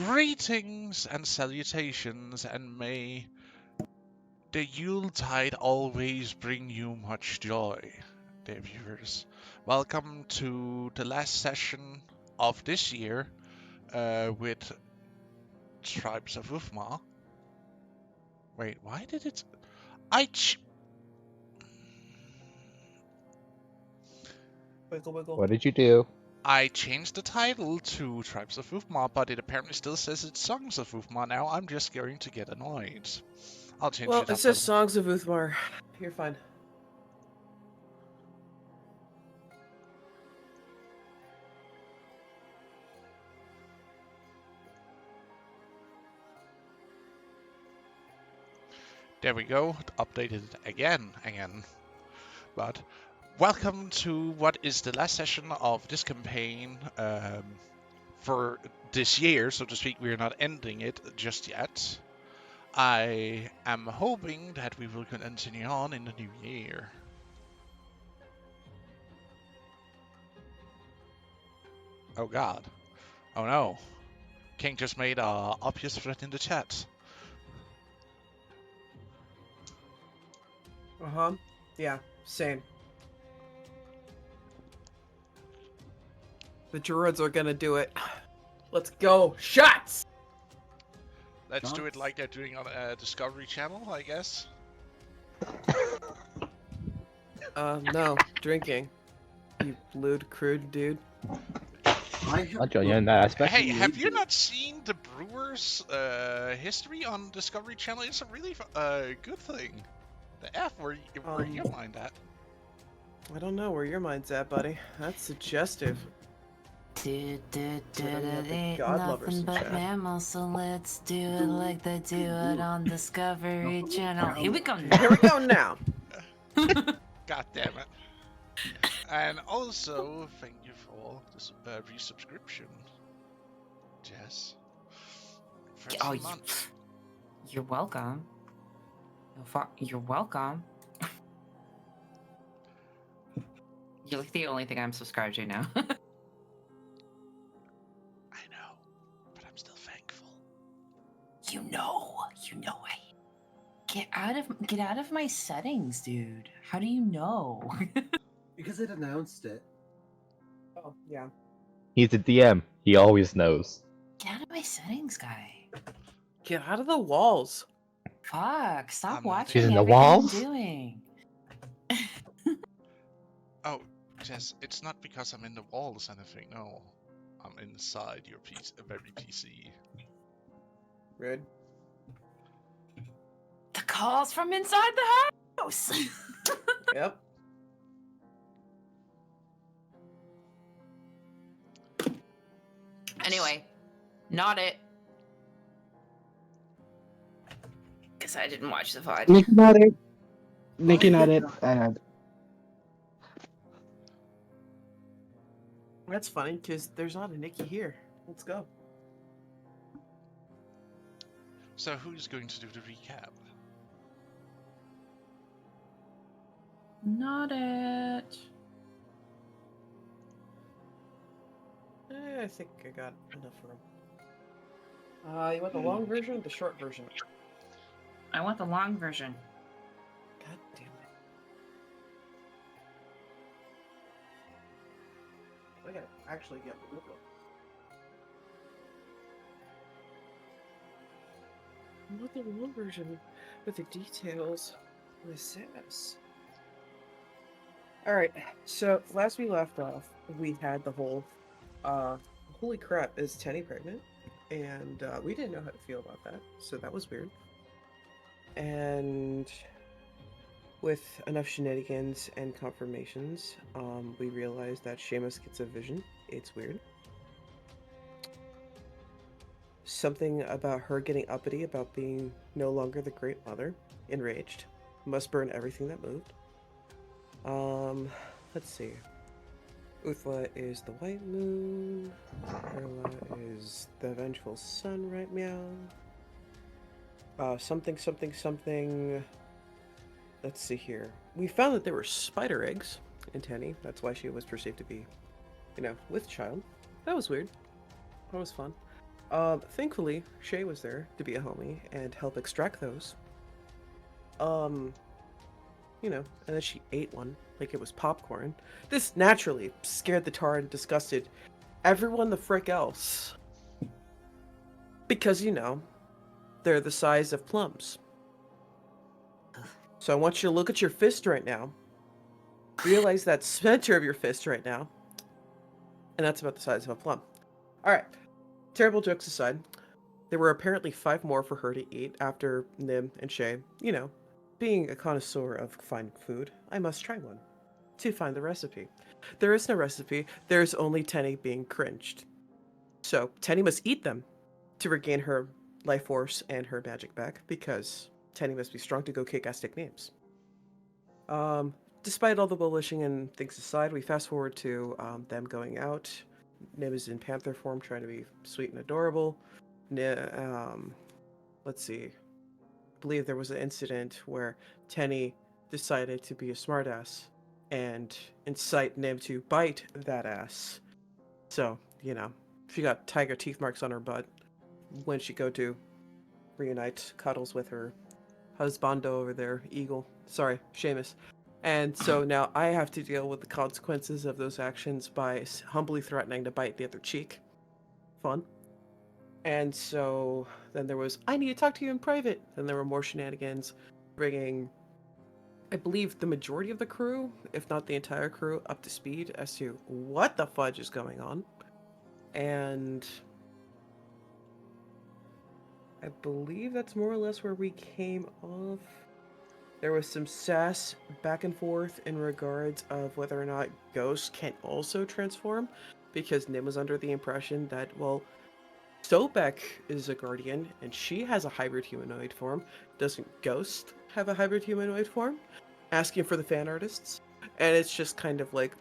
Greetings and salutations, and may the Yuletide always bring you much joy, dear viewers. Welcome to the last session of this year with Tribes of Uthmar. Wait, why did it... Wiggle, wiggle. What did you do? I changed the title to Tribes of Uthmar, but it apparently still says it's Songs of Uthmar. Now I'm just going to get annoyed. I'll change Well, it it up. says Songs of Uthmar. You're fine. There we go, updated again. But welcome to what is the last session of this campaign for this year, so to speak. We're not ending it just yet. I am hoping that we will continue on in the new year. Oh god. Oh no. King just made a obvious threat in the chat. Uh-huh. Yeah, same. The druids are gonna do it. Let's go. Shots! Let's do it like they're doing on Discovery Channel, I guess. No. Drinking. You lewd, crude dude. I'll join you in that aspect. Hey, have you not seen the Brewers' history on Discovery Channel? It's a really good thing. The F, where your mind at? I don't know where your mind's at, buddy. That's suggestive. Ain't God lovers nothing in but chat. mammals, so let's do it like they do it on Discovery Channel. Here we go Here now. we go now. God damn it. And also, thank you for this resubscription, Jess. First Oh, month. You're welcome. You're welcome. You're like the only thing I'm subscribed to now. I know, but I'm still thankful. You know I get out of my settings, dude. How do you know? Because it announced it. Oh, yeah. He's a DM. He always knows. Get out of my settings, guy. Get out of the walls. Fuck, stop I'm not watching in the everything walls? I'm doing. Oh, Jess, it's not because I'm in the walls or anything, no. I'm inside your very PC. Red. The calls from inside the house. Yep. Anyway, not it. Because I didn't watch the VOD. Nikki not it. Nikki not it. And That's funny, because there's not a Nikki here. Let's go. So who's going to do the recap? Not it. I think I got enough room. You want the long version or the short version? I want the long version. God damn it. I gotta actually get the book. I want the long version with the details. What says. Alright, so last we left off, we had the whole, holy crap, is Tenny pregnant? And we didn't know how to feel about that, so that was weird. And with enough shenanigans and confirmations, we realized that Seamus gets a vision. It's weird. Something about her getting uppity about being no longer the Great Mother. Enraged. Must burn everything that moved. Let's see. Uthla is the White Moon. Erla is the Vengeful Sun, right? Meow. Something. Let's see here. We found that there were spider eggs in Tenny. That's why she was perceived to be, with child. That was weird. That was fun. Thankfully, Shay was there to be a homie and help extract those. Um, and then she ate one like it was popcorn. This naturally scared the tar and disgusted everyone the frick else. Because, they're the size of plums. So I want you to look at your fist right now. Realize that center of your fist right now. And that's about the size of a plum. Alright. Terrible jokes aside, there were apparently 5 more for her to eat after Nim and Shay. Being a connoisseur of fine food, I must try one. To find the recipe. There is no recipe, there's only Tenny being cringed. So, Tenny must eat them to regain her life force and her magic back, because Tenny must be strong to go kick ass names. Despite all the bullishing and things aside, we fast forward to them going out. Nim is in panther form, trying to be sweet and adorable. Let's see. I believe there was an incident where Tenny decided to be a smartass and incite Nim to bite that ass. So, she got tiger teeth marks on her butt when she go to reunite cuddles with her husbando over there, Eagle. Sorry, Seamus. And so now I have to deal with the consequences of those actions by humbly threatening to bite the other cheek. Fun. And so then there was, I need to talk to you in private. Then there were more shenanigans, bringing, I believe, the majority of the crew, if not the entire crew, up to speed as to what the fudge is going on. And I believe that's more or less where we came off. There was some sass back and forth in regards of whether or not ghosts can also transform, because Nim was under the impression that, well, Sobek is a guardian and she has a hybrid humanoid form. Doesn't Ghost have a hybrid humanoid form? Asking for the fan artists. And it's just kind of like,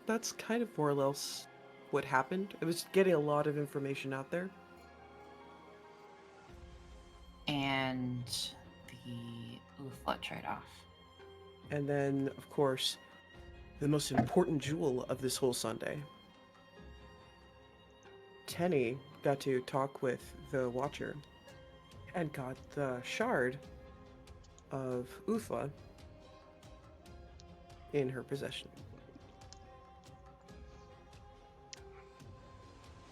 that's kind of more or less what happened. It was getting a lot of information out there. And the Uthmar trade-off. And then, of course, the most important jewel of this whole Sunday. Tenny got to talk with the Watcher and got the shard of Uthmar in her possession.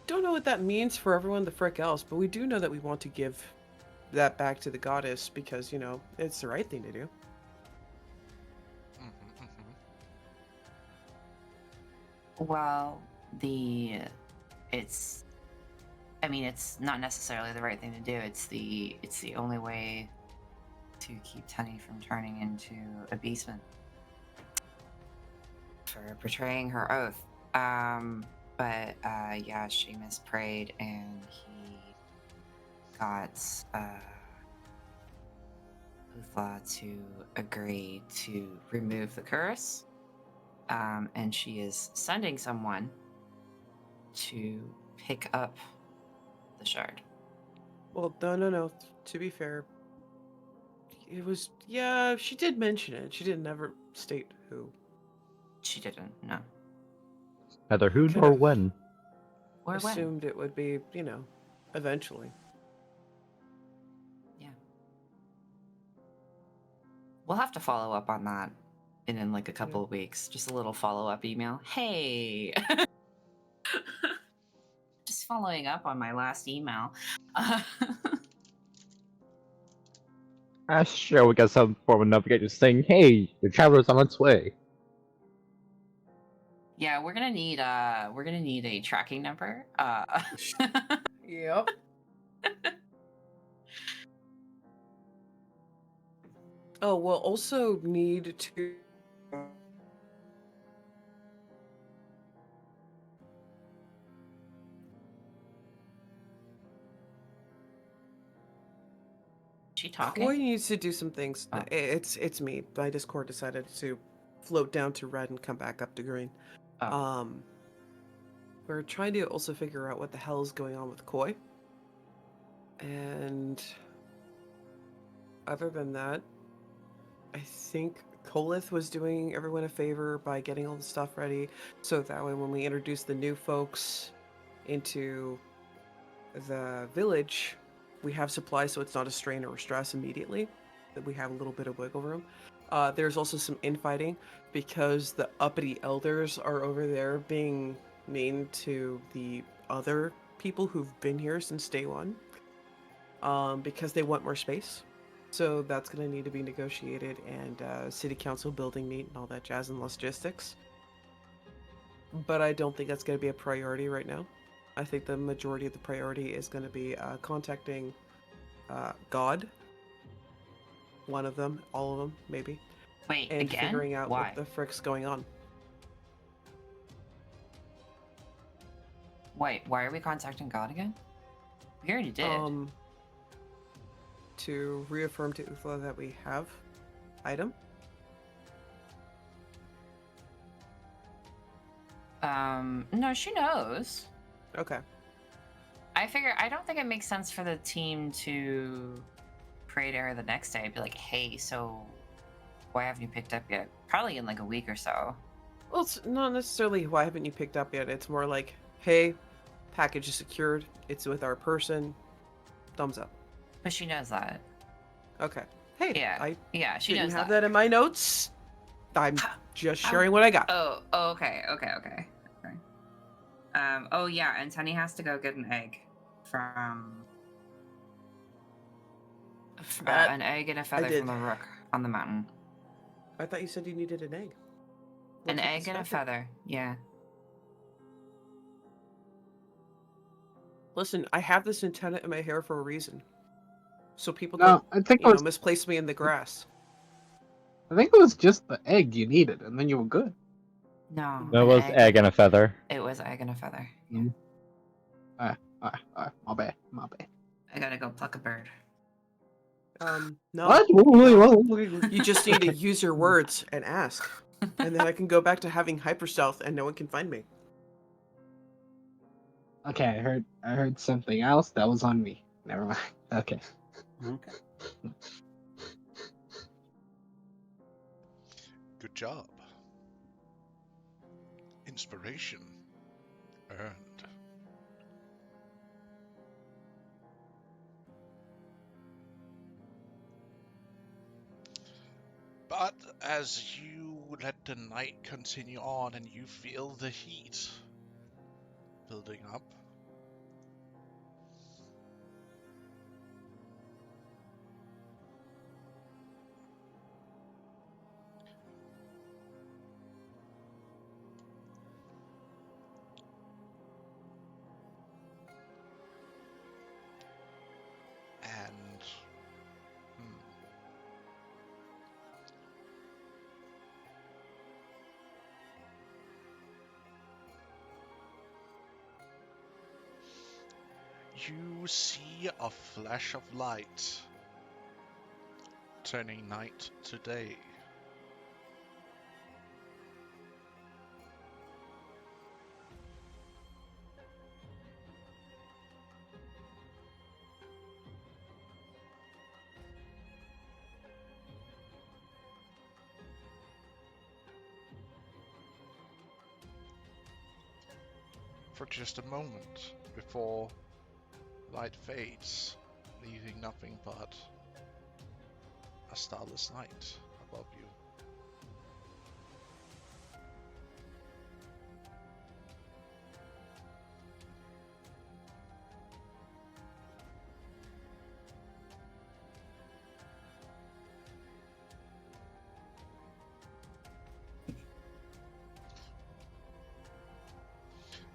Don't know what that means for everyone the frick else, but we do know that we want to give that back to the goddess because, it's the right thing to do. Well, it's not necessarily the right thing to do. It's the only way to keep Tenny from turning into a beastman for betraying her oath. But yeah, Seamus prayed and he got Uthmar to agree to remove the curse. And she is sending someone to pick up the shard. Well, no. To be fair, it was, yeah, she did mention it. She didn't ever state who. She didn't, no. Either who Kind or of when. Or when. assumed it would be, eventually. Yeah. We'll have to follow up on that in like a couple of weeks. Just a little follow-up email. Hey! Just following up on my last email. Sure, we got some form of navigation saying, hey, your traveler's on its way. Yeah, we're gonna need a tracking number. Yep. Oh, we'll also need to. She talking? Koi needs to do some things. Oh. It's me. My Discord decided to float down to red and come back up to green. Oh. We're trying to also figure out what the hell is going on with Koi. And other than that, I think Kolith was doing everyone a favor by getting all the stuff ready, so that way when we introduce the new folks into the village, we have supplies, so it's not a strain or a stress immediately. That we have a little bit of wiggle room. There's also some infighting because the uppity elders are over there being mean to the other people who've been here since day one. Because they want more space. So that's going to need to be negotiated, and city council building meet and all that jazz and logistics. But I don't think that's going to be a priority right now. I think the majority of the priority is going to be contacting God, one of them, all of them, maybe, Wait, and again? figuring out Why? what the frick's going on. Wait, why are we contacting God again? We already did. To reaffirm to Uthla that we have item. No, she knows. Okay. I don't think it makes sense for the team to create error the next day. Be like, hey, so why haven't you picked up yet? Probably in like a week or so. Well, it's not necessarily why haven't you picked up yet. It's more like, hey, package is secured. It's with our person. Thumbs up. But she knows that. Okay. Hey, Yeah. I Yeah, she didn't knows have that in my notes. I'm just sharing what I got. Oh, okay. Oh yeah, and Tenny has to go get an egg from That an egg and a feather did. from the rook on the mountain. I thought you said you needed an egg. An What's with egg the and a spectre? feather. Yeah. Listen, I have this antenna in my hair for a reason. So people No, don't, I think it was. misplace me in the grass. I think it was just the egg you needed, and then you were good. No. That an was egg and a feather. It was egg and a feather. Yeah. Mm. My bad. My bad. I gotta go pluck a bird. No. What? You just need to use your words and ask. And then I can go back to having hyper stealth and no one can find me. Okay, I heard something else. That was on me. Never mind. Okay. Good job. Inspiration earned. But as you let the night continue on and you feel the heat building up, and you see a flash of light turning night to day. For just a moment before light fades, leaving nothing but a starless night above you.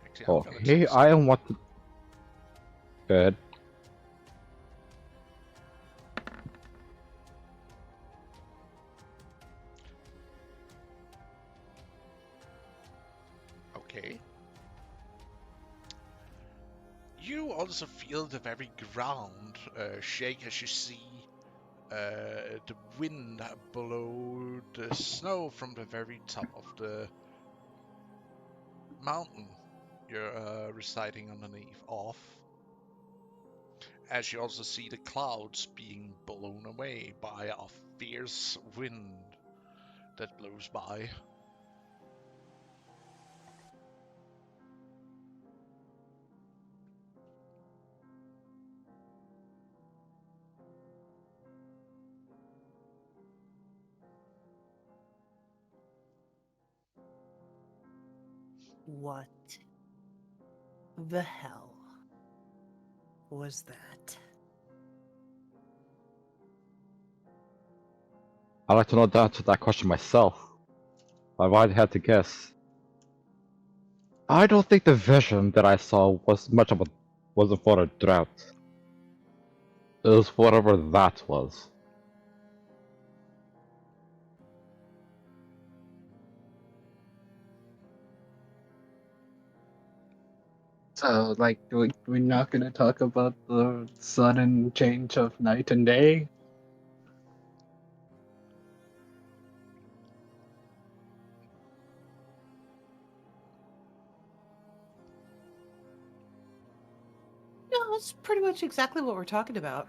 Actually, I'm gonna Okay, test I you. am what. Good. Okay. You also feel the very ground shake as you see the wind blow the snow from the very top of the mountain you're residing underneath off. As you also see the clouds being blown away by a fierce wind that blows by. What the hell was that? I'd like to know the answer to that question myself. If I'd had to guess. I don't think the vision that I saw was much of a wasn't for a drought. It was whatever that was. So, like, we're not gonna talk about the sudden change of night and day? No, it's pretty much exactly what we're talking about.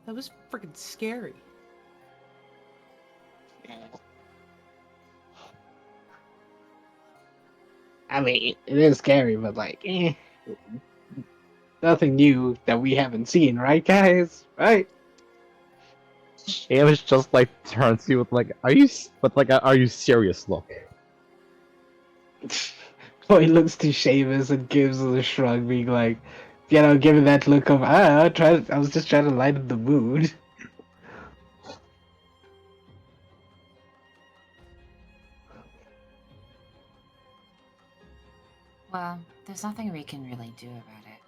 That was freaking scary. I mean, it is scary, but like, nothing new that we haven't seen, right, guys? Right? It was just like turns to you with like, are you serious look? Boy looks to Seamus and gives a shrug, being like, giving that look of, I was just trying to lighten the mood. Well, there's nothing we can really do about it.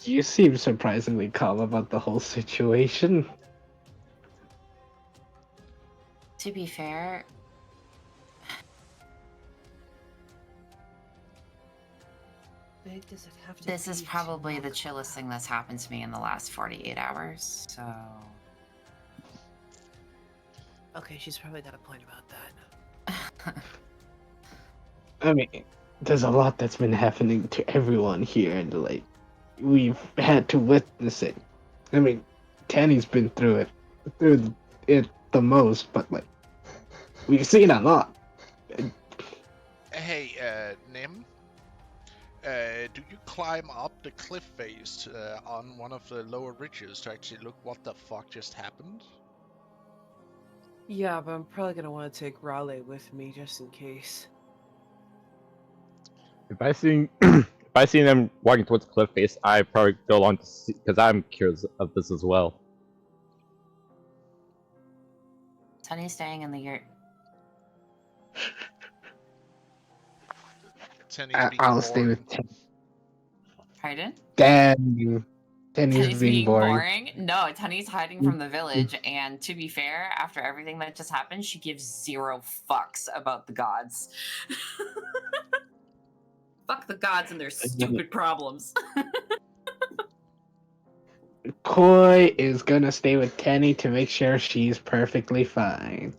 You seem surprisingly calm about the whole situation. To be fair, Big does it have to this is be to probably the knock- chillest thing that's happened to me in the last 48 hours, so... Okay, she's probably got a point about that. I mean, there's a lot that's been happening to everyone here, and like, we've had to witness it. I mean, Tanny's been through it the most, but like, we've seen a lot. Hey, Nim, do you climb up the cliff face on one of the lower ridges to actually look what the fuck just happened? Yeah, but I'm probably gonna want to take Raleigh with me just in case. If I seen if I seen them walking towards the cliff face, I'd probably go along to see because I'm curious of this as well. Sunny's staying in the yurt. Tenny's being I'll stay boring. with Tanny. Pardon? Damn, Tanny's Tenny's being boring. No, Tenny's hiding from the village, and to be fair, after everything that just happened, she gives 0 fucks about the gods. Fuck the gods and their stupid problems. Koi is gonna stay with Tanny to make sure she's perfectly fine.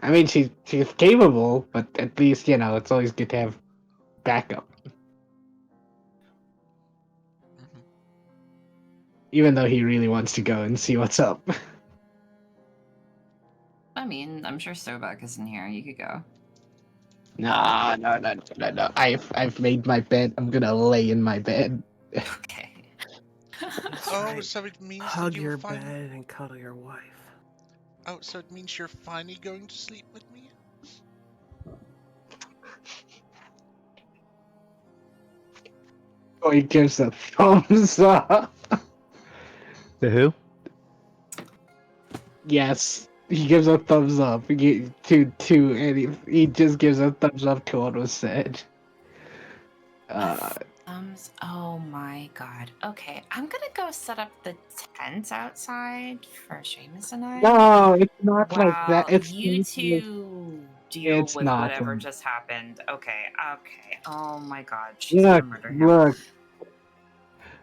I mean, she's capable, but at least it's always good to have backup. Mhm. Even though he really wants to go and see what's up. I mean, I'm sure Sobek is in here. You could go. No. I've made my bed. I'm gonna lay in my bed. Okay. That's Oh, right. so it means Hug that you're your finally... bed and cuddle your wife. Oh, so it means you're finally going to sleep with me? Oh, he gives a thumbs up. To who? Yes, he gives a thumbs up. And he just gives a thumbs up to what was said. Oh my god. Okay, I'm gonna go set up the tent outside for Seamus and I. No, it's not like that. While It's you two deal it's with not. whatever just happened. Okay. Oh my god, she's Look, gonna murder him.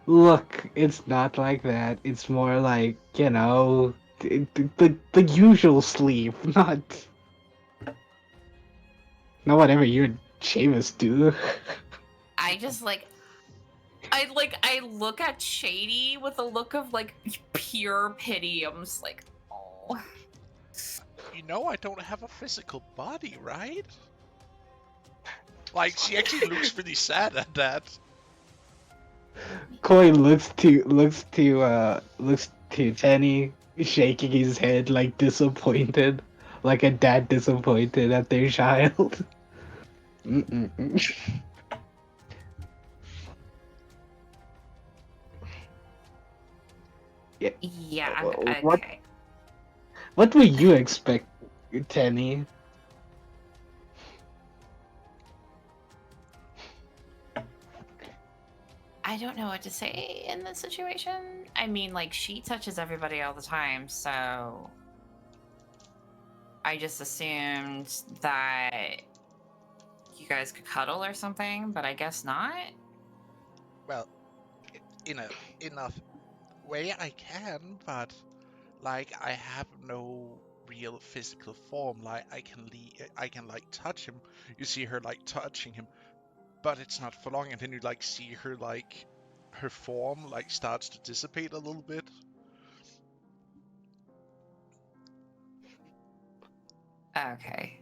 look. It's not like that. It's more like the usual sleep, not whatever you and Seamus do. I just I look at Shady with a look of like pure pity. I'm just like, oh. You know I don't have a physical body, right? Like, she actually looks really sad at that. Koi looks to Tenny, shaking his head like disappointed. like a dad disappointed at their child. Mm-mm-mm. Yeah. Yeah, What okay. what would you expect, Tenny? I don't know what to say in this situation. I mean, like, she touches everybody all the time, so I just assumed that you guys could cuddle or something, but I guess not. Well, in a enough way I can, but like I have no real physical form. Like I can like touch him. You see her like touching him, but it's not for long, and then you like see her like her form like starts to dissipate a little bit. Okay.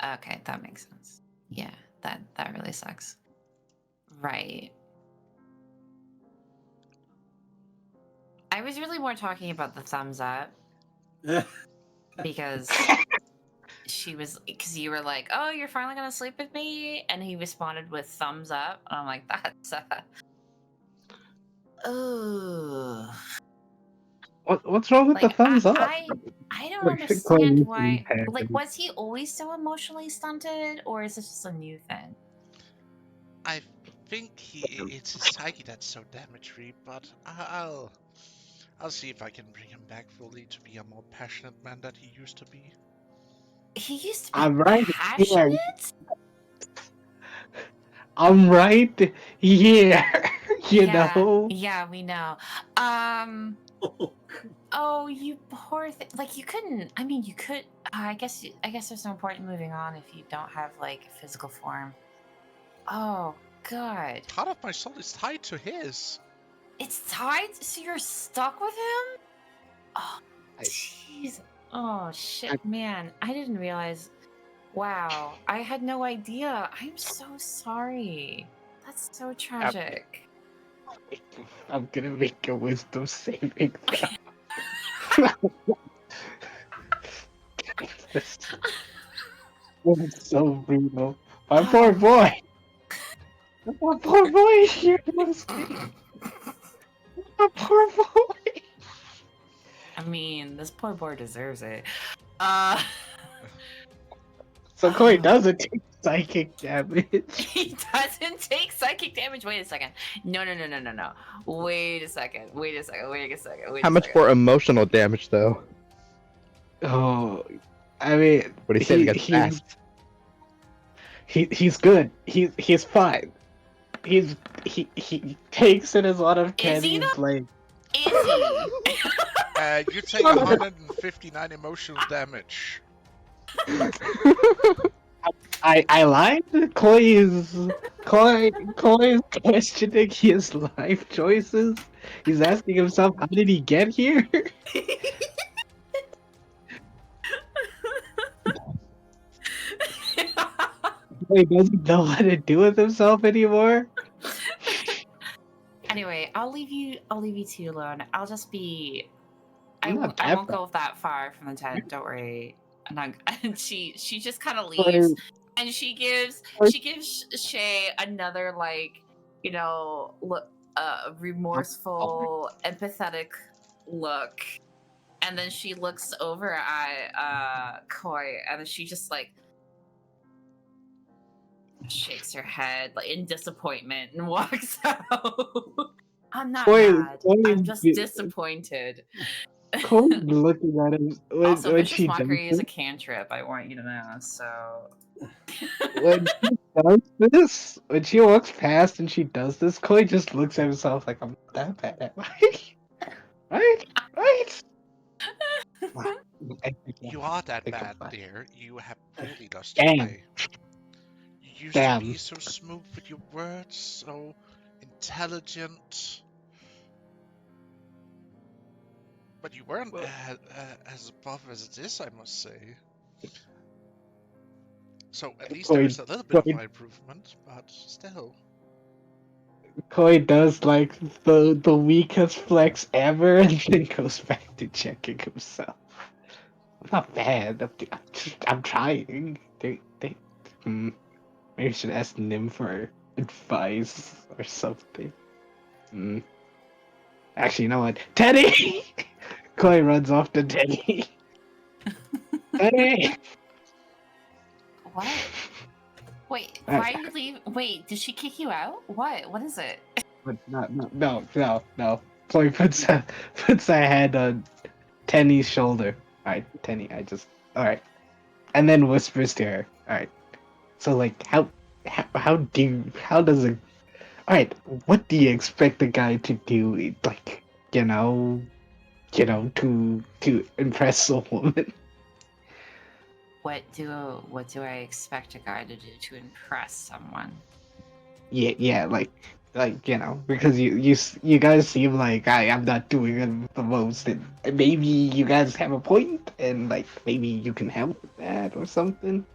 Okay, that makes sense. Yeah, that really sucks. Right. I was really more talking about the thumbs up because because you were like, "Oh, you're finally gonna sleep with me," and he responded with thumbs up, and I'm like, "That's oh, What's wrong with the like thumbs up? I don't Like understand why. Like, was he always so emotionally stunted, or is this just a new thing?" I think it's his psyche that's so damaged, but I'll see if I can bring him back fully to be a more passionate man that he used to be. He used to be I'm right here. passionate. I'm right here. You Yeah, know. yeah, we know. Oh, you poor thing. Like, you couldn't. I mean, you could. I guess. I guess there's no point in moving on if you don't have like physical form. Oh God, Part of my soul is tied to his. it's tied. So you're stuck with him. Oh, I, jeez. Oh I, shit, man. I didn't realize. Wow, I had no idea. I'm so sorry. That's so I'm, tragic. I'm gonna make a wisdom saving throw. This is so brutal. My poor Oh. boy. My poor boy is here to escape. My poor boy. I mean, this poor boy deserves it. Uh. So Koi Oh. doesn't take psychic damage. He doesn't take psychic damage. Wait a second. No, no, no, no, no, no. Wait a second. Wait a second. Wait a second. Wait How a much second. for emotional damage, though? Oh, I mean, What he said gets fast. he's good. He's fine. He takes it as one of Is he Kenny's like. Is he? You take 159 emotional damage. I lied. Koi is questioning his life choices. He's asking himself, how did he get here? He doesn't know what to do with himself anymore. Anyway, I'll leave you two alone. I'll just be I'm not I that won't bad. go that far from the tent. Don't worry. And she just kind of Koi, leaves, and she gives Koi, Shay another, like, look, remorseful, empathetic look, and then she looks over at Koi, and then she just like shakes her head like in disappointment and walks out. I'm not mad. I'm just disappointed. Koi's looking at him Also, when vicious she does mockery is this. a cantrip. I want you to know. So. When she does this, when she walks past and she does this, Koi just looks at himself like, I'm not that bad at life. Right? Right? I think You are I that think I'm bad, fine. dear. You have really lost your Damn. way. You used to be Damn. so smooth with your words, so intelligent. But you weren't Well, as above as it is, I must say. So at least there Koi, is a little bit of Koi, an improvement, but still. Koi does like the weakest flex ever and then goes back to checking himself. I'm not bad. I'm trying. Maybe I should ask Nim for advice or something. Hmm. Actually, you know what? Teddy! Koi runs off to Teddy. Teddy! What? Wait, Uh, why are you leaving? Wait, did she kick you out? What? What is it? but no. Koi puts her hand on Tenny's shoulder. Alright, Tenny, alright. And then whispers to her. Alright. So like how does it alright, what do you expect a guy to do like, you know, to impress a woman? What do I expect a guy to do to impress someone? Yeah, because you guys seem like I'm not doing the most, and maybe you guys have a point, and like maybe you can help with that or something.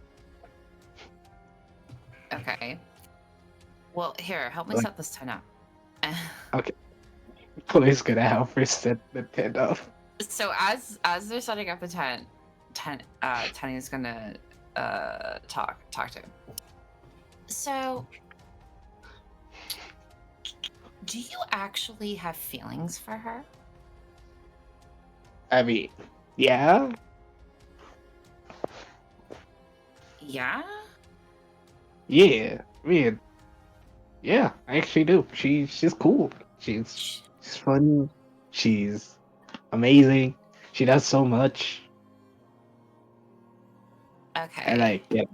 Okay. Well, here, help me Like, set this tent up. okay, Chloe's gonna help her set the tent up. So as they're setting up the Tenny's gonna talk to him. So, do you actually have feelings for her? I mean, yeah, Yeah. yeah, I mean, yeah, I actually do. She's cool. She's fun. She's amazing. She does so much, and Okay. like,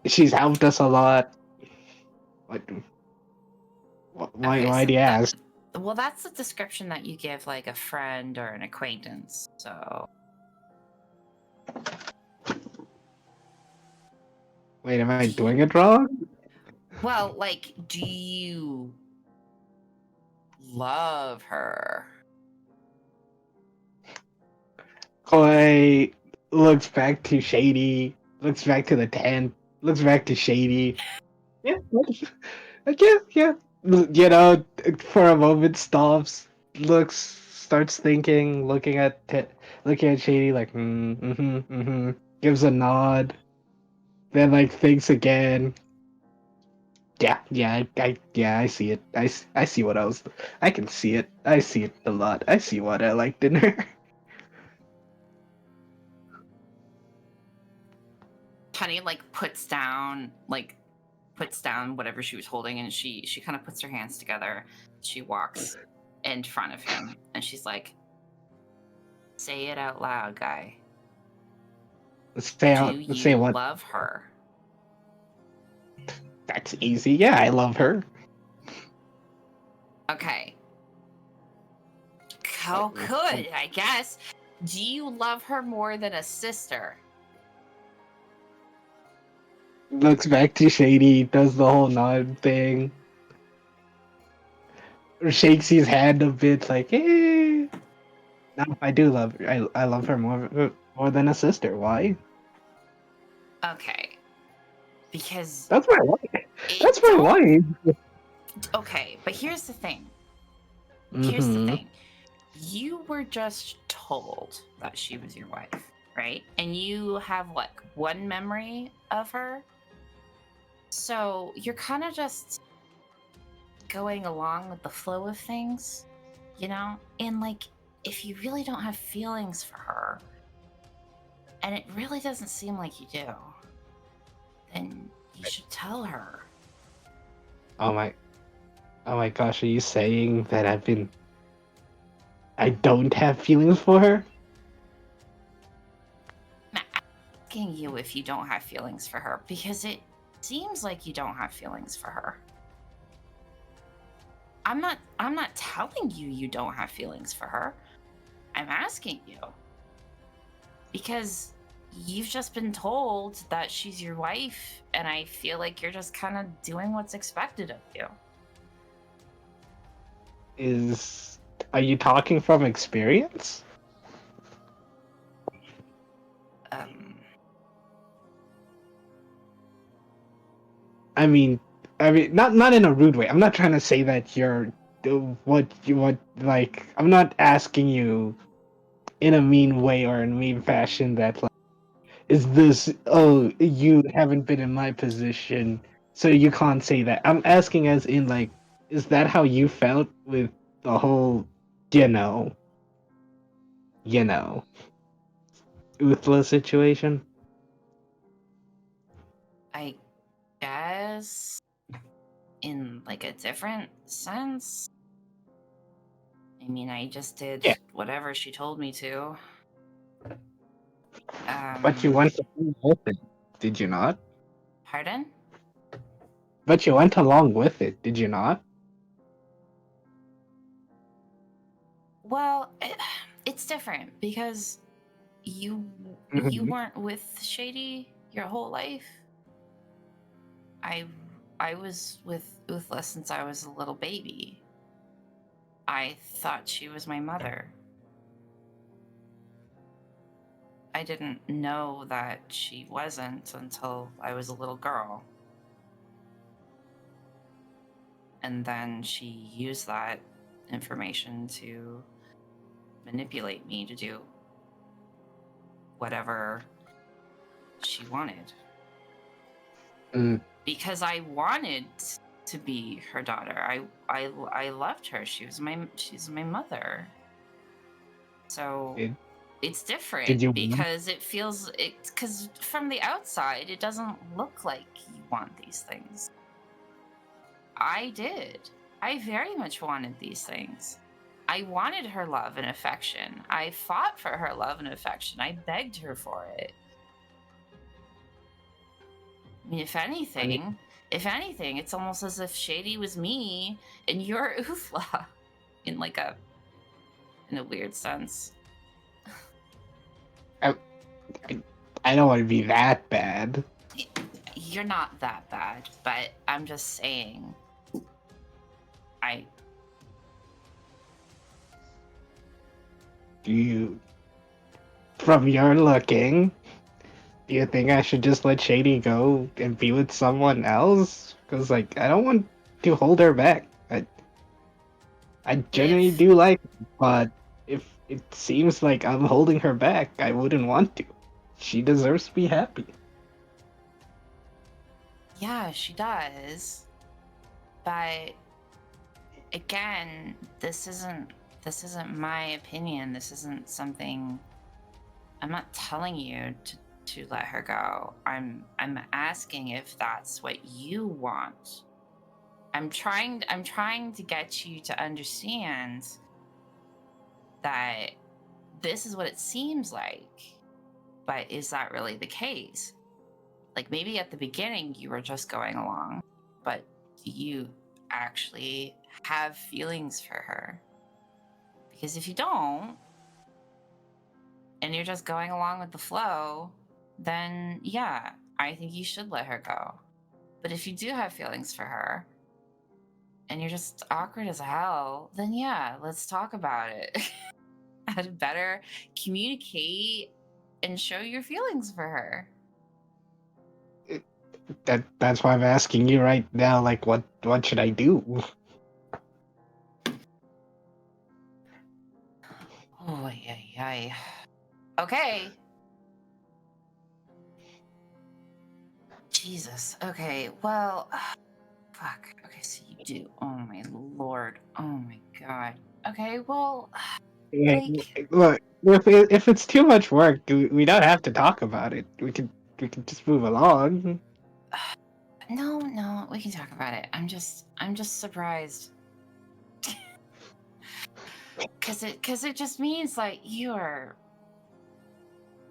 she's helped us a lot. What? Why? Okay. Why So do you that ask? well, that's the description that you give like a friend or an acquaintance. So Wait, am I do you, doing it wrong? well, like, do you love her? Koi looks back to Shady. Looks back to the tent. Looks back to Shady. Yeah, yeah. You know, for a moment stops, starts thinking, looking at Shady like, gives a nod, then like thinks again. Yeah, I see it. I see what I was. I can see it. I see it a lot. I see what I liked in her. Penny puts down whatever she was holding, and she kind of puts her hands together. She walks in front of him, and she's like, "Say it out loud, guy. Do Let's say you what? love her?" That's easy. Yeah, I love her. Okay. Oh, good, I guess. Do you love her more than a sister? Looks back to Shady, does the whole nod thing, shakes his hand a bit, like, eh. No, I do love her. I love her more than a sister. Why? Okay. Because That's my wife. That's it my don't. wife. Okay, but here's the thing. Here's the Mm-hmm. thing. You were just told that she was your wife, right? And you have what, one memory of her? So you're kind of just going along with the flow of things, you know? And like, if you really don't have feelings for her, and it really doesn't seem like you do, then you should tell her. Oh my, oh my gosh, are you saying that I don't have feelings for her? I'm asking you if you don't have feelings for her because it seems like you don't have feelings for her. I'm not telling you you don't have feelings for her. I'm asking you because you've just been told that she's your wife, and I feel like you're just kind of doing what's expected of you. Are you talking from experience? Um, I mean, not in a rude way. I'm not trying to say that you're what you want. Like, I'm not asking you in a mean way or in a mean fashion that like, is this, oh, you haven't been in my position, so you can't say that. I'm asking as in like, is that how you felt with the whole, you know, you know, Uthla situation? I guess in like a different sense. I mean, I just did Yeah. whatever she told me to. But you went along with it, did you not? Pardon? But you went along with it, did you not? Well, it's different because you Mhm. weren't with Shady your whole life. I I was with Uthla since I was a little baby. I thought she was my mother. I didn't know that she wasn't until I was a little girl. And then she used that information to manipulate me to do whatever she wanted. Mm. Because I wanted to be her daughter. I loved her. She's my mother. So Did, it's did different you want? because it feels it because from the outside it doesn't look like you want these things. I did. I very much wanted these things. I wanted her love and affection. I fought for her love and affection. I begged her for it. I mean, if anything, it's almost as if Shady was me and you're Ufla in like in a weird sense. I, I don't want to be that bad. You're not that bad, but I'm just saying. I Do you, from your looking, do you think I should just let Shady go and be with someone else? Because like I don't want to hold her back. I genuinely if do like her, but if it seems like I'm holding her back, I wouldn't want to. She deserves to be happy. yeah, she does. But again, this isn't my opinion. This isn't something I'm not telling you to let her go. I'm asking if that's what you want. I'm trying to get you to understand that this is what it seems like. But is that really the case? Like maybe at the beginning you were just going along, but do you actually have feelings for her? Because if you don't, and you're just going along with the flow, then yeah, I think you should let her go. But if you do have feelings for her and you're just awkward as hell, then yeah, let's talk about it. How to better communicate and show your feelings for her. That's why I'm asking you right now. Like, what should I do? Oh, yeah. Okay. Jesus. Okay. Well, fuck. Okay, so you do. Oh my lord. Oh my god. Okay, well, Yeah, like, look, if it's too much work, we don't have to talk about it. We could just move along. no, we can talk about it. I'm just surprised. Cause it just means like you're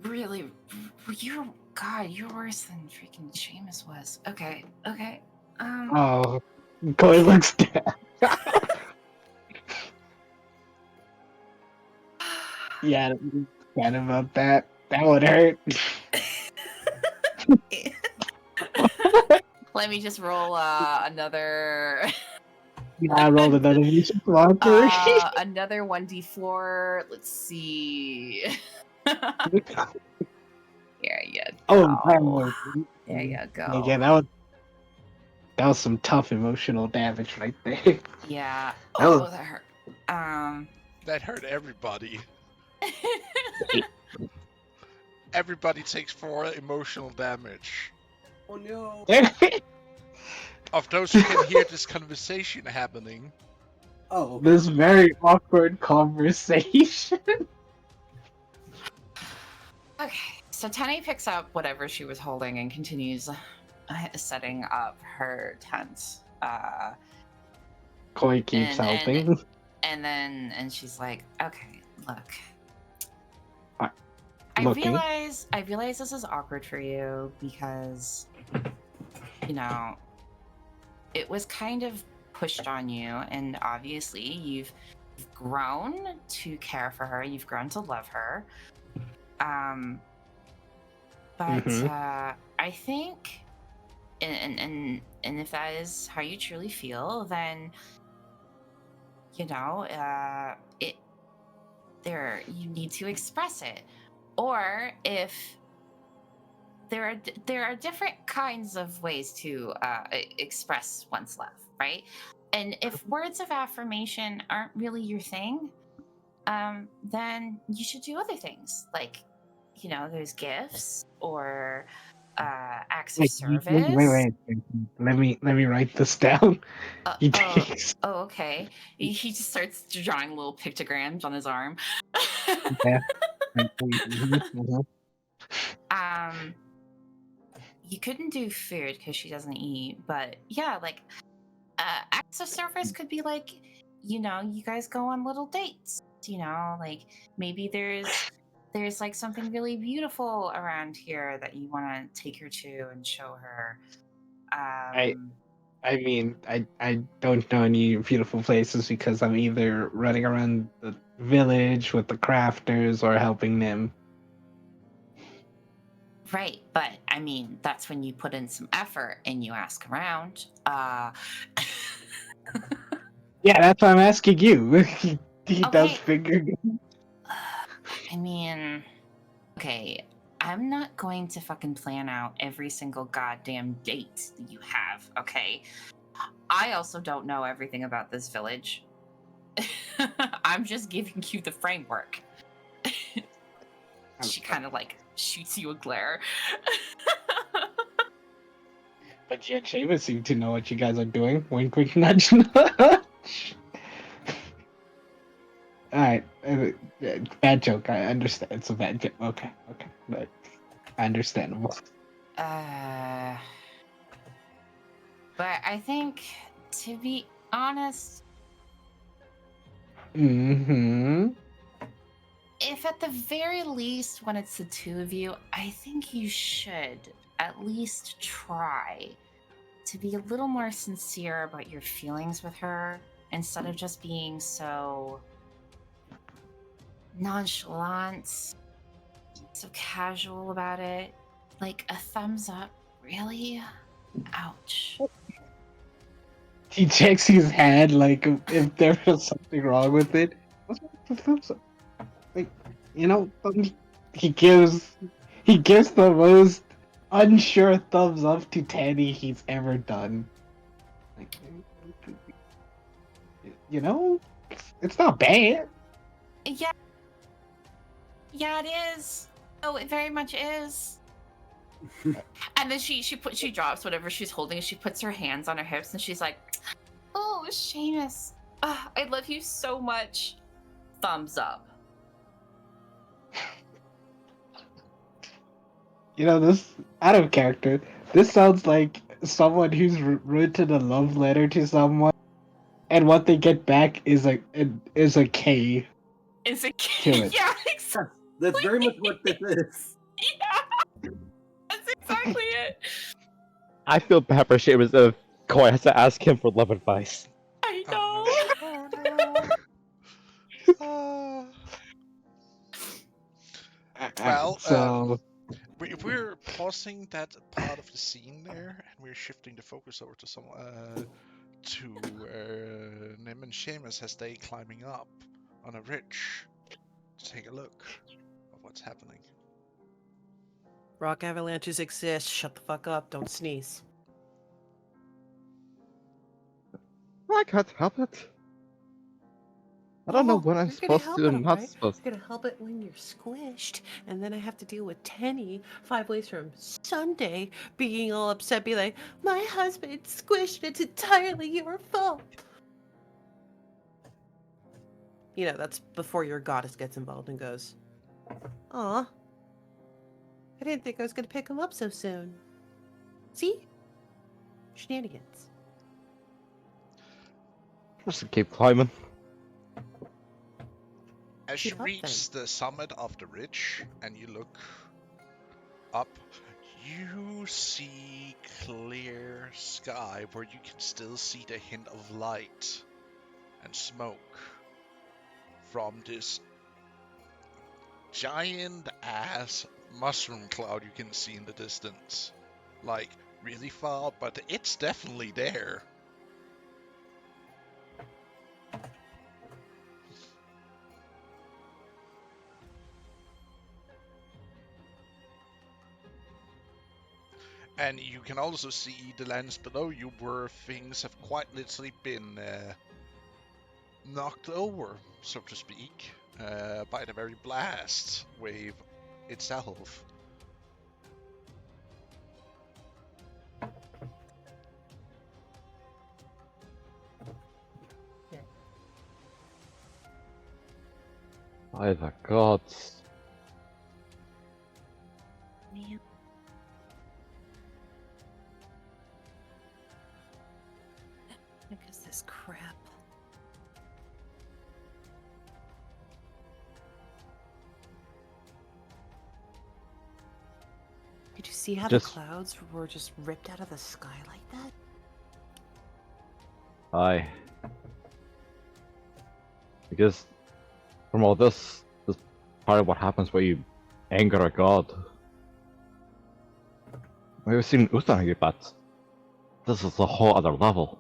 really, you're, God, you're worse than freaking Seamus was. Okay. Oh, Koi looks dead. Yeah, sad about that. That would hurt. Let me just roll another Yeah, I rolled another music blocker. another 1d4. Let's see. Here you Oh, go. There you go. again, that was some tough emotional damage right there. Yeah. That was Oh, that hurt. That hurt everybody. Everybody takes 4 emotional damage. Oh no. Of those who can hear this conversation happening, Oh. This very awkward conversation. Okay, so Tenny picks up whatever she was holding and continues setting up her tent. Koi keeps helping. And she's like, okay, look. Uh, I looking. realize this is awkward for you because, you know, it was kind of pushed on you, and obviously you've grown to care for her, you've grown to love her. But Mhm. I think, and if that is how you truly feel, then it there you need to express it. Or if there are different kinds of ways to express one's love, right? And if words of affirmation aren't really your thing, then you should do other things, like, there's gifts or acts of Wait, service. wait. Let me write this down. Uh, He oh, takes okay. He just starts drawing little pictograms on his arm. that. Mhm. um, you couldn't do food because she doesn't eat, but yeah, like acts of service could be like, you guys go on little dates. Like maybe there's like something really beautiful around here that you want to take her to and show her. I Um, I mean, I don't know any beautiful places because I'm either running around the village with the crafters or helping them. right, but I mean that's when you put in some effort and you ask around. Yeah, that's why I'm asking you. He does Okay. figure. I mean, okay, I'm not going to fucking plan out every single goddamn date that you have, okay? I also don't know everything about this village. I'm just giving you the framework. She kind of like shoots you a glare. But yet Seamus seem to know what you guys are doing. Wink, wink, nudge, nudge. Alright, bad joke. I understand. It's a bad joke. Okay, but understandable. uh, but I think, to be honest, Mm-hmm. if at the very least, when it's the two of you, I think you should at least try to be a little more sincere about your feelings with her instead of just being so nonchalant, so casual about it. Like a thumbs up, really? Ouch. He checks his hand like if there was something wrong with it. What's wrong with the thumbs up? Like, he gives he gives the most unsure thumbs up to Tanny he's ever done. Like, it's not bad. Yeah, yeah, it is. Oh, it very much is. And then she drops whatever she's holding and she puts her hands on her hips and she's like, "Oh, Seamus, I love you so much." Thumbs up. This out of character. This sounds like someone who's written a love letter to someone, and what they get back is a K It's a to it. yeah, exactly. That's very much what this is. Yeah, that's exactly it. I feel bad for Seamus if Koi has to ask him for love advice. I oh know. no, oh no. Uh, well, So if we're pausing that part of the scene there and we're shifting the focus over to Nim and Seamus as they climbing up on a ridge to take a look of what's happening. Rock avalanches exist. Shut the fuck up. Don't sneeze. I can't help it. I don't know Oh, when I'm you're gonna supposed help to it, and not alright. supposed You're gonna help it when you're squished, and then I have to deal with Tenny 5 ways from Sunday being all upset, be like, my husband's squished, it's entirely your fault. You know, that's before your goddess gets involved and goes, aw, I didn't think I was gonna pick him up so soon. See? Shenanigans. just keep climbing. As you Keep up then. reach the summit of the ridge and you look up, you see clear sky where you can still see the hint of light and smoke from this giant ass mushroom cloud you can see in the distance. Like, really far, but it's definitely there. And you can also see the lands below you where things have quite literally been knocked over, so to speak, by the very blast wave itself. By the gods. Man. What is this crap? Did you see how the Just- clouds were just ripped out of the sky like that? Aye. Because from all this is part of what happens when you anger a god. We've seen Uthmar get but this is a whole other level.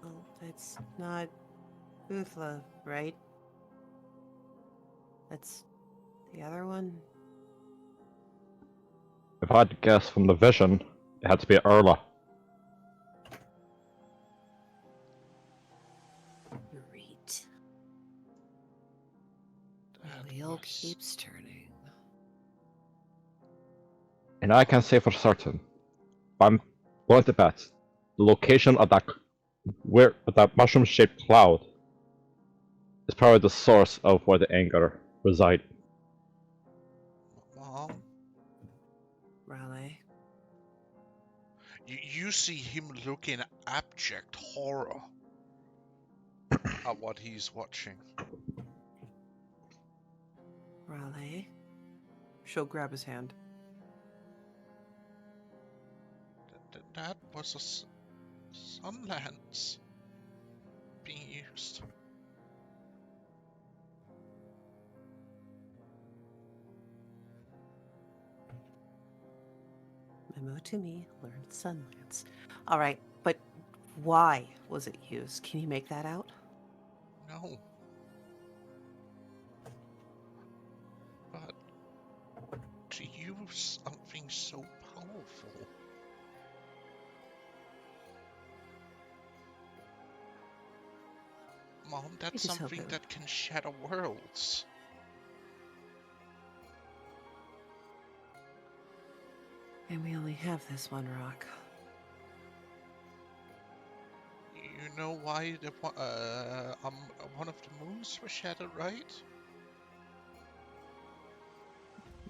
Well, that's not Uthla, right? That's the other one? If I had to guess from the vision, it had to be Erla. Great. The That wheel was- keeps turning. And I can say for certain, I'm going to bet the location of that mushroom-shaped cloud is probably the source of where the anger resides. Mom, Raleigh. you see him look in abject horror at what he's watching. Raleigh. She'll grab his hand. That was a sun lance being used. Memo to me, learned Sunlance. Alright, but why was it used? Can you make that out? No. But to use something so powerful. Mom, that's just hope something it- that can shatter worlds. And we only have this one rock. You know why one of the moons was shattered, right?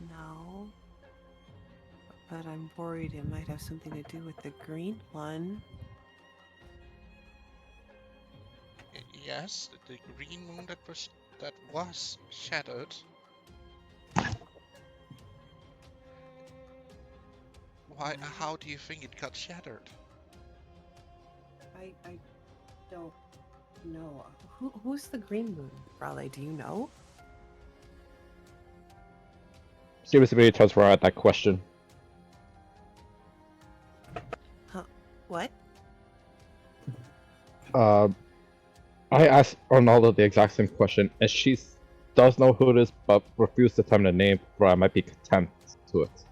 No. But I'm worried it might have something to do with the green one. Yes, the green moon that was shattered. Why? How do you think it got shattered? I don't know. Who's the green moon? Raleigh, do you know? Seriously, really turns around at that question. Huh? What? I asked Arnaldo the exact same question, and she does know who it is, but refused to tell me the name, for I might be content to it.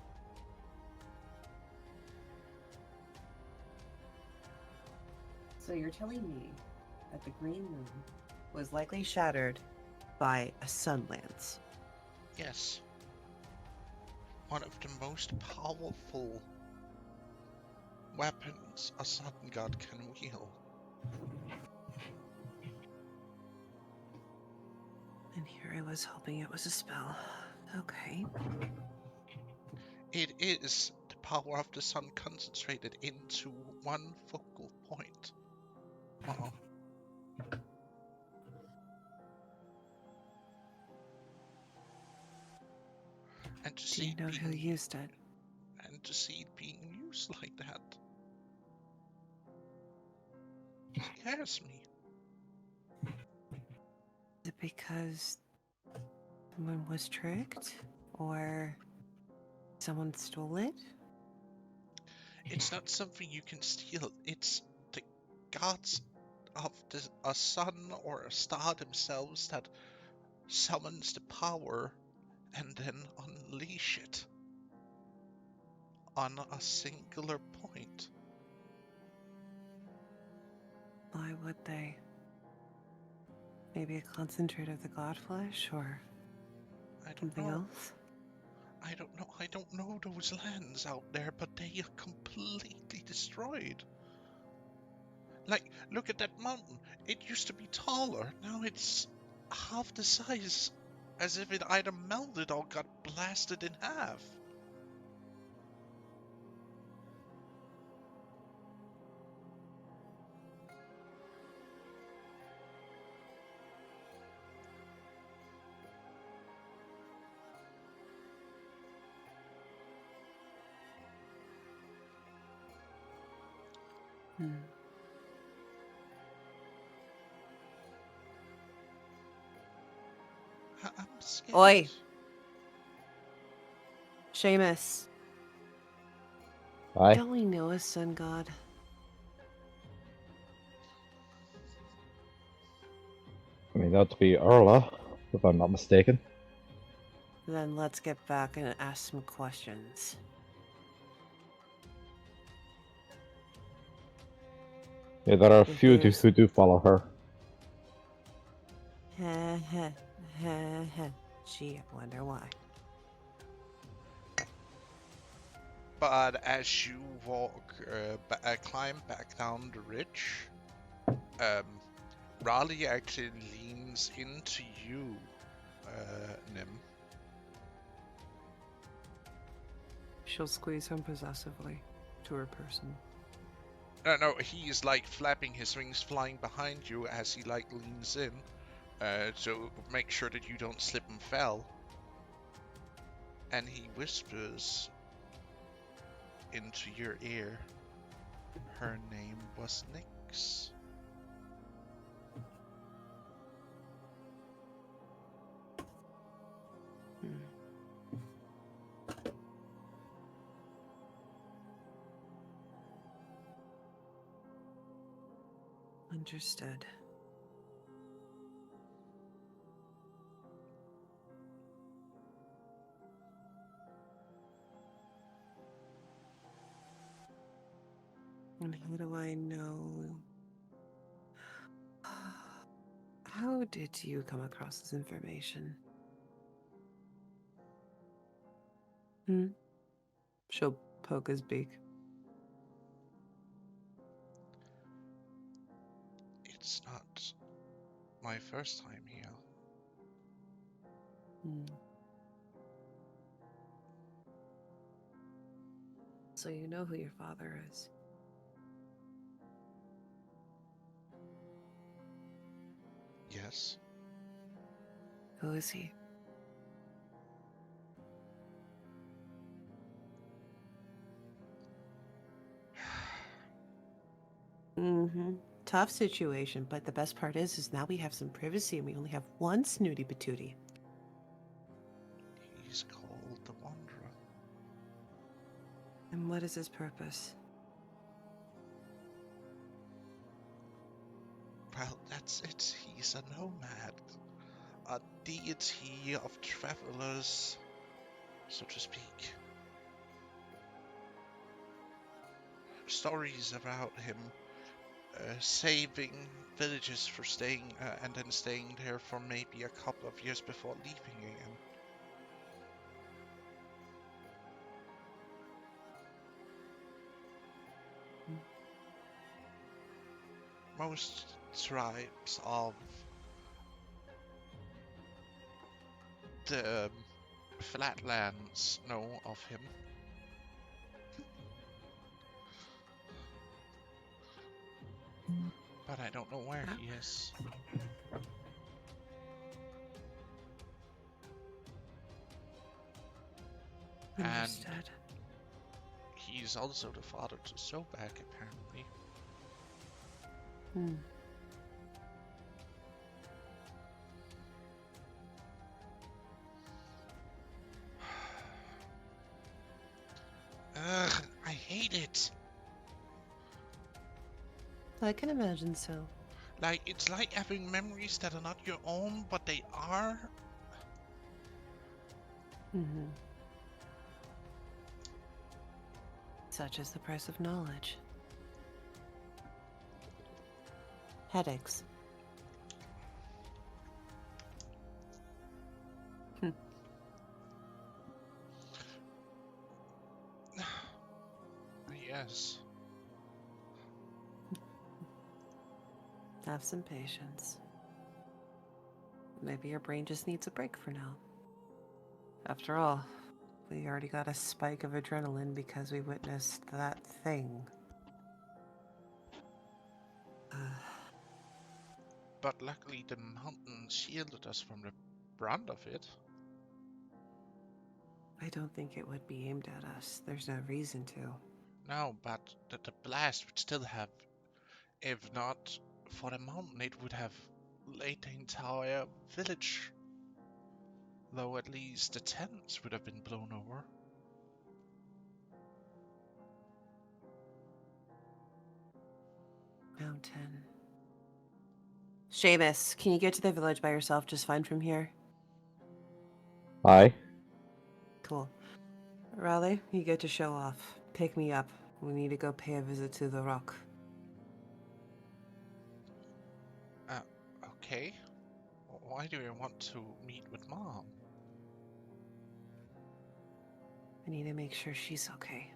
So you're telling me that the green moon was likely shattered by a sun lance. Yes. One of the most powerful weapons a sun god can wield. And here I was hoping it was a spell. Okay. It is the power of the sun concentrated into one focal point. Uh-oh. And to Do see you it know who being used it? and to see it being used like that scares me. Is it because someone was tricked? Or someone stole it? It's not something you can steal. It's the gods of a sun or a star themselves that summons the power and then unleash it on a singular point. Why would they? Maybe a concentrate of the god flesh or I don't something know. else? I don't know. I don't know those lands out there, but they are completely destroyed. Like, look at that mountain. It used to be taller. Now it's half the size, as if it either melted or got blasted in half. Hmm. I'm scared. Oi! Seamus, Aye. don't we know a sun god? I mean, that'd be Erla, if I'm not mistaken. Then let's get back and ask some questions. Yeah, there are a If few there's- who do follow her. Heh heh heh heh. Gee, I wonder why. But as you walk, climb back down the ridge, Raleigh actually leans into you, Nim. She'll squeeze him possessively to her person. No, he is like flapping his wings, flying behind you as he like leans in, to make sure that you don't slip and fell. And he whispers into your ear, her name was Nyx. Understood. And how do I know? How did you come across this information? She'll poke his beak. It's not my first time here. So you know who your father is? Yes. Who is he? Tough situation, but the best part is now we have some privacy and we only have one snooty patootie. He's called the Wanderer. And what is his purpose? Well, that's it. He's a nomad. A deity of travelers, so to speak. Stories about him saving villages for staying and then staying there for maybe a couple of years before leaving again. Most tribes of the Flatlands know of him. But I don't know where he is. Understood. He's also the father to Sobek, apparently. Hmm. Ugh, I hate it. I can imagine so. Like, it's like having memories that are not your own, but they are. Mm-hmm. Such is the price of knowledge. Headaches. Yes. Have some patience. Maybe your brain just needs a break for now. After all, we already got a spike of adrenaline because we witnessed that thing. But luckily the mountain shielded us from the brunt of it. I don't think it would be aimed at us. There's no reason to. No, but the blast would still have, if not for the mountain, it would have laid the entire village. Though at least the tents would have been blown over. Mountain. Seamus, can you get to the village by yourself just fine from here? Aye. Cool. Raleigh, you get to show off. Pick me up. We need to go pay a visit to the rock. Okay. Why do you want to meet with Mom? I need to make sure she's okay.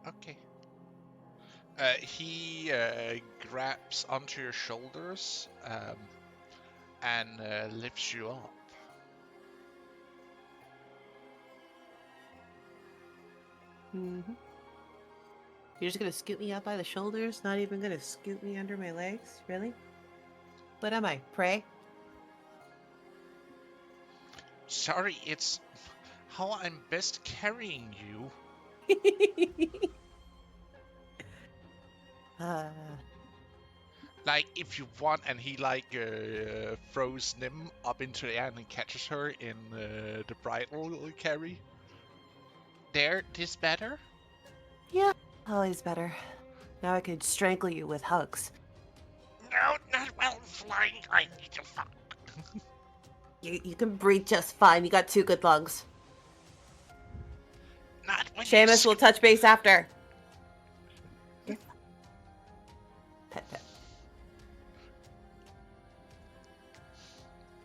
Okay. He grabs onto your shoulders and lifts you up. Mm-hmm. You're just gonna scoot me up by the shoulders? Not even gonna scoot me under my legs? Really? What am I? Prey? Sorry, it's how I'm best carrying you. uh, Like, if you want, and he throws Nim up into the air and catches her in the bridle carry. There, this better? yeah, always better. Now I could strangle you with hugs. No, not while flying. I need to fuck. You can breathe just fine. You got 2 good lungs. Not when Seamus will touch base after. Pet pet.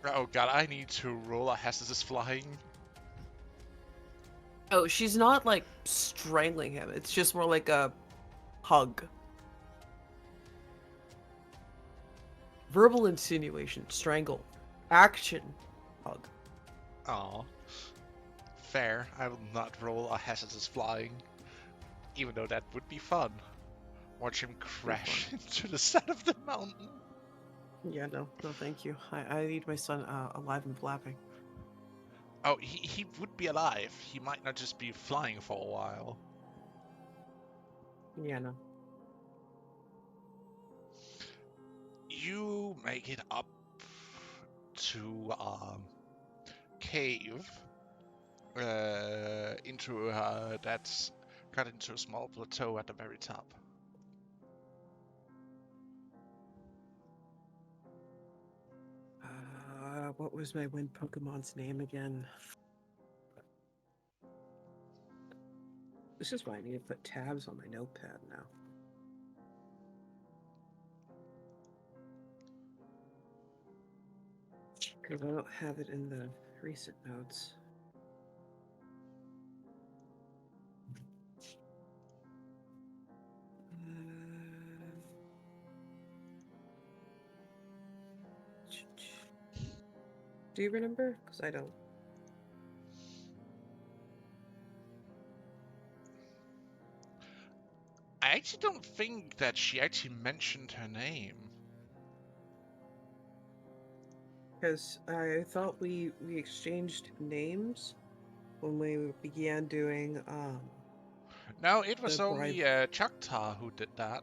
Oh god, I need to roll a hazardous flying. Oh, she's not like strangling him. It's just more like a hug. Verbal insinuation, strangle. Action, hug. Aw. Fair, I will not roll a hazardous flying. Even though that would be fun. Watch him crash into the side of the mountain. Yeah, no, thank you. I need my son alive and flapping. Oh, he would be alive. He might not just be flying for a while. Yeah, no. You make it up to cave into that's cut into a small plateau at the very top. what was my wind Pokemon's name again? This is why I need to put tabs on my notepad now. Because I don't have it in the recent notes. Do you remember? Because I don't. I actually don't think that she actually mentioned her name. Because I thought we exchanged names when we began doing No, it was the bribe. only Choctaw who did that.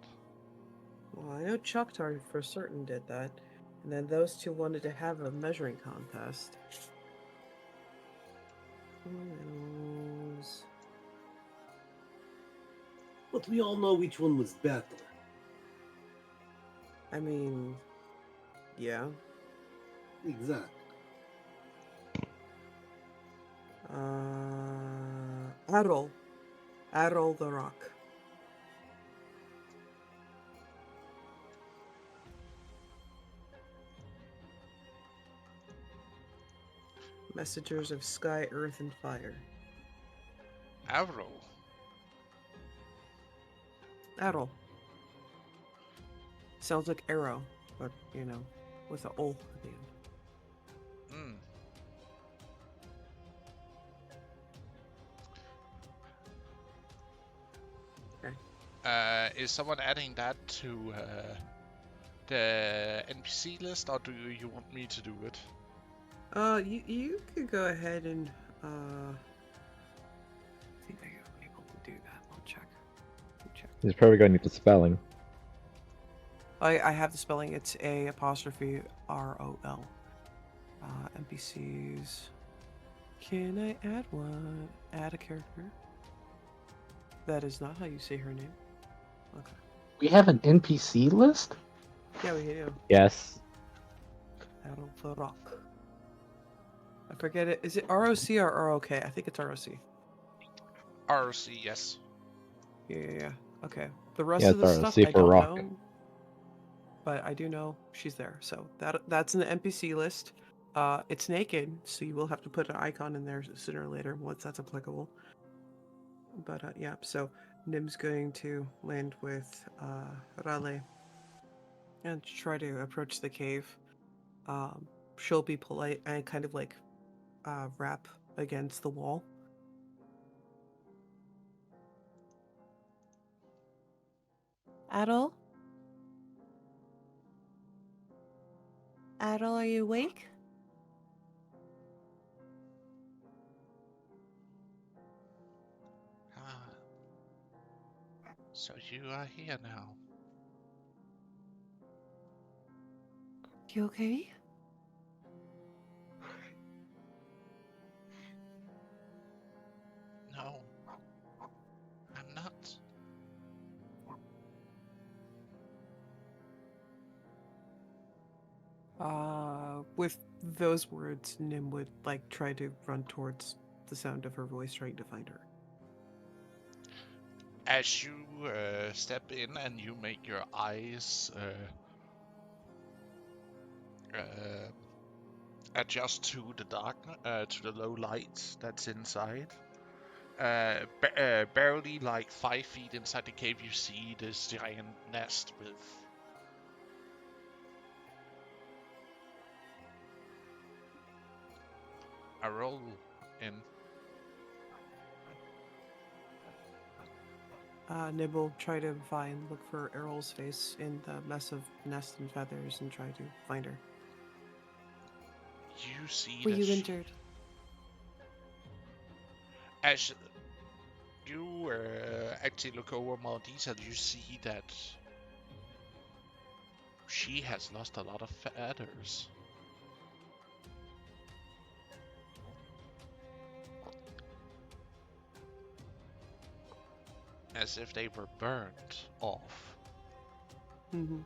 Well, I know Choctaw for certain did that, and then those two wanted to have a measuring contest. But we all know which one was better. I mean, yeah. Exactly. Adol the Rock. Messengers of sky, earth, and fire. Arrow. Adol. Sounds like arrow, but you know, with an O at the end. Hmm. Is someone adding that to the NPC list, or do you want me to do it? You could go ahead and I think I'm able to do that. I'll check. He's probably gonna need the spelling. I have the spelling. It's A apostrophe ROL. NPCs. Can I add one? Add a character. That is not how you say her name. Okay. We have an NPC list? Yeah, we do. Yes. Adol the Rock. I forget it. Is it ROC or ROK? I think it's ROC. RC, yes. Yeah. Okay. The rest Yeah, of the it's stuff ROC I for don't rock. know. But I do know she's there. So that's in the NPC list. It's naked, so you will have to put an icon in there sooner or later once that's applicable. But yeah, so Nim's going to land with Raleigh and try to approach the cave. She'll be polite and kind of like rap against the wall. Adol? Adol, are you awake? Ah. So you are here now. You okay? No. I'm not. With those words, Nim would like try to run towards the sound of her voice, trying to find her. As you step in and you make your eyes adjust to the dark, to the low light that's inside. Barely like 5 feet inside the cave, you see this giant nest with a roll in. Nibble try to look for Errol's face in the mess of nest and feathers and try to find her. You see Were that you she, injured? as you actually look over more detail, you see that she has lost a lot of feathers. As if they were burnt off. Mm-hmm.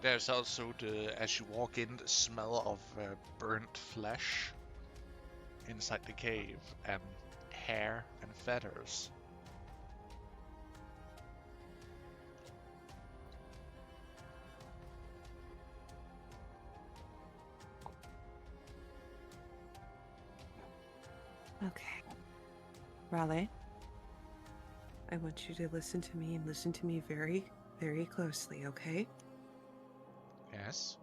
There's also as you walk in, the smell of burnt flesh inside the cave, and hair and feathers. Okay. Raleigh, I want you to listen to me and listen to me very, very closely, okay? Yes.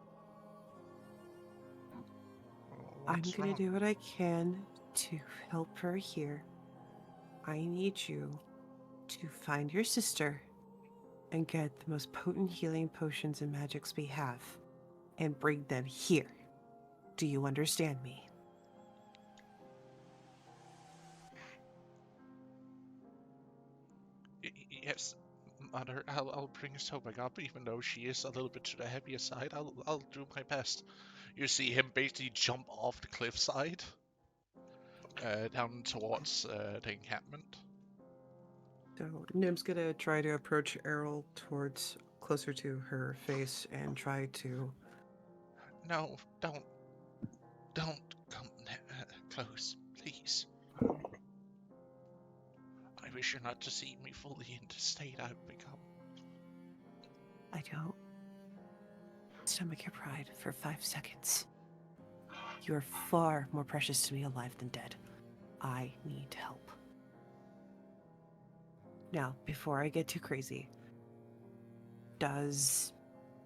I'm What's gonna wrong? do what I can to help her here. I need you to find your sister and get the most potent healing potions and magics we have and bring them here. Do you understand me? Yes, Mother. I'll bring Soba up, even though she is a little bit to the heavier side. I'll do my best. You see him basically jump off the cliffside, down towards the encampment. So Nim's gonna try to approach Errol towards closer to her face and try to. No, don't come close, please. I wish you not to see me fully in the state I've become. I don't stomach your pride for 5 seconds. You are far more precious to me alive than dead. I need help. Now, before I get too crazy, does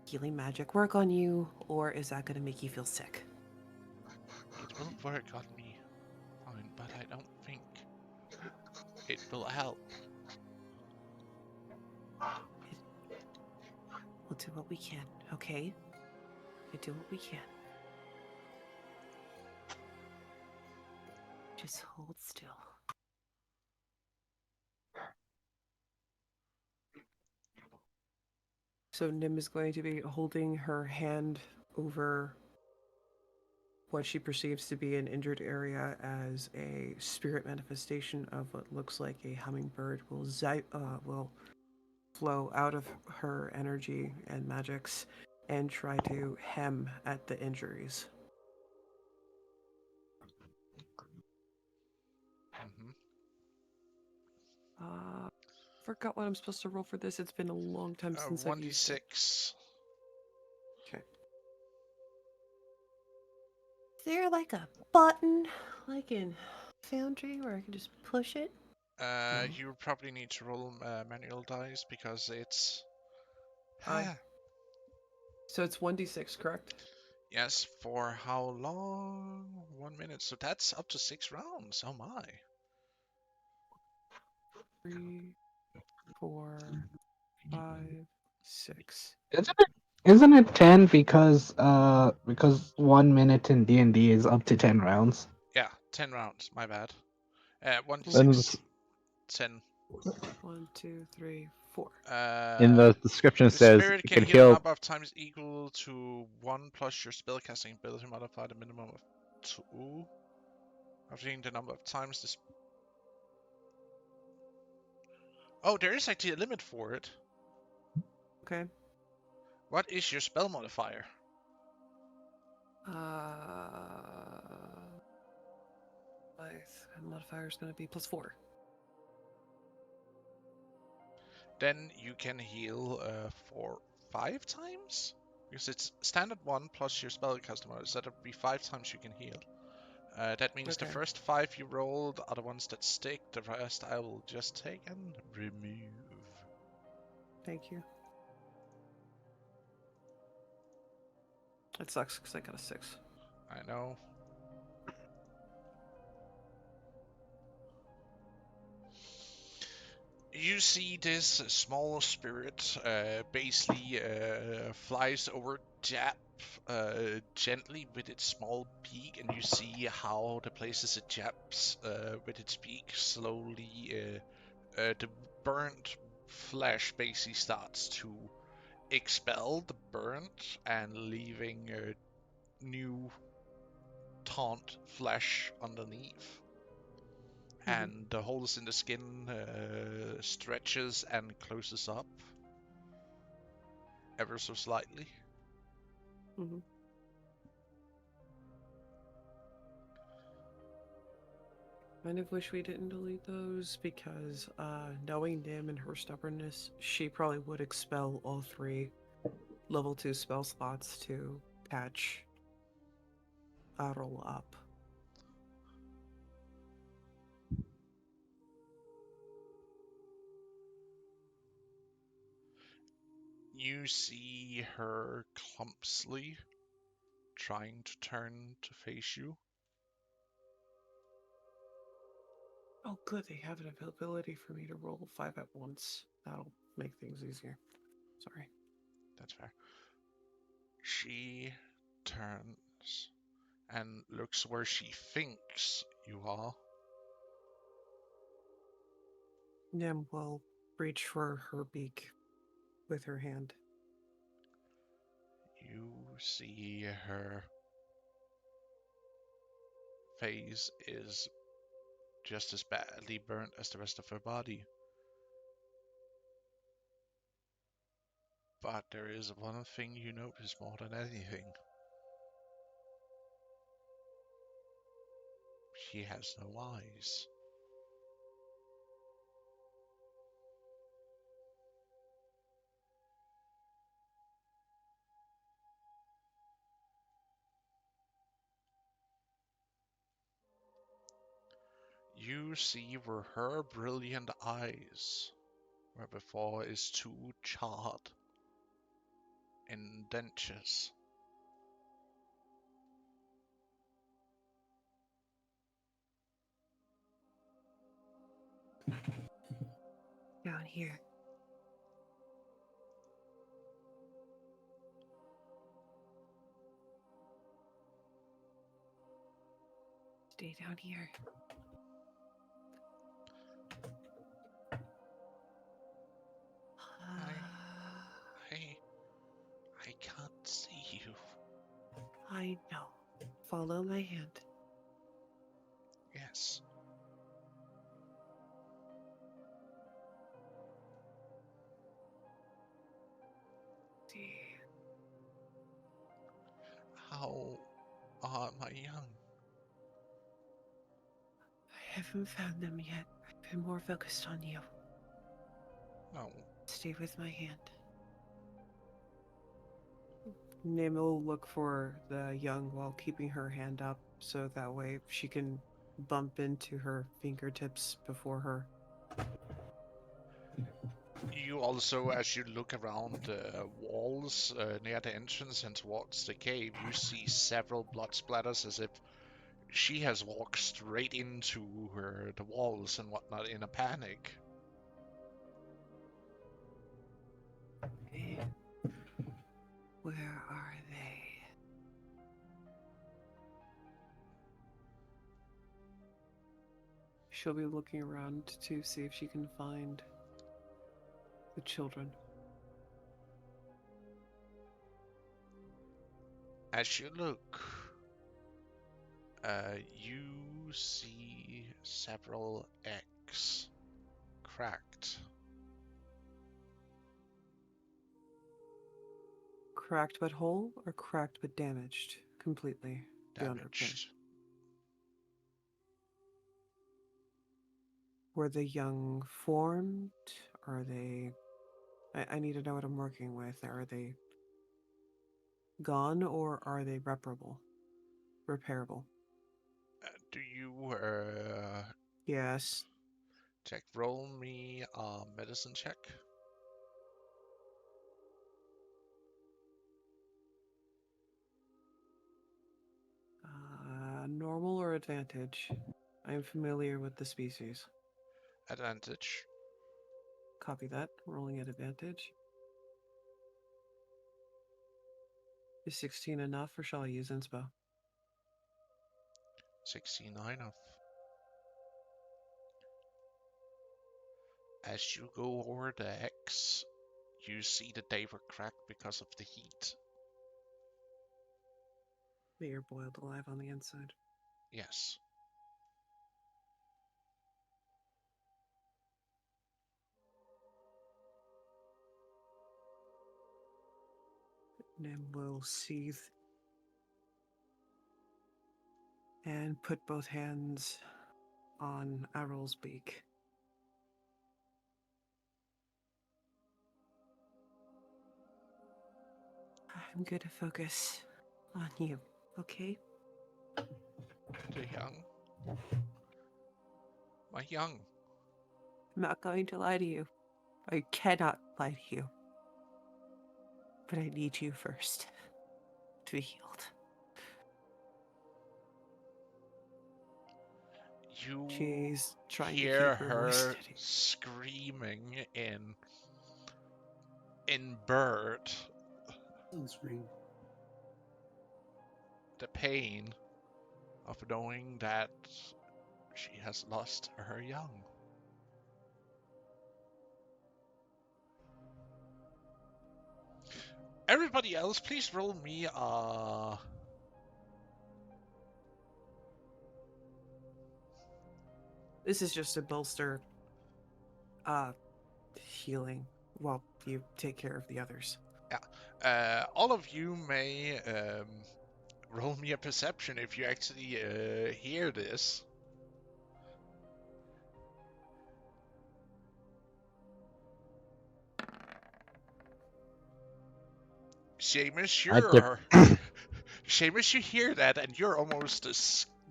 healing magic work on you, or is that going to make you feel sick? It will work on me, fine, but I don't think it will help. We'll do what we can, okay? We'll do what we can. Just hold still. So Nim is going to be holding her hand over what she perceives to be an injured area as a spirit manifestation of what looks like a hummingbird will flow out of her energy and magics and try to hem at the injuries. Mm-hmm. Forgot what I'm supposed to roll for this. It's been a long time since I've used it. 1d6. Okay. Is there like a button, like in Foundry, where I can just push it? No. You probably need to roll manual dice because it's. Aye. So it's 1d6, correct? Yes, for how long? 1 minute. So that's up to 6 rounds. Oh my. 3, 4, 5, 6. Isn't it 10 because 1 minute in D&D is up to 10 rounds? Yeah, 10 rounds. My bad. In 1d6, the, 10. 1, 2, 3, 4. in the description it The says spirit you can can heal a heal. number of times equal to 1 plus your spellcasting ability modified a minimum of 2. After the number of times this. Oh, there is actually a limit for it. Okay. What is your spell modifier? My modifier is going to be +4. Then you can heal for 5 times? Because it's standard 1 plus your spellcaster modifier, so that would be 5 times you can heal. That means the Okay. first 5 you rolled are the ones that stick, the rest I will just take and remove. Thank you. It sucks because I got a 6. I know. You see this small spirit basically flies over Jap gently with its small beak, and you see how the places it japs with its beak slowly, the burnt flesh basically starts to expel the burnt and leaving new taunt flesh underneath. And the holes in the skin stretches and closes up ever so slightly. Mhm. Kind of wish we didn't delete those because, knowing Nim and her stubbornness, she probably would expel all 3 level 2 spell slots to patch Arl up. You see her clumsily trying to turn to face you. Oh, good. They have an availability for me to roll 5 at once. That'll make things easier. Sorry. That's fair. She turns and looks where she thinks you are. Nim will reach for her beak with her hand. You see her face is just as badly burnt as the rest of her body. But there is one thing you notice more than anything. She has no eyes. You see where her brilliant eyes were before is too charred in dentures. Down here. Stay down here. I I can't see you. I know. Follow my hand. Yes. See. How are my young? I haven't found them yet. I've been more focused on you. No. Stay with my hand. Nim will look for the young while keeping her hand up so that way she can bump into her fingertips before her. You also, as you look around the walls near the entrance and towards the cave, you see several blood splatters as if she has walked straight into the walls and whatnot in a panic. Eh, where are they? She'll be looking around to see if she can find the children. As you look, you see several eggs cracked. Cracked but whole or cracked but damaged completely beyond repair? Damaged. Were the young formed? Are they... I need to know what I'm working with. Are they gone or are they reparable? Repairable? Do you Yes. roll me a medicine check? Normal or advantage? I am familiar with the species. Advantage. Copy that. Rolling at advantage. Is 16 enough or shall I use inspo? 69 of. As you go over the eggs, you see that they were cracked because of the heat. They are boiled alive on the inside. Yes. Nim will seethe and put both hands on Errol's beak. I'm going to focus on you, okay? The young. My young. I'm not going to lie to you. I cannot lie to you. But I need you first to be healed. You She's trying to hear keep her voice her steady. screaming in bird. Sunscreen. The pain of knowing that she has lost her young. Everybody else, please roll me This is just to bolster healing while you take care of the others. all of you may roll me a perception if you actually hear this. Seamus, I did. Seamus, you hear that, and you're almost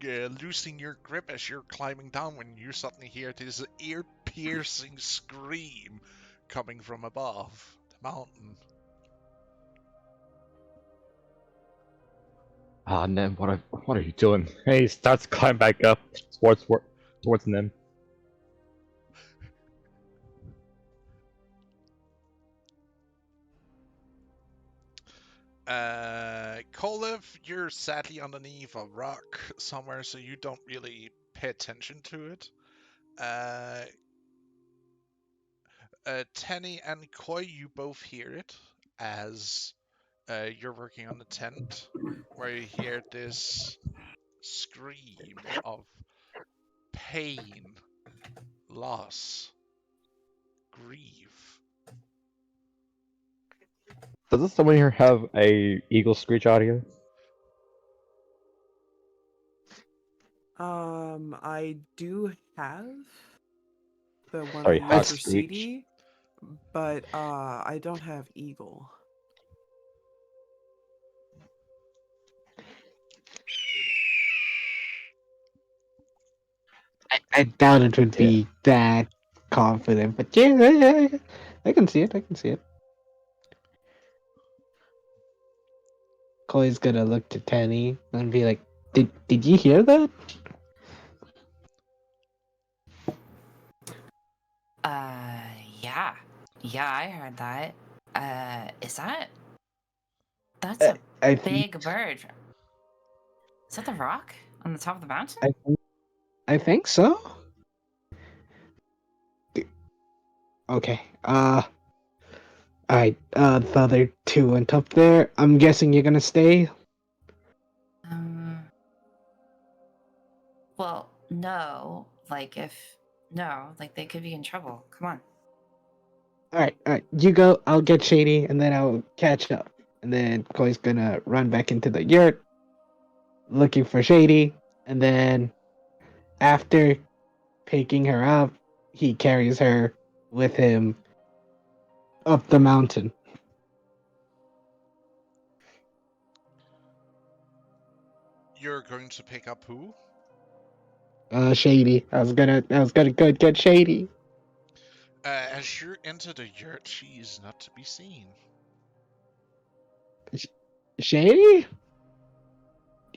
losing your grip as you're climbing down when you suddenly hear this ear-piercing scream coming from above the mountain. Ah, Nim, what are you doing? Hey, he starts to climb back up towards Nim. Kolev, you're sadly underneath a rock somewhere, so you don't really pay attention to it. Tenny and Koi, you both hear it as you're working on the tent, where you hear this scream of pain, loss, grief. Doesn't someone here have a eagle screech audio? I do have the one I Sorry, use hot for screech. CD, but I don't have Eagle. I doubt it would Yeah. be that confident, but yeah, I can see it. I can see it. Koi's gonna look to Tenny and be like, "Did you hear that?" Yeah. Yeah, I heard that. Is that? That's a I think big bird. Is that the rock on the top of the mountain? I think so. Okay. Alright. The other two went up there. I'm guessing you're gonna stay. Um. Well, no. Like they could be in trouble. Come on. Alright. You go. I'll get Shady, and then I'll catch up. And then Koi's gonna run back into the yurt, looking for Shady, and then after picking her up, he carries her with him up the mountain. You're going to pick up who? Shady. I was gonna go get Shady. As you enter the yurt, she is not to be seen. Shady?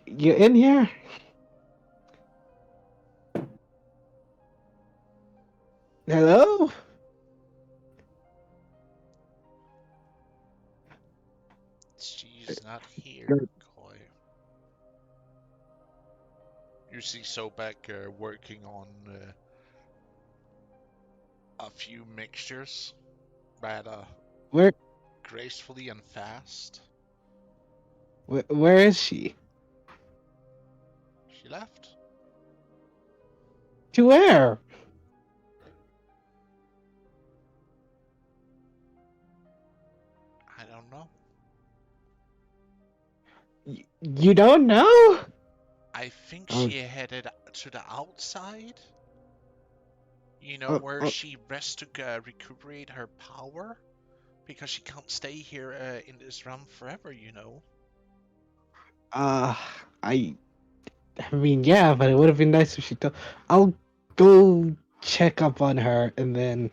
You in here? Hello? She's not here, Good. Koi. You see Sobek working on a few mixtures, rather Where gracefully and fast. where is she? She left. To where? I don't know. You don't know? I think Oh, she headed to the outside. You know, oh, where oh, she rests to recuperate her power. Because she can't stay here in this realm forever, you know. uh, I, I mean, yeah, but it would have been nice if she told. I'll go check up on her, and then,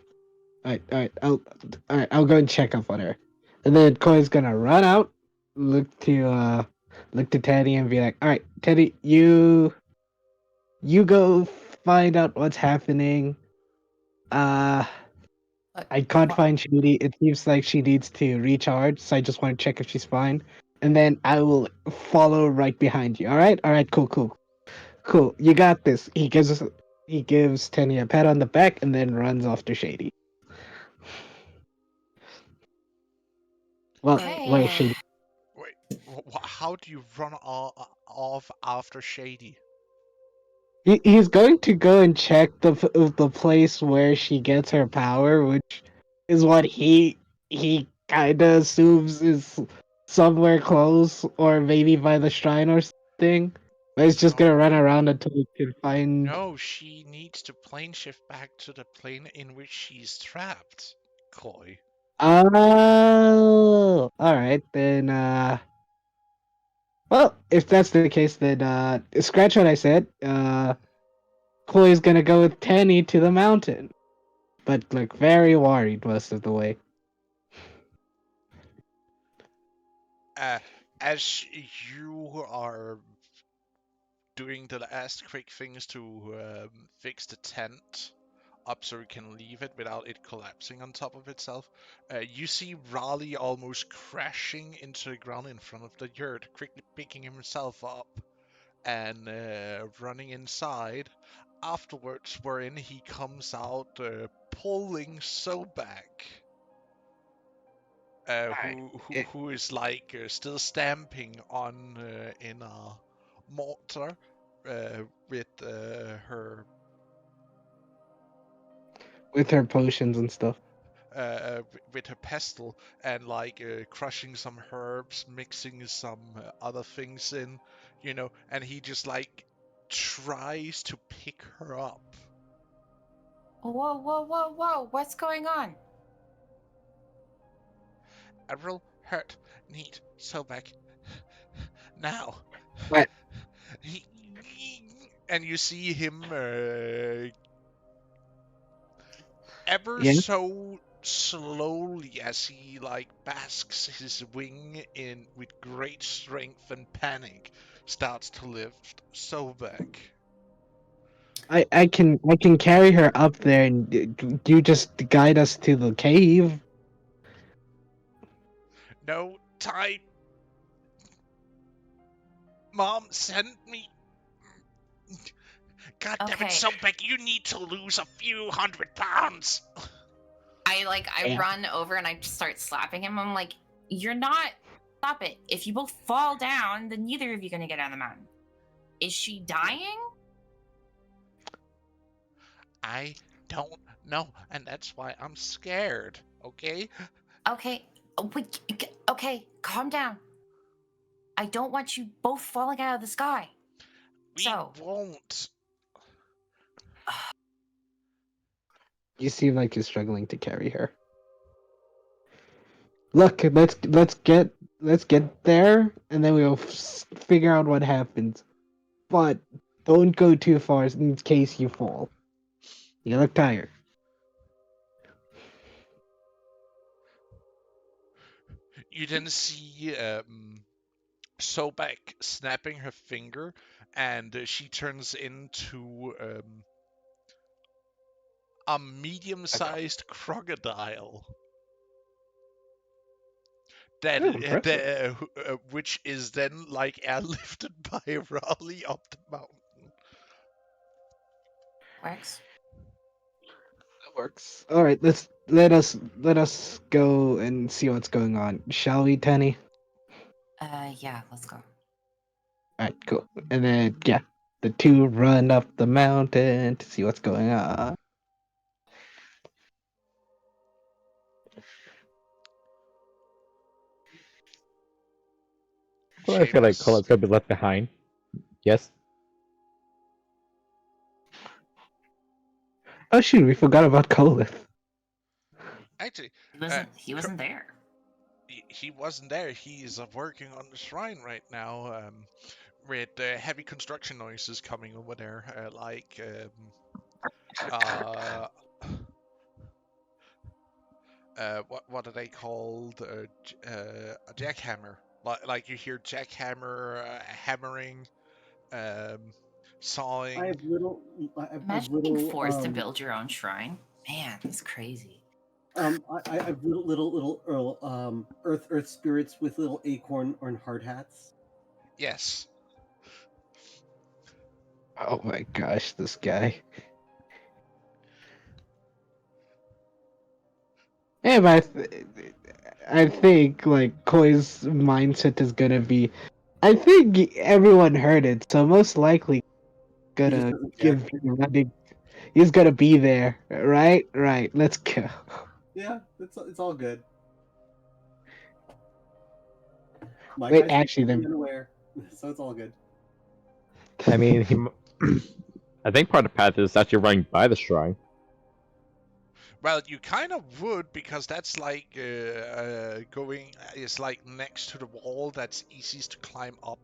I'll go and check up on her, and then Koi's gonna run out, look look to Teddy and be like, all right, Teddy, you go find out what's happening. Uh, But I can't what? find Shady. It seems like she needs to recharge, so I just want to check if she's fine. And then I will follow right behind you. All right, cool. You got this. He gives Tenny a pat on the back and then runs off to Shady. Well, where's Okay. Shady? Wait, how do you run off after Shady? He's going to go and check the place where she gets her power, which is what he kind of assumes is somewhere close or maybe by the shrine or something. But he's just gonna run No, around until he can find. no, she needs to plane shift back to the plane in which she's trapped. Koi. Oh, all right then. Well, if that's the case, then scratch what I said. Chloe's gonna go with Tenny to the mountain, but like very worried most of the way. Uh, as you are doing the last quick things to fix the tent up so we can leave it without it collapsing on top of itself, you see Raleigh almost crashing into the ground in front of the yurt, quickly picking himself up and running inside. Afterwards, wherein he comes out pulling Sobek, Alright. who is like still stamping on in a mortar with her With her potions and stuff. with her pestle and like crushing some herbs, mixing some other things in, you know, and he just like tries to pick her up. Whoa, whoa, whoa, whoa. What's going on? Avril hurt need Sobek now. But He, and you see him ever yeah, so slowly as he like basks his wing in with great strength and panic starts to lift Sobek. I can carry her up there and you just guide us to the cave. No time. Mom sent me. God damn it, Okay. Sobek, you need to lose a few 100 pounds. I Yeah. run over and I just start slapping him. I'm like, you're not. Stop it. If you both fall down, then neither of you gonna get on the mountain. Is she dying? I don't know, and that's why I'm scared, okay? Okay. Oh, wait, okay, calm down. I don't want you both falling out of the sky. We So, won't. You seem like you're struggling to carry her. Look, let's get there, and then we'll figure out what happens. But don't go too far in case you fall. You look tired. You then see Sobek snapping her finger, and she turns into a medium-sized crocodile. That Oh, impressive. which is then like airlifted by Raleigh up the mountain. works. That works. All right, let us go and see what's going on, shall we, Tenny? Yeah, let's go. All right, cool. And then yeah, the two run up the mountain to see what's going on. I feel like Seamus. Colin's gonna be left behind. Yes. Oh shoot, we forgot about Colin. Actually, He wasn't there. he wasn't there. He's working on the shrine right now, with heavy construction noises coming over there, uh, what are they called? A jackhammer. Like you hear jackhammer hammering, um, sawing. I have little. I have Imagine being little. forced to build your own shrine. Man, that's crazy. I have little earth spirits with little acorn or hard hats. Yes. Oh my gosh, this guy. Yeah, but I think like Koi's mindset is gonna be. I think everyone heard it, so most likely He just gonna doesn't care. give you running. He's gonna be there, right? Right. Let's go. Yeah, it's all good. My Wait, guy's actually, completely then unaware, so it's all good. I mean, I think part of the path is actually running by the shrine. Well, you kind of would, because that's like going. It's like next to the wall. That's easiest to climb up.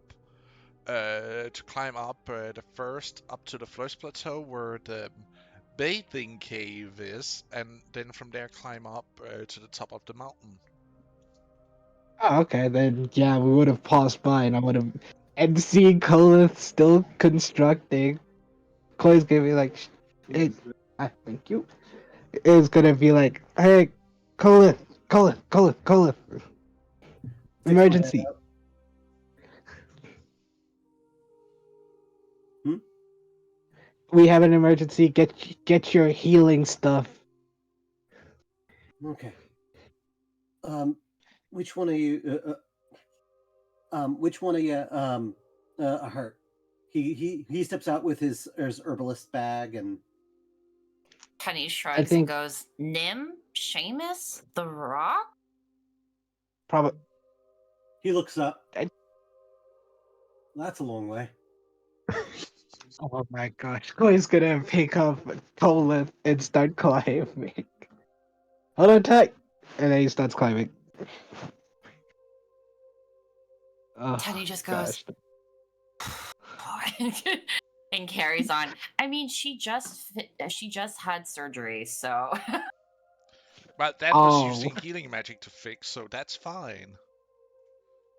The first up to the first plateau where the bathing cave is, and then from there climb up to the top of the mountain. Oh, okay, then yeah, we would have paused by, and I would have. And seeing Kolith still constructing, Koi's gonna be like, "Hey, I thank you." It's gonna be like, "Hey, Kolith, Kolith, Sticks my head emergency." out. Hmm? We have an emergency. Get your healing stuff. Okay. Which one of you? Which one of you? Are hurt? He steps out with his herbalist bag and Penny I shrugs and think goes, Nim? Seamus? The Rock? probably. he looks up. I- That's a long way. Oh my gosh, Koi's gonna pick up Kolith and start climbing. Hold on tight, and then he starts climbing. Oh Teddy just goes, gosh. and carries on. I mean, she just had surgery, so But that was Oh, using healing magic to fix, so that's fine.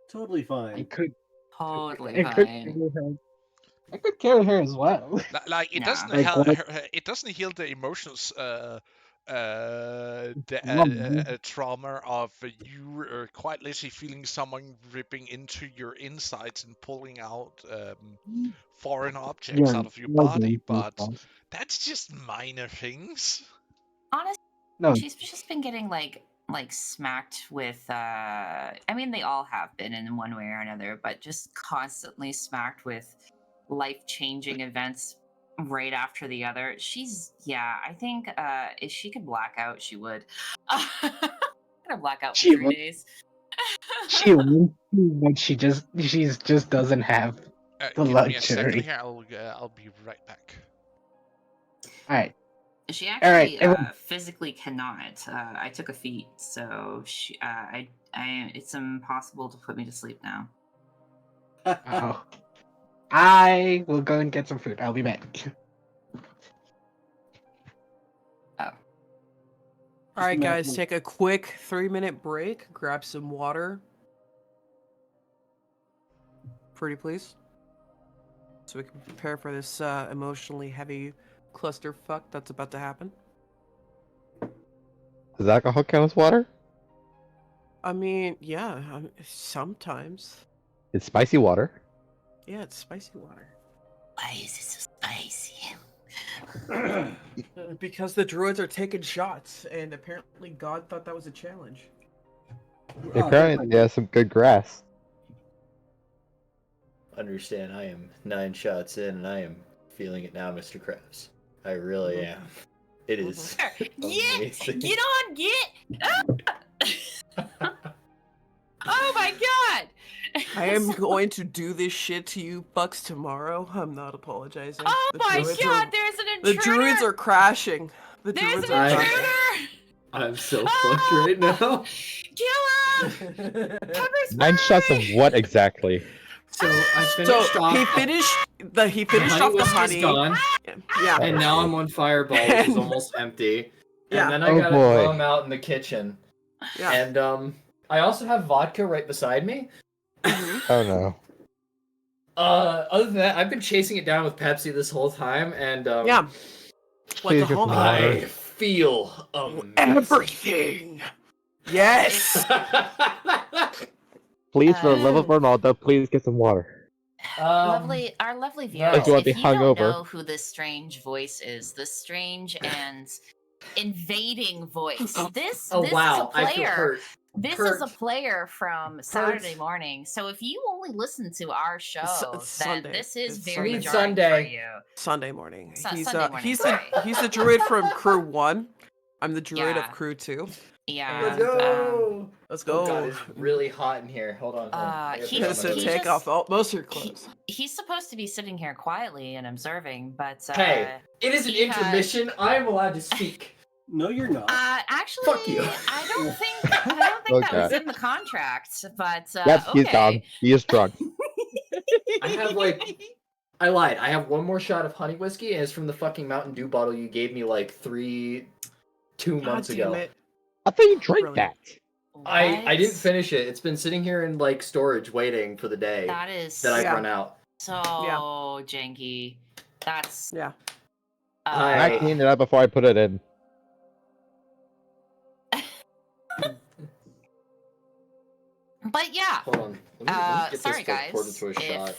Totally I fine. could. totally I could fine. carry her. I could carry her as well. Like it Yeah. doesn't Like help. what? It doesn't heal the emotional Mom. trauma of you quite literally feeling someone ripping into your insides and pulling out foreign objects You're out of your body, lovely, but boss. that's just minor things. Honestly, No, she's just been getting like smacked with I mean they all have been in one way or another, but just constantly smacked with life-changing events right after the other. I think if she could black out, she would. Gonna black out for she 3 won't. days. She won't. But she's just doesn't have the Give me a second luxury. here. I'll be right back. All right, She all right. actually Everyone. physically cannot. I took a feat, so it's impossible to put me to sleep now. Oh, I will go and get some food. I'll be back. All right, guys, imagine- take a quick 3-minute break. Grab some water. Pretty please. So we can prepare for this emotionally heavy clusterfuck that's about to happen. Does alcohol count as water? I mean, yeah, sometimes. It's spicy water. Yeah, it's spicy water. Why is it so spicy? Because the druids are taking shots, and apparently God thought that was a challenge. Apparently, they have some good grass. Understand, I am 9 shots in and I am feeling it now, Mr. Krabs. I really Mhm. am. It is Yeah, amazing. get on, get. Oh my god! I am going to do this shit to you bucks tomorrow. I'm not apologizing. Oh The my druids god, are- there's an The intruder! druids are crashing. The There's druids an are I- crashing. intruder! I'm so Ah! fucked right now. Kill him! Pepper 9 shots of spray! what exactly? So I So finished off. he finished honey off the whiskey's honey. gone, Yeah. and now I'm on Fireball, which is And- almost empty. Yeah. And then I Oh, got boy. rum out in the kitchen. Yeah. And I also have vodka right beside me. Oh no. Other than that, I've been chasing it down with Pepsi this whole time, and Yeah. Like Please a get some homie. water. I feel amazing. Everything. Yes. Please, for the love of Ronaldo, please get some water. Our lovely viewers, If you want if to you be don't hungover. know who this strange voice is, this strange and invading voice, this Oh this wow, is a I feel player. hurt. This is a player from Saturday morning. So if you only listen to our show, it's then Sunday. this is It's very Sunday. jarring for Sunday. you. Sunday morning. He's Sunday morning, he's sorry. he's the druid from Crew 1. I'm the druid Yeah. of Crew 2. Yeah. Let's And, go. Let's Oh go. god, it's really hot in here. Hold on. I gotta he put on Because my to he hood. take just- off most of your clothes. He's supposed to be sitting here quietly and observing, but Hey, it is an he had- intermission. I am allowed to speak. No, you're not. actually, Fuck you. I don't think that was Okay. in the contract, but Yep, he's okay. gone. He is drunk. I have like, I lied. I have one more shot of honey whiskey, and it's from the fucking Mountain Dew bottle you gave me like 2 months God ago. damn it. I thought you drank Brilliant. that. I didn't What? finish it. It's been sitting here in like storage, waiting for the day That is that I've Yeah. run out. so janky. That's Yeah. I cleaned it up before I put it in. But yeah. Hold on. Let me get Sorry this like, guys. poured into a shot.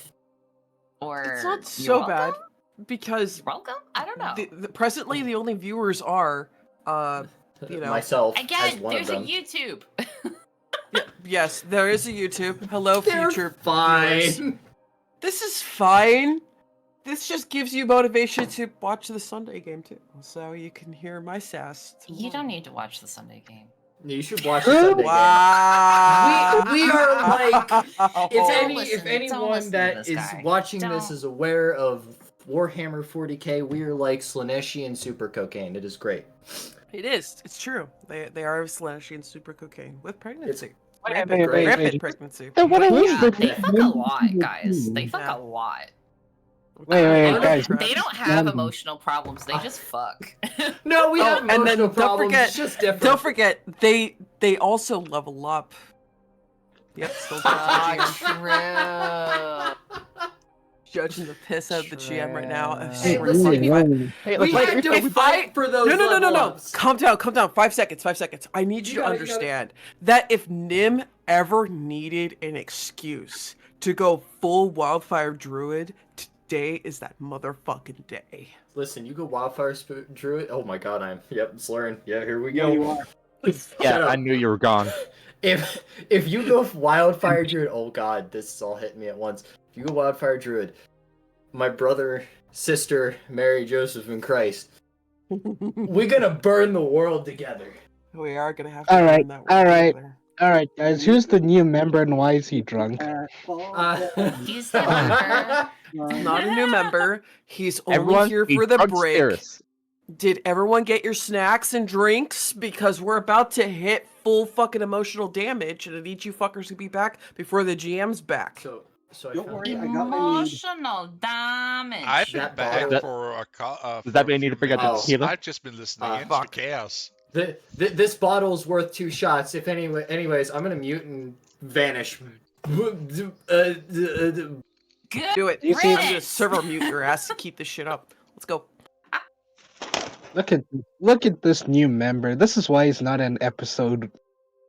Or It's not you're so welcome? bad because You're welcome. I don't know. presently the only viewers are you know. Myself as Again, one there's of a them. YouTube. Yes, there is a YouTube. Hello, They're future viewers. fine. This is fine. This just gives you motivation to watch the Sunday game too, so you can hear my sass. You don't need to watch the Sunday game. You should watch the Sunday game. Wow. We are like, Don't if listen- don't anyone listen to that this is guy. watching this Don't. is aware of Warhammer 40k, we are like Slaneshi and Super Cocaine. It is great. It is. It's true. They are slashy and super cocaine with pregnancy. Wait, Rampant, wait, rampant wait. pregnancy. Then what But is Yeah, the they fuck a lot, guys. They fuck Yeah. a lot. Wait, They guys. don't- They don't have emotional problems. They just fuck. No, we have and then emotional don't problems. forget- It's just different. Don't forget, they also level up. Yep, still judging the piss out of the GM right now. Hey, We're listen, fucking fine. Hey, we like, had to if fight for those No. level ups. Calm down. 5 seconds. I need you to You got it, you got it. understand that if Nim ever needed an excuse to go full wildfire druid, today is that motherfucking day. Listen, you go Wildfire Druid. Oh my god, I'm slurring. Yeah, here we Yeah, go. you are. Shut yeah, up. I knew you were gone. If you go Wildfire Druid, oh god, this is all hitting me at once. If you go Wildfire Druid, my brother, sister, Mary, Joseph, and Christ, we're gonna burn the world together. We are gonna have to All right, learn that word all right. together. All right, guys, who's the new member and why is he drunk? He's the member. Not a new member. He's only Everyone, here be for the drunk break. stairs. Did everyone get your snacks and drinks? Because we're about to hit full fucking emotional damage, and I need you fuckers to be back before the GM's back. So I Don't found worry, I got my mead. Emotional damage. I've been That back bottle- for a Does that mean I need to bring out the minutes. tequila? I've just been listening in to the Fuck. chaos. This bottle's worth 2 shots. Anyways, I'm gonna mute and vanish. Good Do it. You see- I'm gonna server mute your ass to keep this shit up. Let's go. Look at this new member. This is why he's not in episode.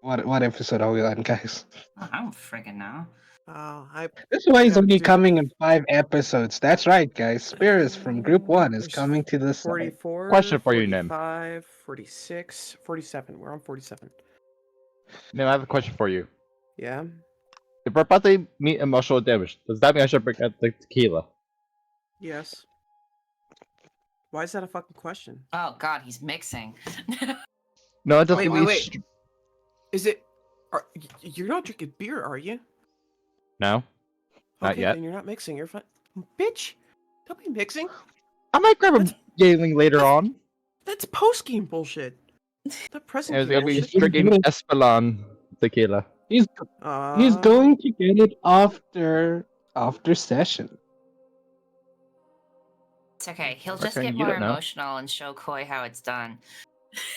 What episode are we on, guys? I don't friggin' know. This is why he's Yeah, only dude. coming in 5 episodes. That's right, guys. Spirits from Group 1 is There's coming to this. 44. Question for you, Nim. 45, 46, 47. We're on 47. Now I have a question for you. Yeah. If we're about to meet emotional damage, does that mean I should bring out the tequila? Yes. Why is that a fucking question? Oh god, he's mixing. No, it doesn't Wait, mean. wait. Is it? You're not drinking beer, are you? No, not Okay, yet. then you're not mixing. You're fine. Bitch, don't be mixing. I might grab a That's- Gailing later that's- on. That's post game bullshit. The present It's game gonna be bullshit. drinking Espelon tequila. He's Uh, going to get it after session. It's okay. He'll just Okay, get you more don't know. emotional and show Koi how it's done.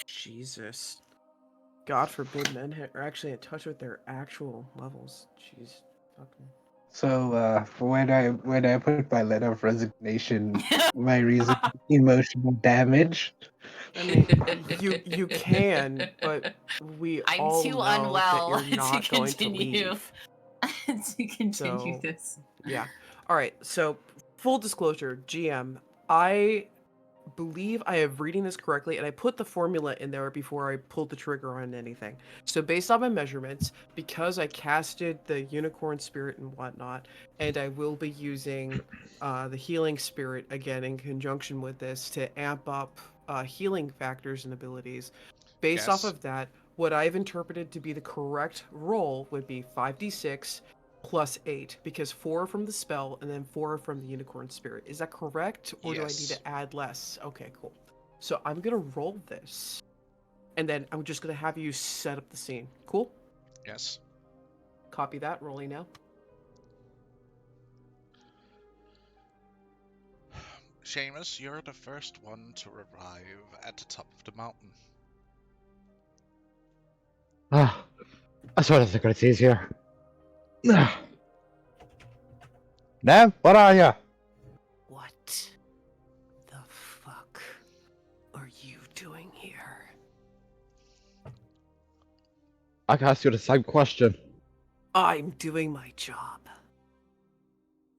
Jesus. God forbid men are actually in touch with their actual levels. Jeez. Fucking. So when I put my letter of resignation, my reason emotional damage. I mean, you can, but we I'm all too know that unwell you're to not going to continue. leave. To continue So, this. yeah. All right. So, full disclosure, GM, I believe I am reading this correctly, and I put the formula in there before I pulled the trigger on anything. So, based on my measurements, because I casted the unicorn spirit and whatnot, and I will be using the healing spirit again in conjunction with this to amp up healing factors and abilities. Based off Yes. of that, what I've interpreted to be the correct roll would be 5d6 plus 8, because 4 from the spell and then 4 from the unicorn spirit. Is that correct, or do I need Yes. to add less? Okay, cool. So I'm gonna roll this, and then I'm just gonna have you set up the scene. Cool? Yes. Copy that. Rolling now. Seamus, you're the first one to arrive at the top of the mountain. Ah, I swear to think it's easier. Nev, what are ya? What the fuck are you doing here? I can ask you the same question. I'm doing my job.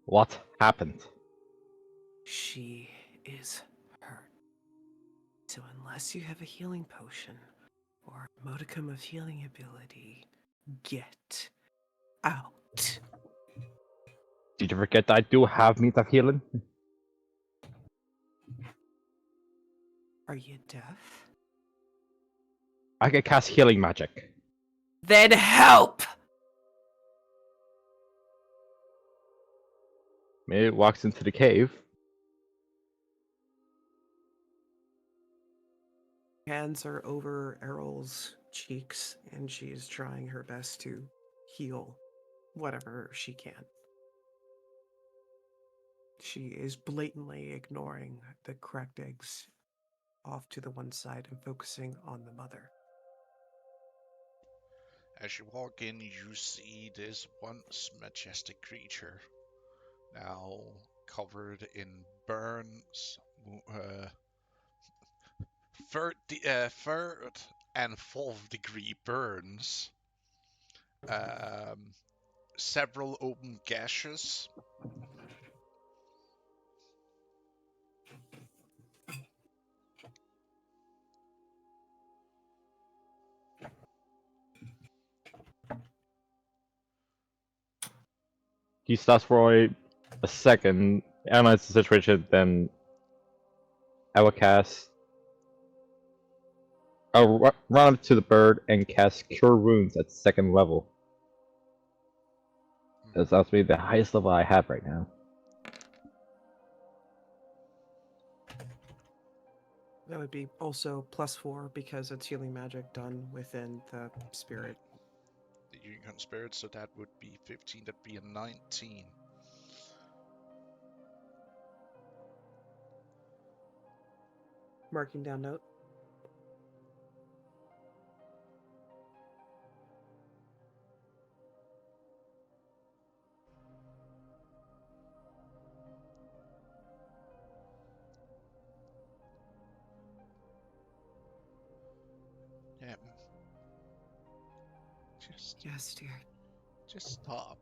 What happened? She is hurt. So unless you have a healing potion or a modicum of healing ability, get out. Did you forget that I do have means of healing? Are you deaf? I can cast healing magic. Then help! Maybe walks into the cave. Hands are over Errol's cheeks, and she is trying her best to heal whatever she can. She is blatantly ignoring the cracked eggs off to the one side and focusing on the mother. As you walk in, you see this once majestic creature, now covered in burns, third and fourth degree burns, several open gashes. He stops for a second, analyzes the situation, then I will cast. I'll run up to the bird and cast Cure Wounds at 2nd level. That's actually the highest level I have right now. That would be also +4 because it's healing magic done within the spirit. The unicorn spirit, so that would be 15, that'd be a 19. Marking down note. Yeah. Yes, dear. Just stop.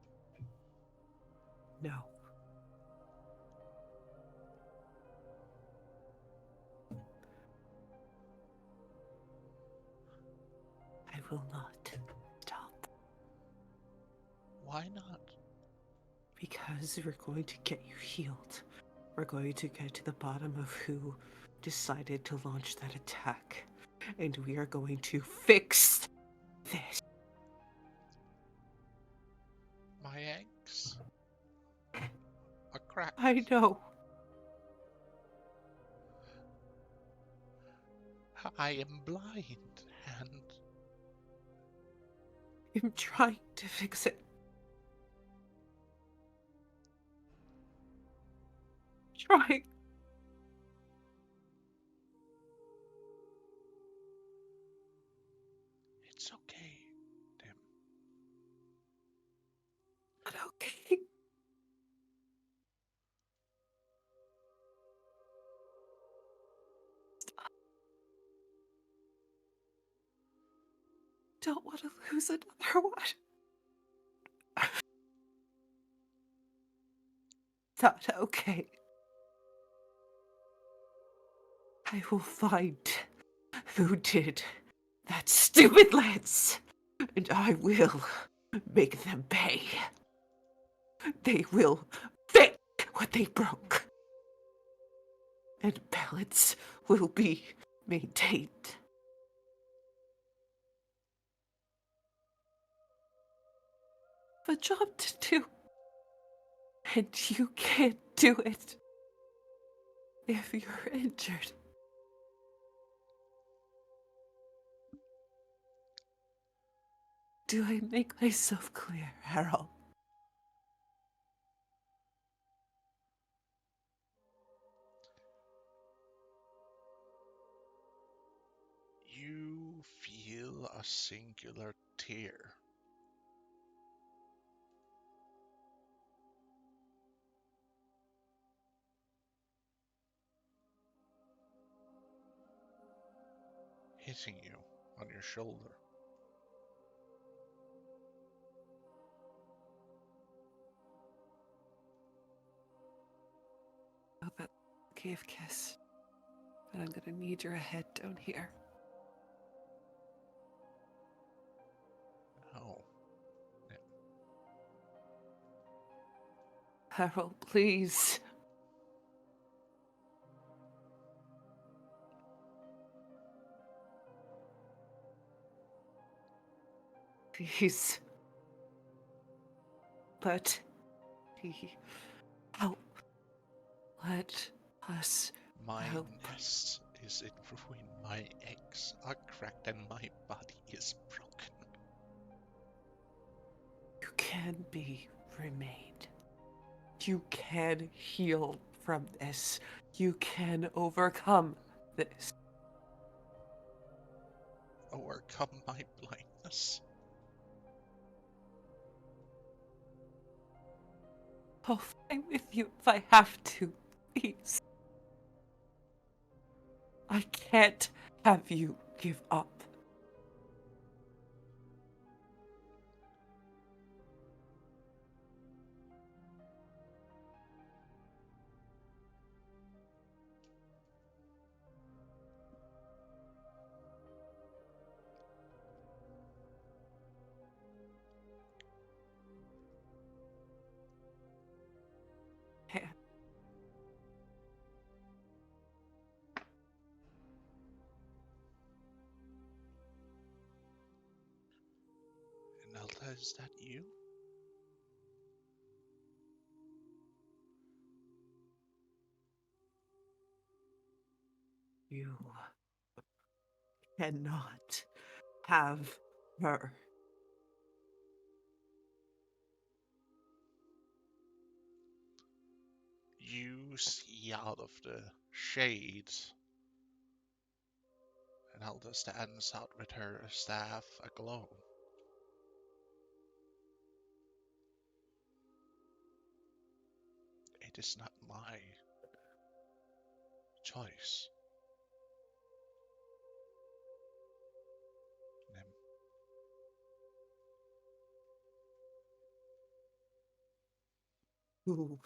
No. I will not stop. Why not? Because we're going to get you healed. We're going to get to the bottom of who decided to launch that attack. And we are going to fix this. My eggs? A crack. I know. I am blind, and I'm trying to fix it. Trying. it's okay, Tim. But okay. Don't want to lose another one. Not okay. I will find who did that stupid lance, and I will make them pay. They will fix what they broke, and balance will be maintained. A job to do, and you can't do it if you're injured. Do I make myself clear, Harold? You feel a singular tear. Hitting you on your shoulder. Oh, that cave kiss. But I'm gonna need your head down here. Oh. Harold, please. Please. Let me help. Let us My help. nest is in ruin, my eggs are cracked, and my body is broken. You can be remade. You can heal from this. You can overcome this. Overcome my blindness. I'll fight with you if I have to. Please. I can't have you give up. Can't. Nelda, is that you? You cannot have her. You see out of the shades, and Nelda stands out with her staff aglow. It is not my choice. Nim. Who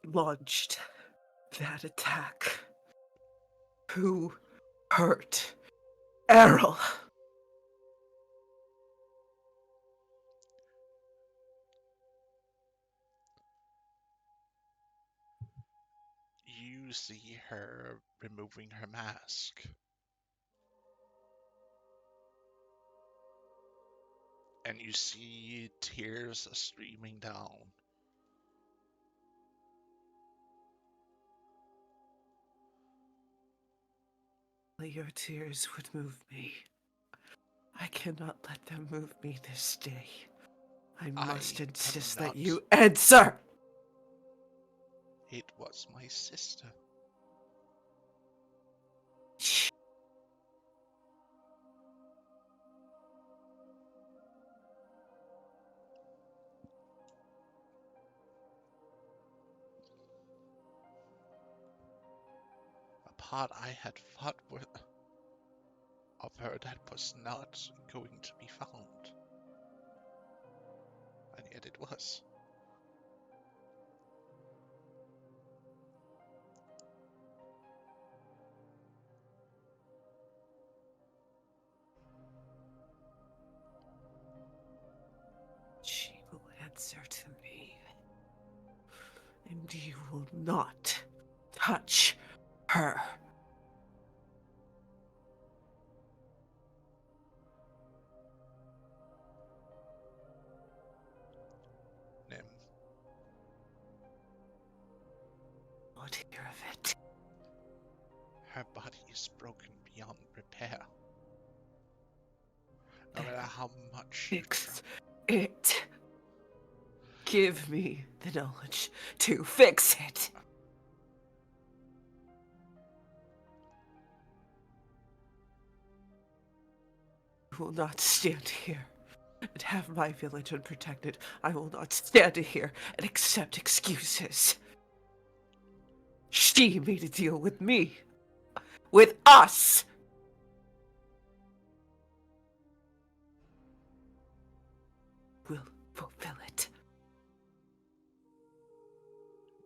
launched that attack? Who hurt Errol? You see her removing her mask. and you see tears streaming down. Only your tears would move me. I cannot let them move me this day. I must I insist am that not. you answer! It was my sister. Shh. A part I had fought with of her that was not going to be found. And yet it was. She will answer to me. And you will not touch her. Nim, Not hear of it. her body is broken beyond repair. No matter how much you try. Fix it. Give me the knowledge to fix it. I will not stand here and have my village unprotected. I will not stand here and accept excuses. She made a deal with me. With us! We'll fulfill it.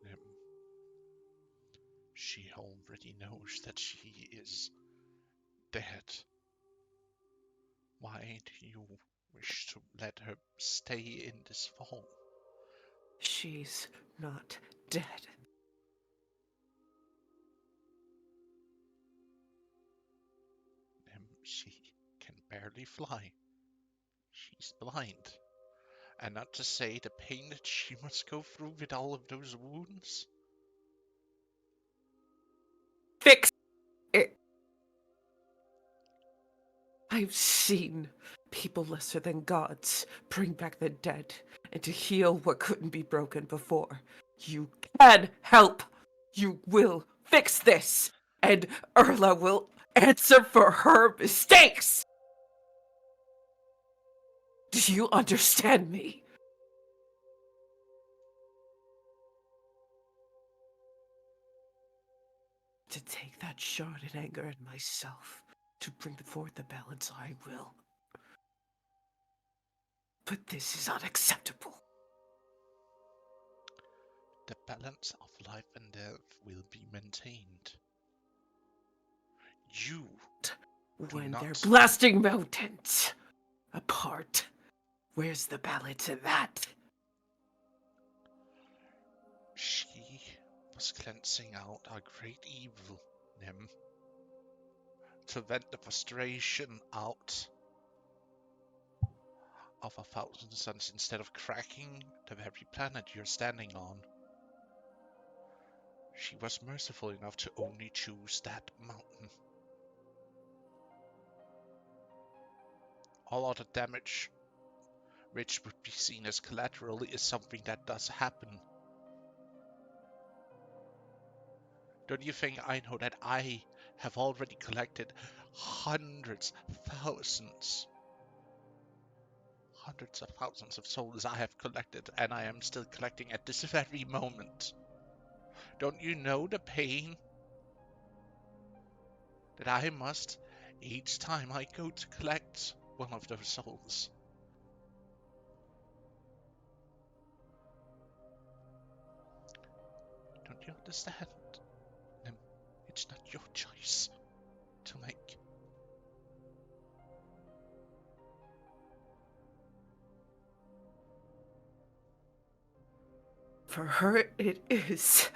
Nim, she already knows that she is dead. Why do you wish to let her stay in this form? She's not dead. Nim, she can barely fly. She's blind. And not to say the pain that she must go through with all of those wounds. Fix it. I've seen people lesser than gods bring back the dead and to heal what couldn't be broken before. You can help. You will fix this. And Erla will answer for her mistakes. Do you understand me? To take that shard in anger at myself, to bring forth the balance, I will. But this is unacceptable. The balance of life and death will be maintained. You When not. they're blasting mountains apart, where's the balance in that? She was cleansing out our great evil, Nim. To vent the frustration out of 1,000 suns instead of cracking the very planet you're standing on. She was merciful enough to only choose that mountain. All other damage, which would be seen as collateral, is something that does happen. Don't you think I know that I have already collected hundreds of thousands of souls I have collected, and I am still collecting at this very moment. Don't you know the pain that I must each time I go to collect one of those souls? Don't you understand? It's not your choice to make. For her, it is.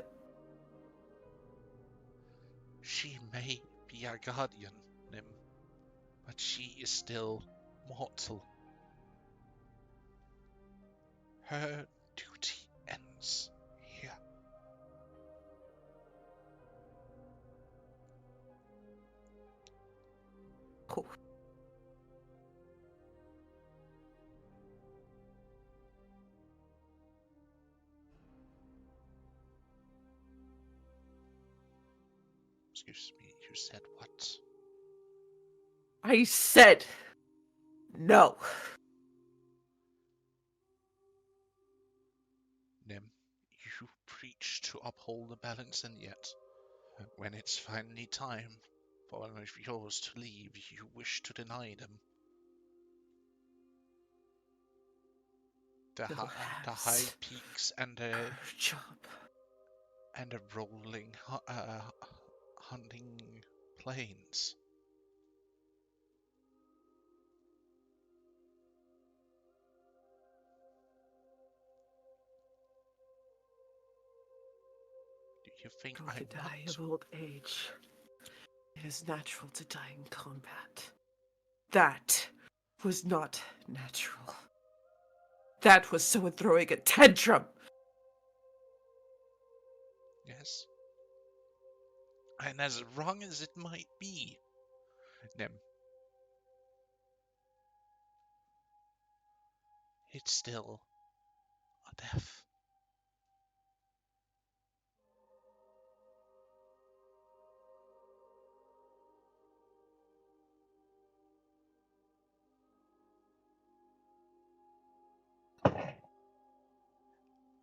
She may be our guardian, Nim, but she is still mortal. Her duty ends here. Oh. Excuse me, you said what? I said no. Nim, you preach to uphold the balance, and yet, when it's finally time for one of yours to leave, you wish to deny them. The Little high halves. peaks and Her job. the rolling hunting plains. Do you think Go I to die want? of old age. It is natural to die in combat. That was not natural. That was someone throwing a tantrum. Yes. And as wrong as it might be, Nim, it's still a death.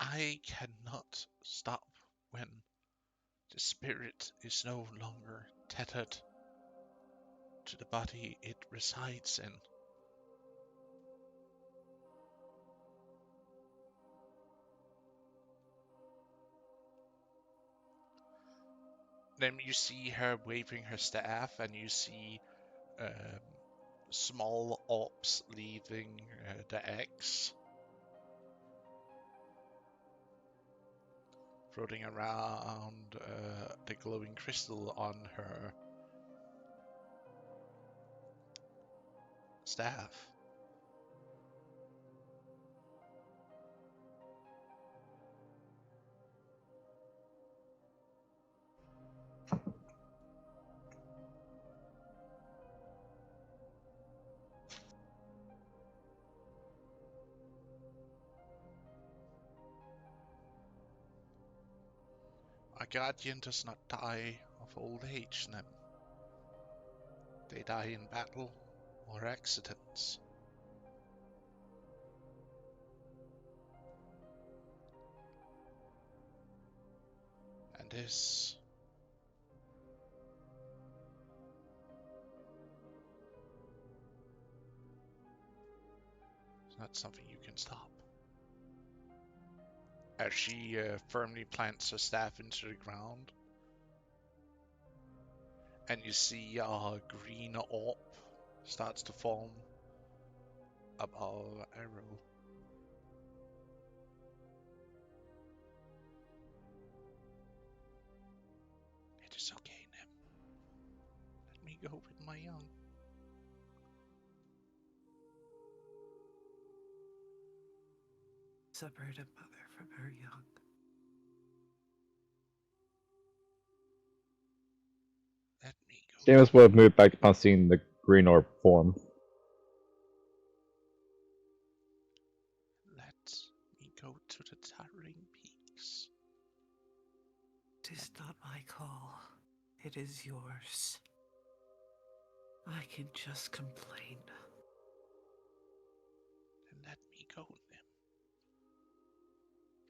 I cannot stop when the spirit is no longer tethered to the body it resides in. Then you see her waving her staff, and you see um, small orbs leaving the X, floating around the glowing crystal on her staff. A guardian does not die of old age, Nim. They die in battle or accidents. And this is not something you can stop. As she firmly plants her staff into the ground, and you see a green orb starts to form above Arrow. It is okay, Nim. Let me go with my young. Separate a mother from her young. Let me go. James would have moved back upon seeing the green orb form. Let me go to the towering peaks. Tis not my call. It is yours. I can just complain. And let me go, Nim.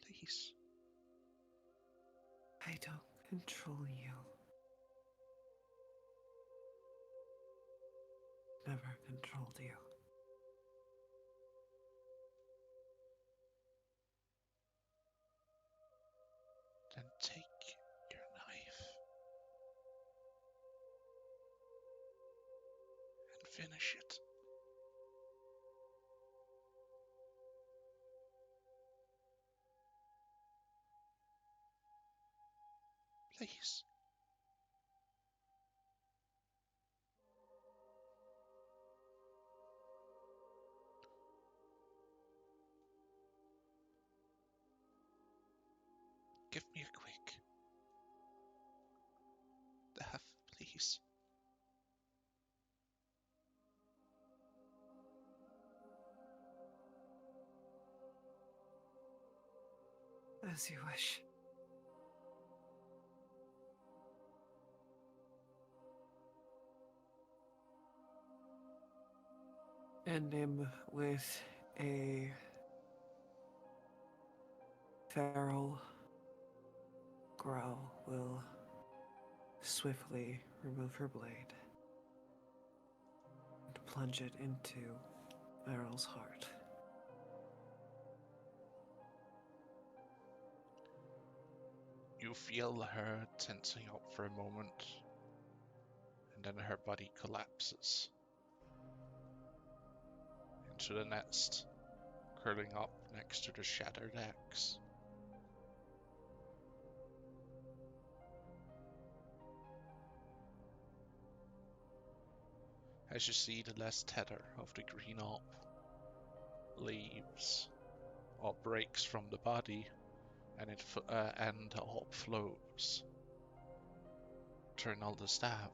Please. I don't control you. Never controlled you. Then take your knife and finish it. Please. Give me a quick death, please. As you wish. And him with a feral growl will swiftly remove her blade and plunge it into Meryl's heart. You feel her tensing up for a moment, and then her body collapses into the nest, curling up next to the shattered axe. As you see the last tether of the green orb leaves or breaks from the body, and the orb flows. Turn all the staff.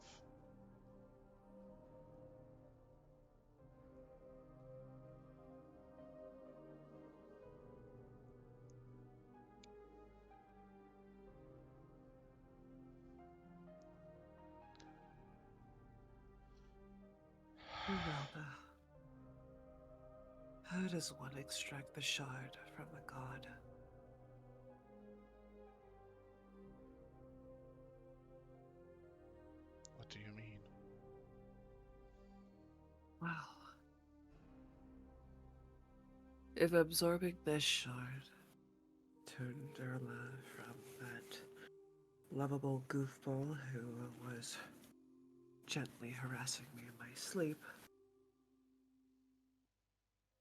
Umelda, how does one extract the shard from a god? What do you mean? Well, if absorbing this shard turned Irma from that lovable goofball who was gently harassing me in my sleep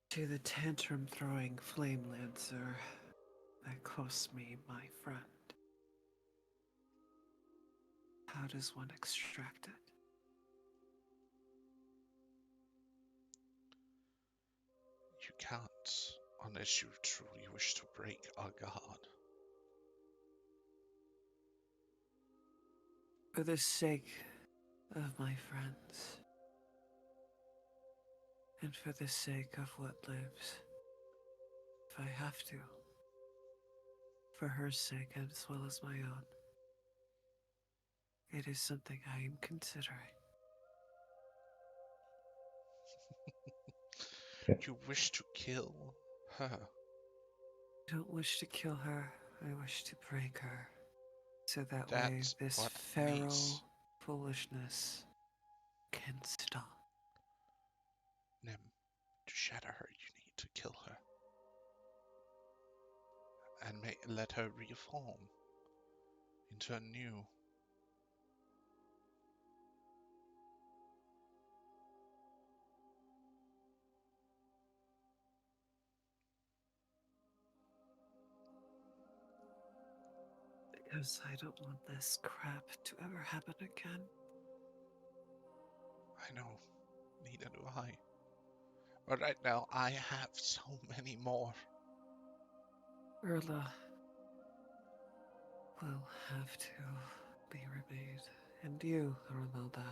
to the tantrum-throwing flame lancer that cost me my friend, how does one extract it? You can't, unless you truly wish to break our god. For the sake of my friends, and for the sake of what lives, if I have to, for her sake as well as my own, it is something I am considering. You wish to kill her. I don't wish to kill her, I wish to break her. So that way That's this what feral needs. foolishness can stop. Nim, to shatter her, you need to kill her. And let her reform into a new. Because I don't want this crap to ever happen again. I know, neither do I. But right now, I have so many more. Urla will have to be remade. And you, Armelda,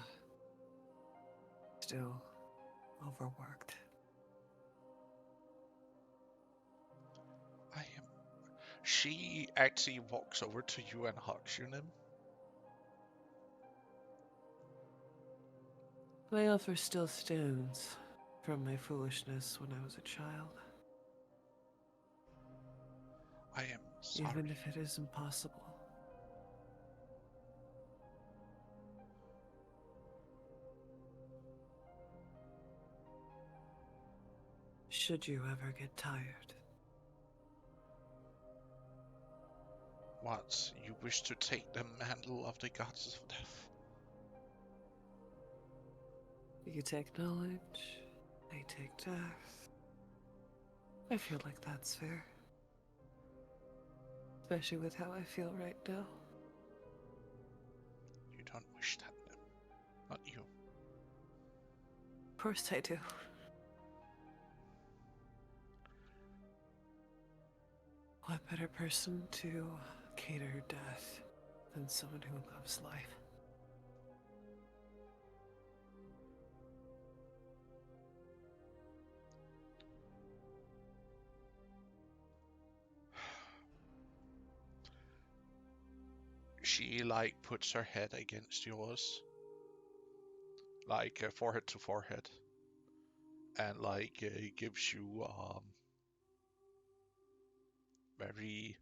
still overworked. I am. She actually walks over to you and hugs you, Nim. My offer still stands from my foolishness when I was a child. I am sorry. Even if it is impossible. Should you ever get tired, What? You wish to take the mantle of the gods of death? you take knowledge, I take death. I feel like that's fair. Especially with how I feel right now. You don't wish that, Nim. Not you. Of course I do. What better person to hated her death than someone who loves life. She like puts her head against yours, like forehead to forehead, and like gives you very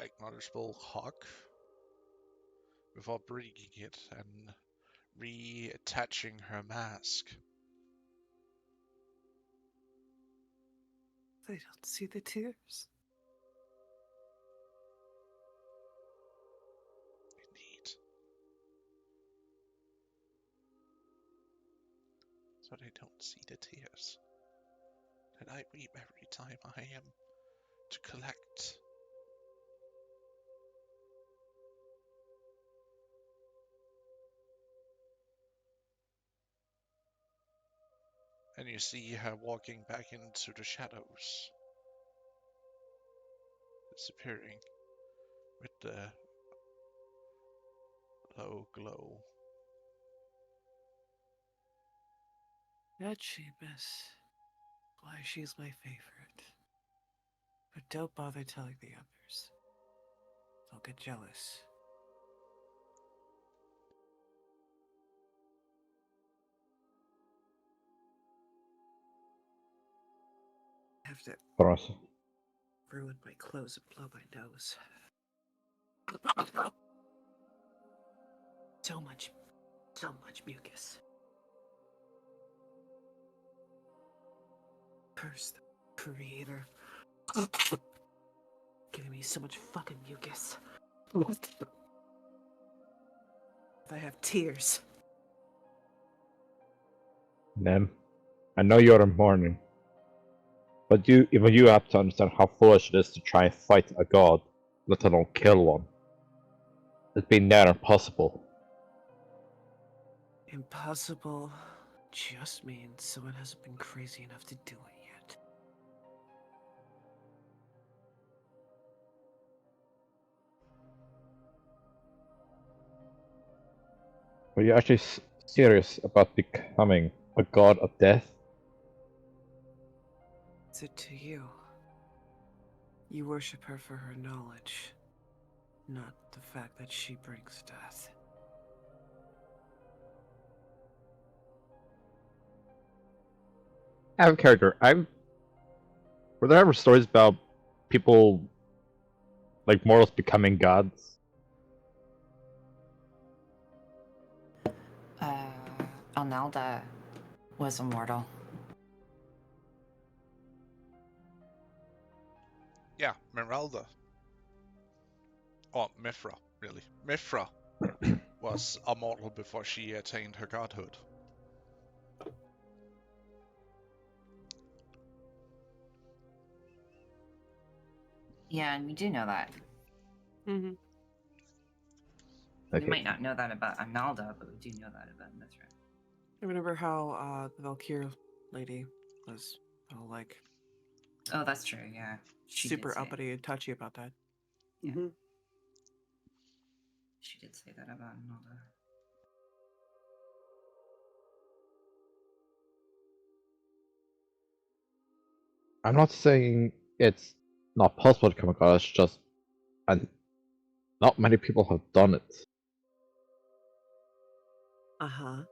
acknowledgeable hug before breaking it and reattaching her mask. They don't see the tears. Indeed. So they don't see the tears that I weep every time I am to collect. And you see her walking back into the shadows, disappearing with the low glow. That she, miss. Why, she's my favorite. But don't bother telling the others. They'll get jealous. I have to Proszę. ruin my clothes and blow my nose. So much mucus. Curse the creator. Giving me so much fucking mucus. If I have tears. Nim, I know you're in mourning, but even you have to understand how foolish it is to try and fight a god, let alone kill one. It's been near impossible. Impossible just means someone hasn't been crazy enough to do it yet. Were you actually serious about becoming a god of death? It's it to you. You worship her for her knowledge, not the fact that she brings death. Out of character, were there ever stories about people like mortals becoming gods? Alnalda was immortal. Yeah, Meralda. Or Mithra, really. Mithra was a mortal before she attained her godhood. Yeah, and we do know that. Mm-hmm. We Okay. might not know that about Analda, but we do know that about Mithra. I remember how the Valkyrie lady was all like Oh, that's true. Yeah, she did super say uppity and touchy about that. Yeah. Mm-hmm. She did say that about Analda. I'm not saying it's not possible to become a god, it's just and not many people have done it. Uh-huh.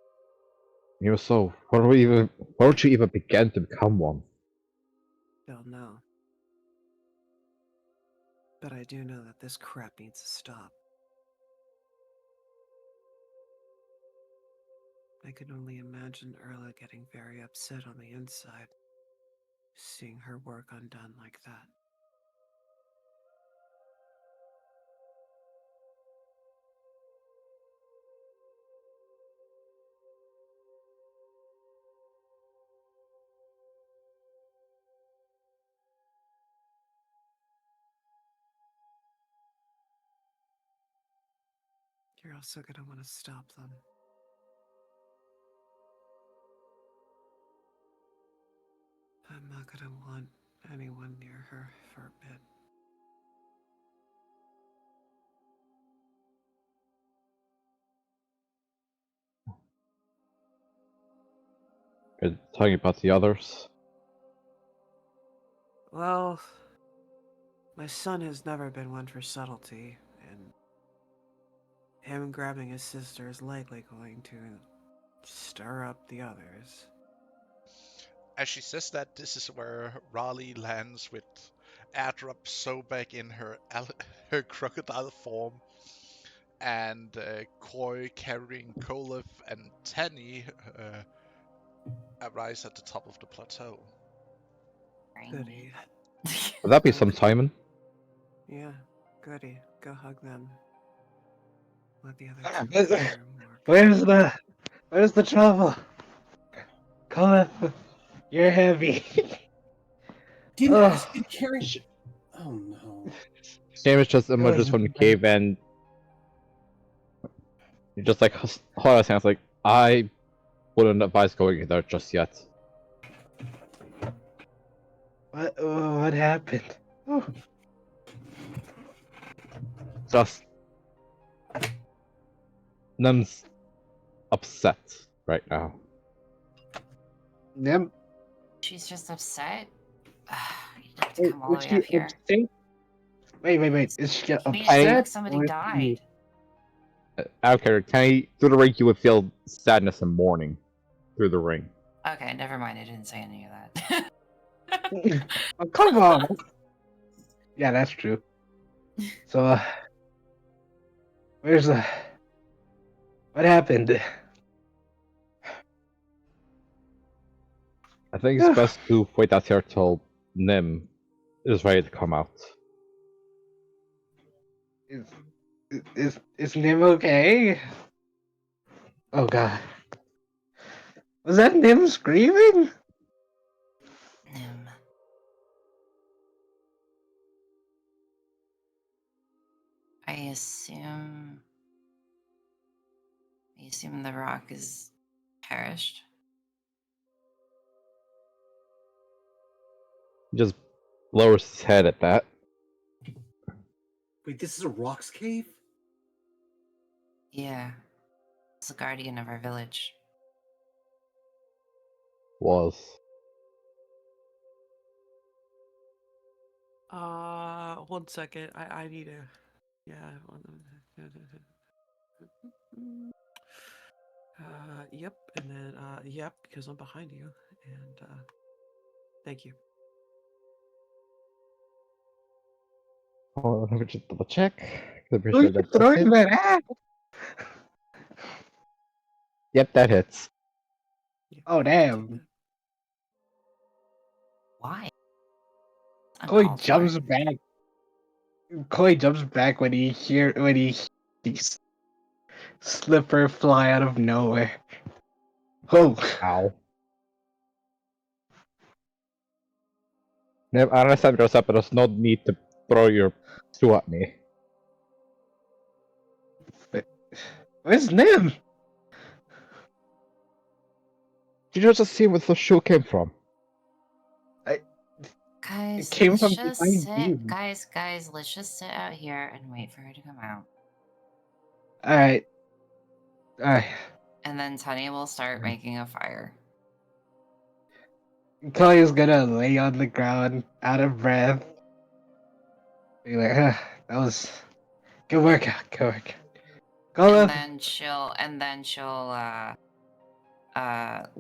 So where would you even begin to become one? Don't know. But I do know that this crap needs to stop. I can only imagine Erla getting very upset on the inside, seeing her work undone like that. You're also gonna want to stop them. I'm not gonna want anyone near her for a bit. Talking about the others. Well, my son has never been one for subtlety, and him grabbing his sister is likely going to stir up the others. As she says that, this is where Raleigh lands with Adrop Sobek in her crocodile form, and Koi carrying Kolef and Tenny arise at the top of the plateau. Goody. Would that be some timing? Yeah, goody. Go hug them. Let the Ah, other but- two hear more. Where's the trouble? Colin, you're heavy. Didn't Oh, ask you to carry. Oh no. Seamus just was emerges from the cave and he just like hold out his hands like, I wouldn't advise going in there just yet. what happened? Oh, Just Nem's upset right now. Nem, She's just upset. You have to wait, come all the was way she up here. upset? Wait. Is she Maybe she upset? felt like somebody or is died. I don't care. Through the ring, you would feel sadness and mourning through the ring. Okay, never mind. I didn't say any of that. Oh, come on. Yeah, that's true. So, where's the? What happened? I think it's best to wait out here till Nim is ready to come out. Is Nim okay? Oh God, was that Nim screaming? Nim. I assume the rock is perished. He just lowers his head at that. Wait, this is a rocks cave? Yeah. It's the guardian of our village. Was. One second. I need to. Yeah. Yep, and then yep, because I'm behind you, and thank you. Oh, let me just double check. I'm pretty Who are sure you that throwing hits. that at? Yep, that hits. Yeah, Oh, you can take damn. that. Why? Koi Uncalled for. jumps back. Koi jumps back when he sees Slipper fly out of nowhere. Oh, Ow. Nim, I understand yourself, but there's no need to throw your shoe at me. where's Nim? Did you just see where the shoe came from? It Guys, came let's from just behind sit. you. Guys, let's just sit out here and wait for her to come out. Alright. And then Tony will start making a fire. Koi is gonna lay on the ground, out of breath. Be like, that was good work. Good work. Go And then she'll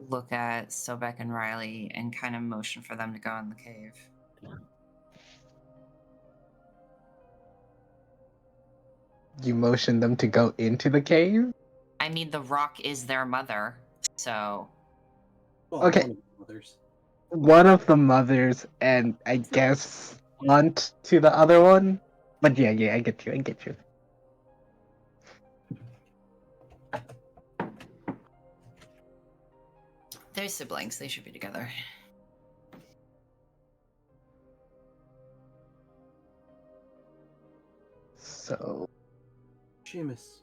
look at Sobek and Riley and kind of motion for them to go in the cave. You motion them to go into the cave? I mean, the rock is their mother, so Well, Okay. one of the others. One of the mothers, and I guess aunt to the other one. But yeah, I get you. they're siblings. They should be together. So, Seamus,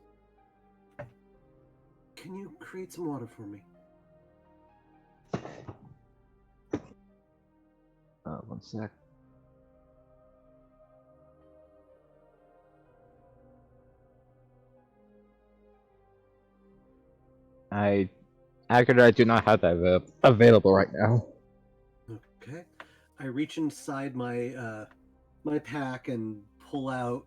can you create some water for me? One sec. I Actually, I do not have that available right now. Okay. I reach inside my my pack and pull out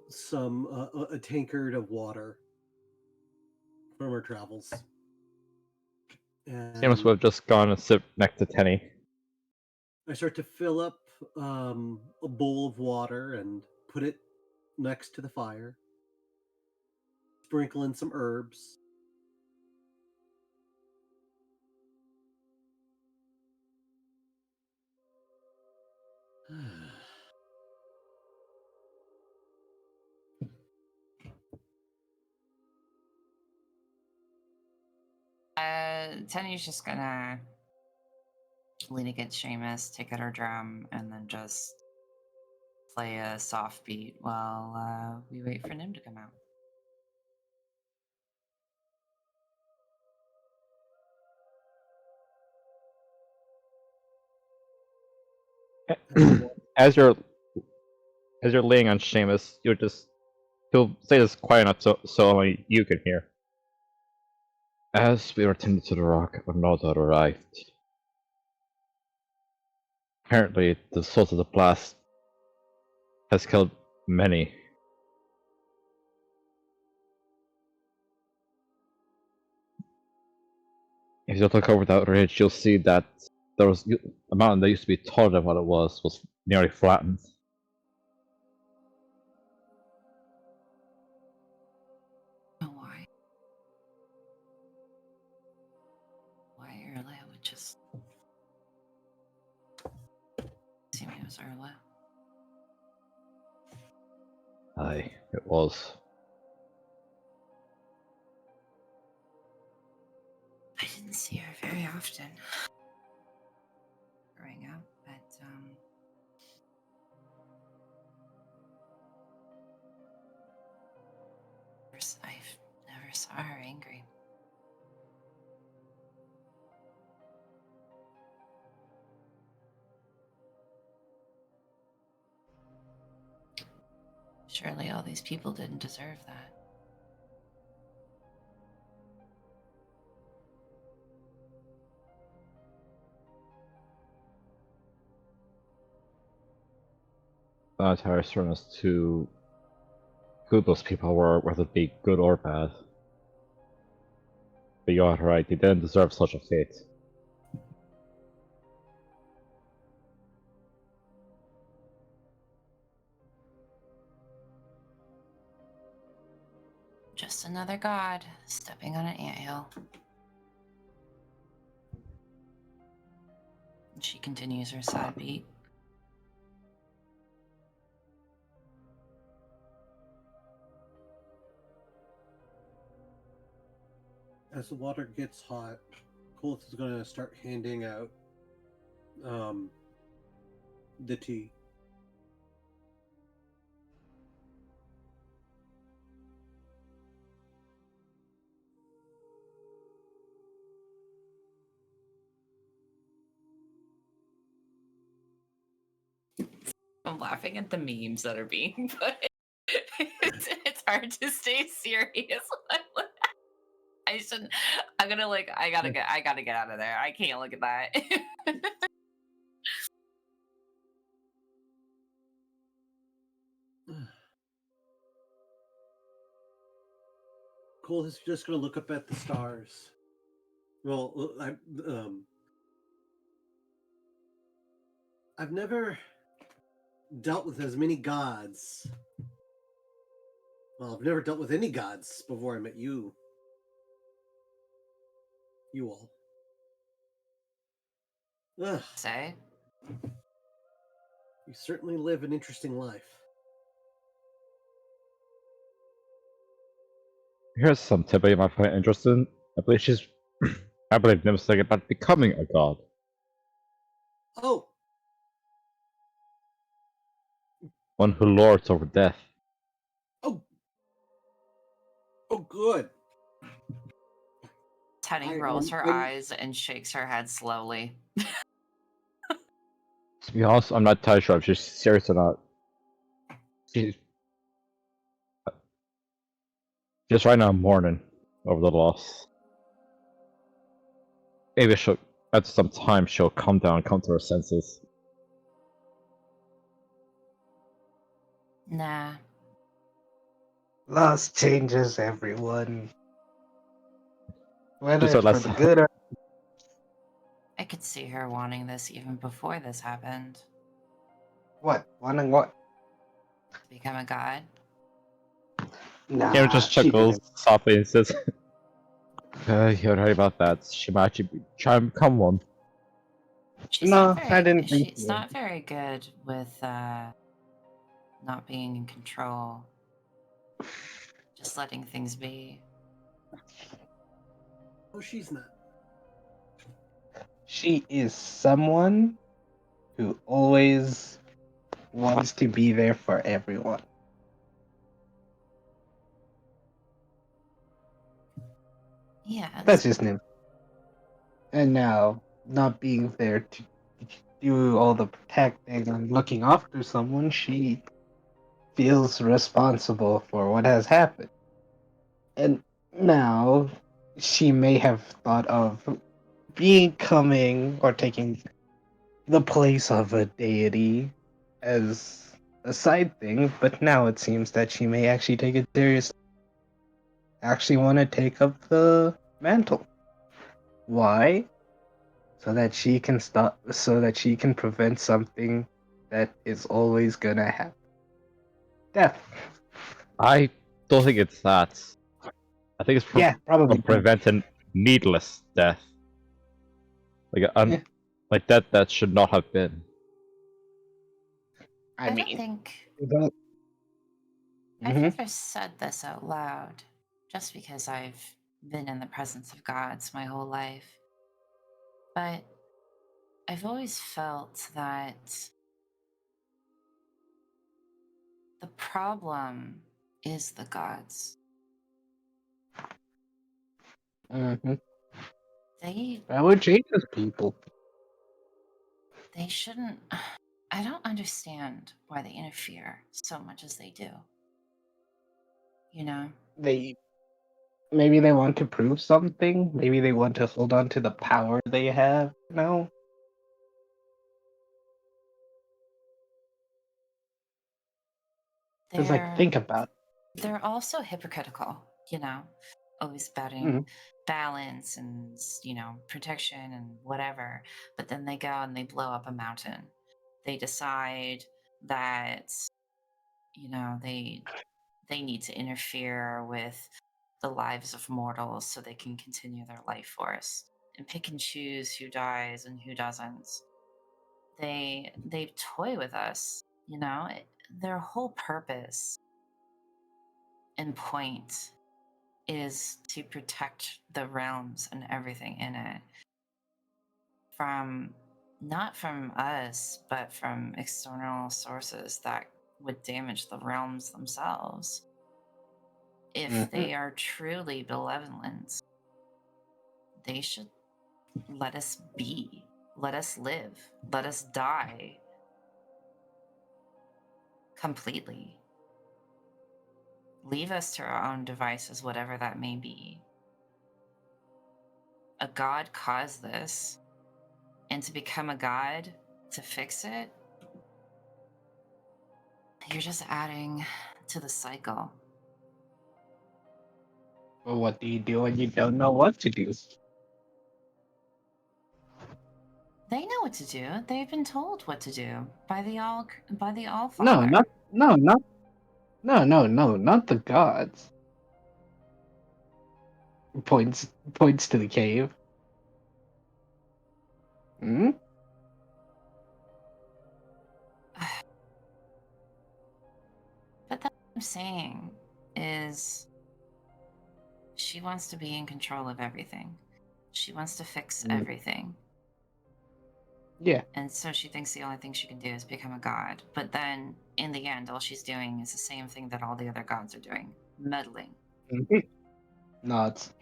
some a tankard of water from our travels. Seamus And would have just gone and sit next to Tenny. I start to fill up a bowl of water and put it next to the fire. Sprinkle in some herbs. Tenny's just gonna lean against Seamus, take out her drum, and then just play a soft beat while we wait for Nim to come out. as you're laying on Seamus, he'll say this quiet enough so only you can hear. As we returned to the rock, another arrived. Apparently, the source of the blast has killed many. If you look over that ridge, you'll see that there was a mountain that used to be taller than what it was nearly flattened. Oh, why Erla would just see me as Erla. Aye, it was. I didn't see her very often growing up, but I never saw her angry. Surely all these people didn't deserve that. Not entirely certain as to who those people were, whether they be good or bad. But you are right, they didn't deserve such a fate. Just another god stepping on an anthill. And she continues her sad beat. As the water gets hot, Colt is going to start handing out the tea. I'm laughing at the memes that are being put. It's hard to stay serious. I shouldn't. I'm gonna I gotta get out of there. I can't look at that. Cole is just going to look up at the stars. Well, I've never dealt with as many gods. Well, I've never dealt with any gods before I met you. You all. Ugh, Say, you certainly live an interesting life. Here's some tip you might find interesting. I believe Nim's thinking about becoming a god. Oh, One who lords over death. oh, good. Tenny rolls her eyes and shakes her head slowly. To be honest, I'm not entirely sure if she's serious or not. She's just right now mourning. over the loss. Maybe she'll, after some time, she'll calm down, come to her senses. Nah. Loss changes everyone. Whether Just so it's for let's. the good or I could see her wanting this even before this happened. what? Wanting what? To become a god. Karen Nah, just she chuckles didn't. softly and says, "You're right about that. She might actually try and become one." No, I didn't think She's so. not very good with not being in control. Just letting things be. Oh, she's not. She is someone who always wants to be there for everyone. Yeah. That's just him. And now, not being there to do all the protecting and looking after someone, she feels responsible for what has happened. And now, she may have thought of becoming or taking the place of a deity as a side thing, but now it seems that she may actually take it seriously. Actually, want to take up the mantle. Why? So that she can stop, so that she can prevent something that is always gonna happen. Death. I don't think it's that. I think it's Yeah, probably. from preventing needless death, like Yeah. like that should not have been. I I mean, don't think you don't. I've Mhm. never said this out loud, just because I've been in the presence of gods my whole life. But I've always felt that the problem is the gods. Mhm. They That would changes people. they shouldn't. I don't understand why they interfere so much as they do. You know? They maybe they want to prove something. Maybe they want to hold on to the power they have. No. Because like, They're think about they're also hypocritical, you know, always it. betting balance and, you know, protection and whatever. But then they go and they blow up a mountain. They decide that, you know, they need to interfere with the lives of mortals so they can continue their life force and pick and choose who dies and who doesn't. They toy with us, you know. Their whole purpose and point is to protect the realms and everything in it from not from us, but from external sources that would damage the realms themselves. If Mhm. they are truly benevolent, they should let us be, let us live, let us die completely. Leave us to our own devices, whatever that may be. A god caused this, and to become a god to fix it, you're just adding to the cycle. But what do you do when you don't know what to do? They know what to do. They've been told what to do by the All No, Father. not the gods. Points to the cave. Hmm? But that's what I'm saying is she wants to be in control of everything. She wants to fix Mm. everything. Yeah. And so she thinks the only thing she can do is become a god. But then in the end, all she's doing is the same thing that all the other gods are doing, meddling. Mhm. No, it's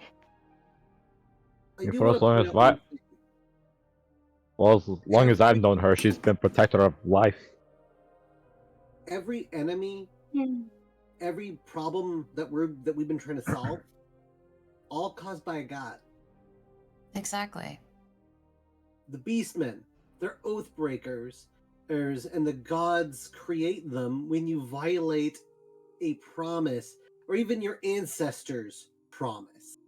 I And do for want as to long point as out one thing. I've Every known her, she's been protector of life. every enemy, every problem that we've been trying to solve all caused by a god. Exactly. The beastmen, they're oath breakers, and the gods create them when you violate a promise or even your ancestors' promise.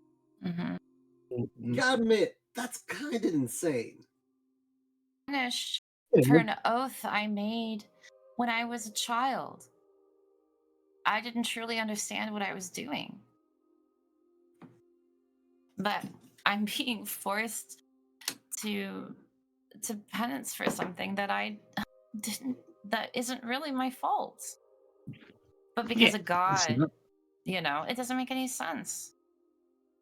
Mm-hmm. Gotta admit, that's kind of insane. Punished Yeah, for an oath I made when I was a child. I didn't truly understand what I was doing. But I'm being forced to penance for something that I didn't that isn't really my fault. But because yeah, of it's God, not- it doesn't make any sense.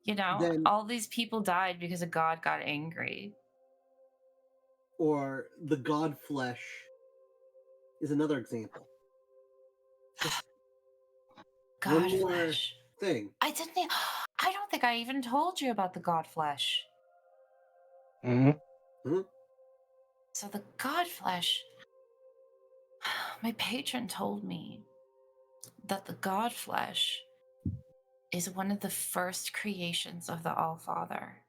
Then, All these people died because of God got angry. or the god flesh is another example. Just one God more flesh. thing. I didn't I don't think I even told you about the God flesh. Mhm. So the God flesh, my patron told me that the God flesh is one of the first creations of the All Father.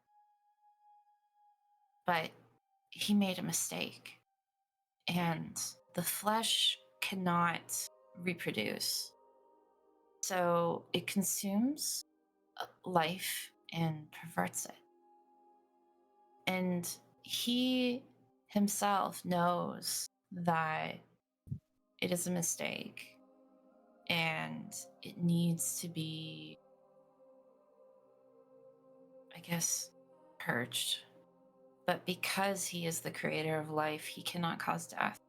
But he made a mistake, and the flesh cannot reproduce. So it consumes life and perverts it. And he himself knows that it is a mistake and it needs to be, I guess, purged. But because he is the creator of life, he cannot cause death.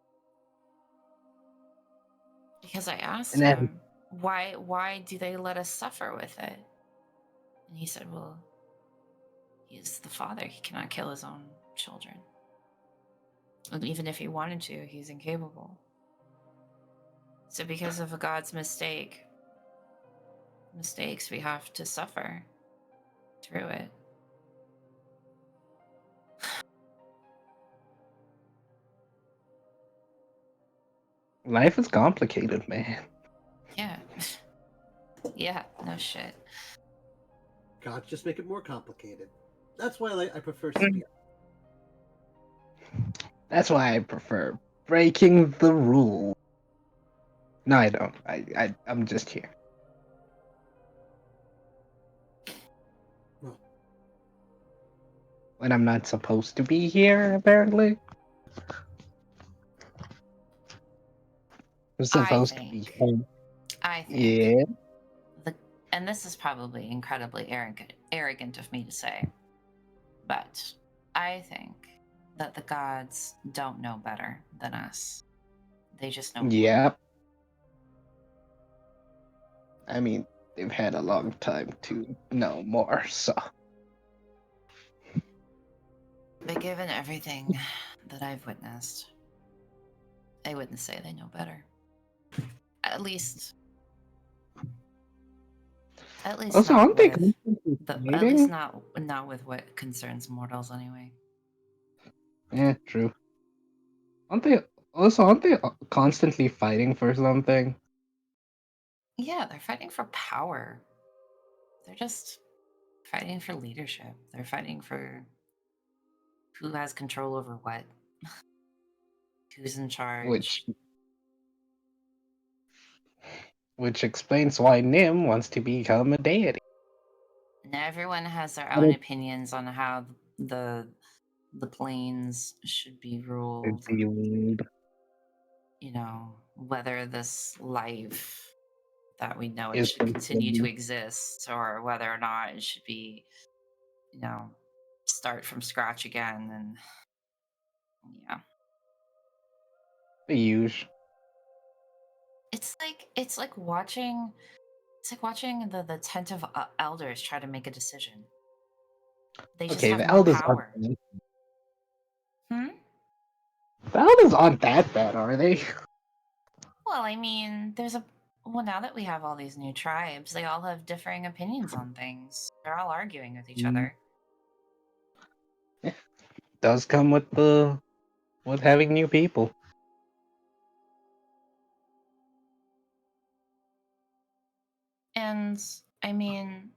Because I asked And then him, why do they let us suffer with it? And he said, well, he is the father. He cannot kill his own children. And even if he wanted to, he's incapable. So because of a God's mistakes, we have to suffer through it. life is complicated, man. Yeah. Yeah, no shit. Gods just make it more complicated. That's why I prefer Mm. CPR. That's why I prefer breaking the rule. No, I don't. I'm just here. Well, When I'm not supposed to be here, apparently. I'm supposed to be home. I think Yeah. and this is probably incredibly arrogant of me to say, but I think that the gods don't know better than us. They just know more. Yep. I mean, they've had a long time to know more, so. But given everything that I've witnessed, I wouldn't say they know better. At least Also, not aren't they with constantly at least fighting? not with what concerns mortals anyway. Yeah, true. Aren't they constantly fighting for something? Yeah, they're fighting for power. They're just fighting for leadership. They're fighting for who has control over what, who's in Which charge. which explains why Nim wants to become a deity. And everyone has their But own opinions on how the planes should be ruled. it's ruled. Whether this life that we know it Is should continue to controlled. exist or whether or not it should be, start from scratch again. And yeah, The usual. it's like watching the tent of elders try to make a decision. They just Okay, have more power. Hmm? The elders aren't that bad, are they? Well, I mean, now that we have all these new tribes, they all have differing opinions on things. They're all arguing with each Mm. other. Does come with having new people. And I mean,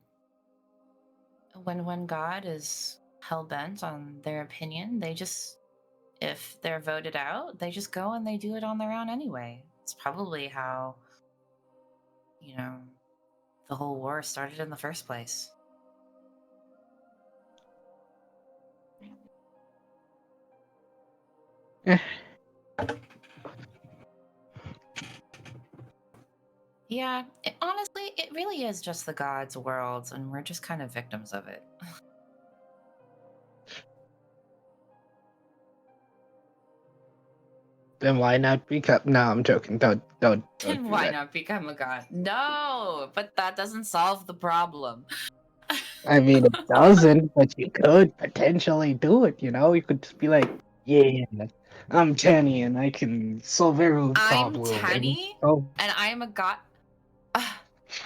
when one god is hell bent on their opinion, they just, if they're voted out, they just go and they do it on their own anyway. It's probably how, you know, the whole war started in the first place. Eh, Yeah, honestly, it really is just the gods' world, and we're just kind of victims of it. then why not become? No, I'm joking. Don't Then do why that. not become a god? No, but that doesn't solve the problem. I mean, it doesn't, but you could potentially do it. You know, you could just be like, "Yeah, I'm Tanny, and I can solve every I'm problem." And Tanny, oh, and I am a god.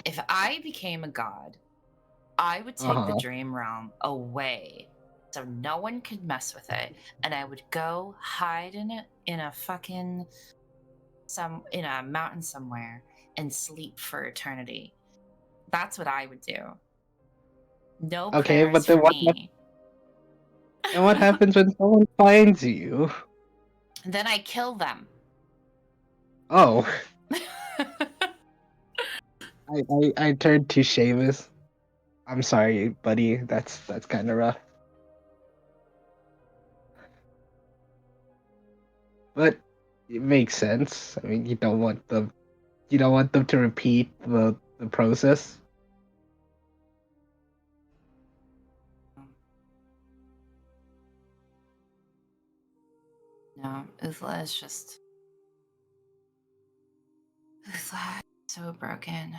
If I became a god, I would take the uh-huh. dream realm away so no one could mess with it, and I would go hide in a fucking in a mountain somewhere and sleep for eternity. That's what I would do. No Okay, prayers but then for me. and what happens when someone finds you? Then I kill them. Oh, I turned to Seamus. I'm sorry, buddy. That's kind of rough. But it makes sense. I mean, you don't want them to repeat the process. No, Uthla is just. Uthla is so broken.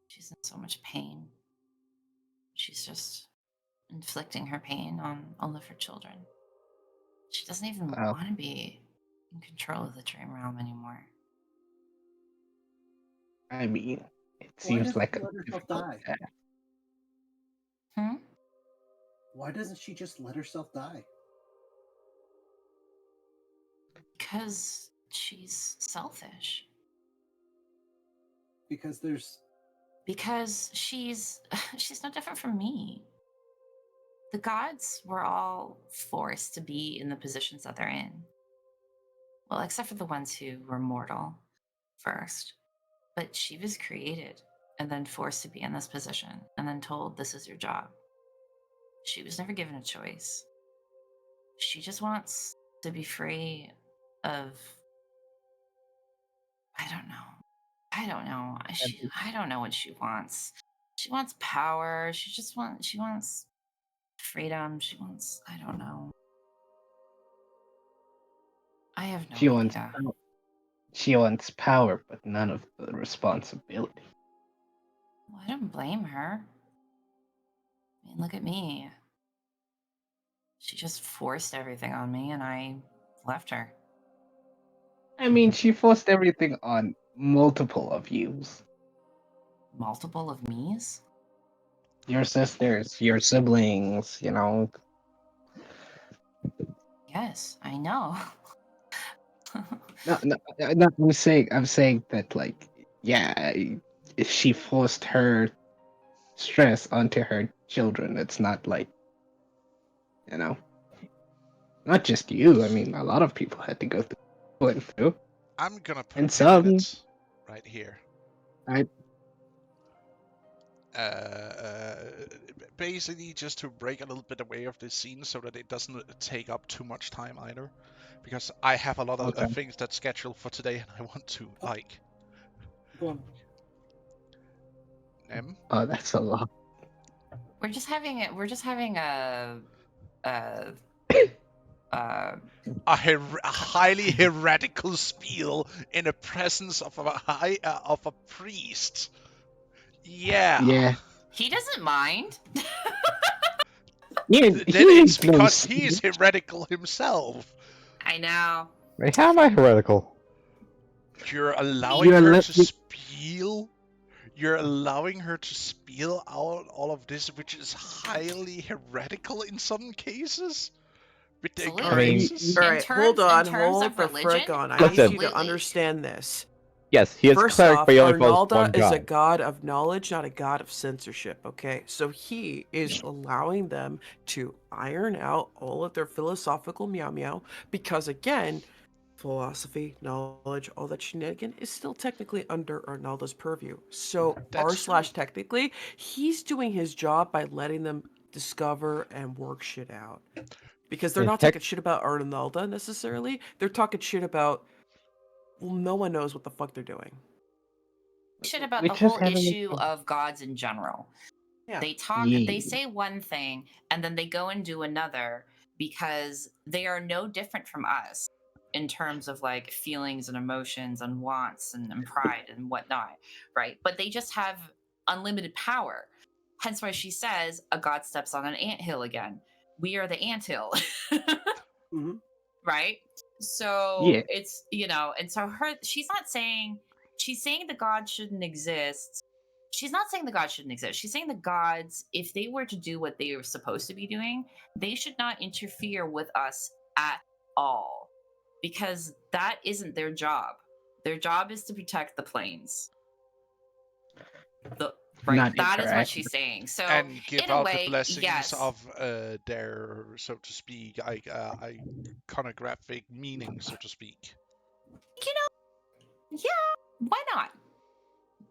She's in so much pain. She's just inflicting her pain on all of her children. She doesn't even Uh, want to be in control of the dream realm anymore. I mean, it Why seems doesn't like she a let herself difficult die? task. Hmm? Why doesn't she just let herself die? Because she's selfish. Because there's Because she's no different from me. The gods were all forced to be in the positions that they're in. Well, except for the ones who were mortal first. But she was created and then forced to be in this position and then told this is your job. She was never given a choice. She just wants to be free of, I don't know. I don't know. I don't know what she wants. She wants power. She wants freedom. She wants, I don't know. I have no She wants idea. she wants power, but none of the responsibility. Well, I don't blame her. I mean, look at me. She just forced everything on me and I left her. I mean, she forced everything on multiple of yous. Multiple of me's? Your sisters, your siblings, you know. Yes, I know. No, I'm saying that, like, yeah, she forced her stress onto her children. It's not like, you know, not just you. I mean, a lot of people had to go through went through, I'm gonna put a and pin in some, it right here. I Uh, basically, just to break a little bit away of this scene so that it doesn't take up too much time either, because I have a lot of okay. things that's scheduled for today, and I want to like. go on. Oh, that's a lot. We're just having a uh A highly heretical spiel in the presence of a priest. Yeah. Yeah, he doesn't mind. Then he it's ain't no because he is saint. heretical himself. I know. Wait, how am I heretical? You're allowing You're her let to spiel. You're allowing her to spiel out all of this, which is highly heretical in some cases. With the All Absolutely. right, occurrences. all In right, hold terms on, of hold the religion, frick on. I need you Listen. to absolutely. understand this. Yes, he is First cleric, off, but he only follows Arnalda one is a god. god of knowledge, not a god of censorship, okay? So he is allowing them to iron out all of their philosophical meow meow because, again, philosophy, knowledge, all that shenanigan is still technically under Arnalda's purview. So That's r true. slash technically, he's doing his job by letting them discover and work shit out. Because they're In not tech- talking shit about Arnalda necessarily. They're talking shit about, well, no one knows what the fuck they're doing. Shit about We the just whole haven't. issue of gods in general. Yeah. They Yeah. say one thing and then they go and do another because they are no different from us in terms of like feelings and emotions and wants and pride and whatnot, right? But they just have unlimited power. Hence why she says a god steps on an anthill again. We are the anthill. Mhm. Right? So Yeah. it's, and so she's saying the gods shouldn't exist. She's not saying the gods shouldn't exist. She's saying the gods, if they were to do what they were supposed to be doing, they should not interfere with us at all because that isn't their job. Their job is to protect the planes. Right. Not That is what interact. she's saying. So And give in a out the way, blessings yes. of their, so to speak, iconographic meaning, so to speak. Yeah, why not?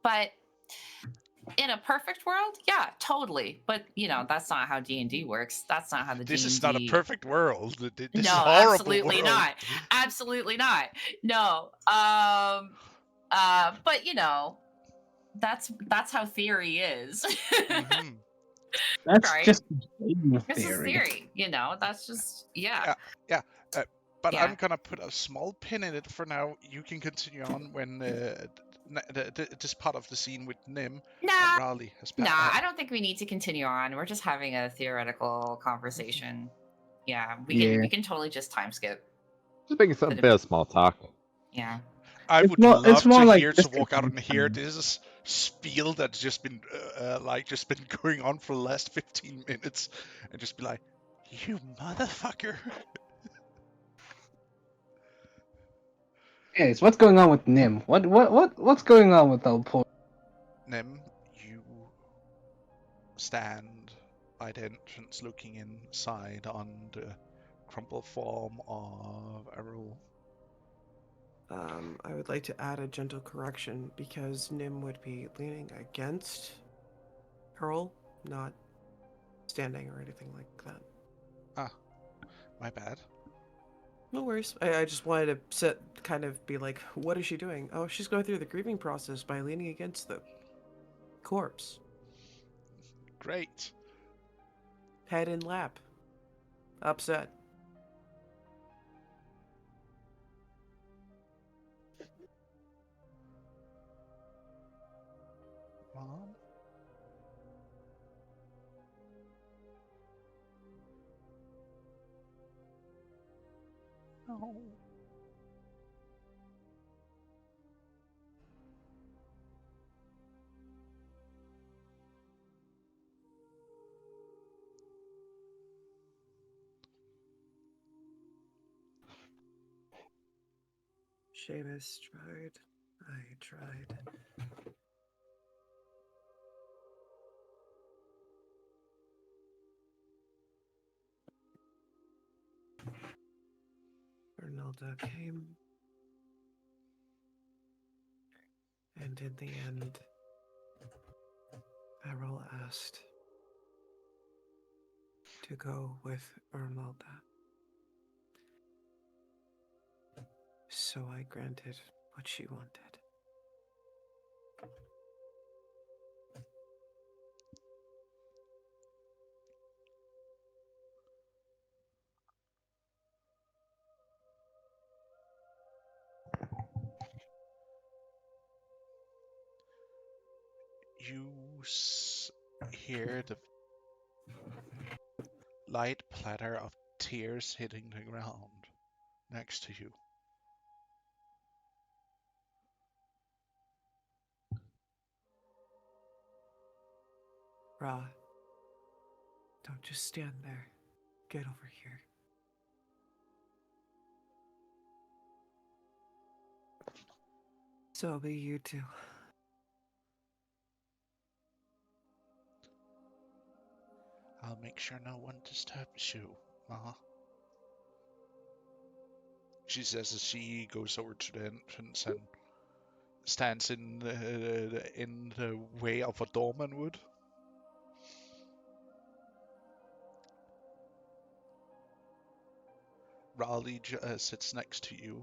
But in a perfect world, yeah, totally. But that's not how D&D works. That's not how the This D&D. is not a perfect world. This is No, a horrible absolutely world. not. Absolutely not. No. But that's how theory is. Mhm. That's Right? just game This is theory. theory, that's just Yeah, yeah. But Yeah. I'm gonna put a small pin in it for now. You can continue on when this part of the scene with Nim Nah, and Raleigh has passed. I don't think we need to continue on. We're just having a theoretical conversation. Yeah, we Yeah. can totally just time skip. Just making some bit of small talk. Yeah. I It's would more- it's love more to like hear to just walk out and hear Mm. this spiel that's just been just been going on for the last 15 minutes, and just be like, "You motherfucker!" Anyways, what's going on with Nim? What's going on with the poor? Nim, you stand by the entrance, looking inside on the crumpled form of Errol. I would like to add a gentle correction because Nim would be leaning against Earl, not standing or anything like that. Ah, my bad. No worries. I just wanted to kind of be like, what is she doing? Oh, she's going through the grieving process by leaning against the corpse. Great. Head in lap. Upset. Mom? No. Seamus tried. I tried. Arnalda came. And in the end, Errol asked to go with Arnalda. So I granted what she wanted. You hear the light platter of tears hitting the ground next to you. Ra, don't just stand there. Get over here. So be you too. I'll make sure no one disturbs you, Ma. She says as she goes over to the entrance and stands in the way of a doorman would. Raleigh sits next to you.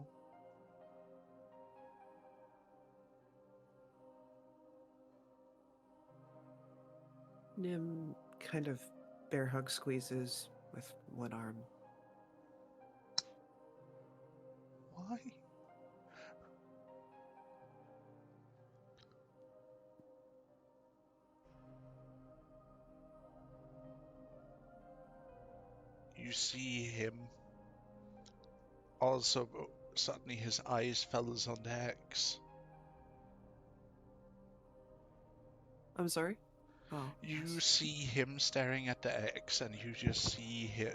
Nim kind of bear hug squeezes with one arm. Why? You see him. Also, suddenly his eyes fells on the X. I'm sorry? Oh, You yes. see him staring at the X, and you just see him.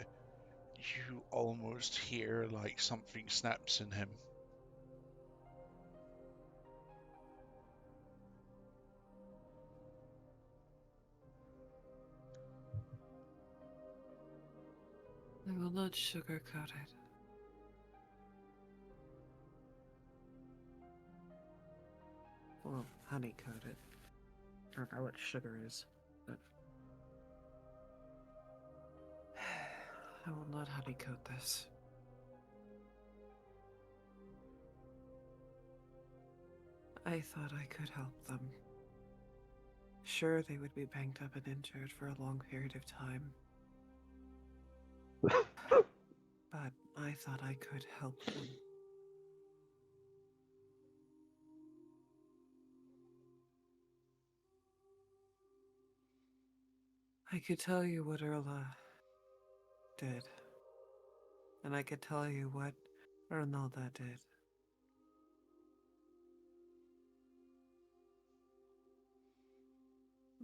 You almost hear like something snaps in him. I will not sugarcoat it. Well, honeycoat it. I don't know what sugar is, but I will not honeycoat this. I thought I could help them. Sure, they would be banged up and injured for a long period of time. But I thought I could help them. I could tell you what Erla did. And I could tell you what Ronalda did.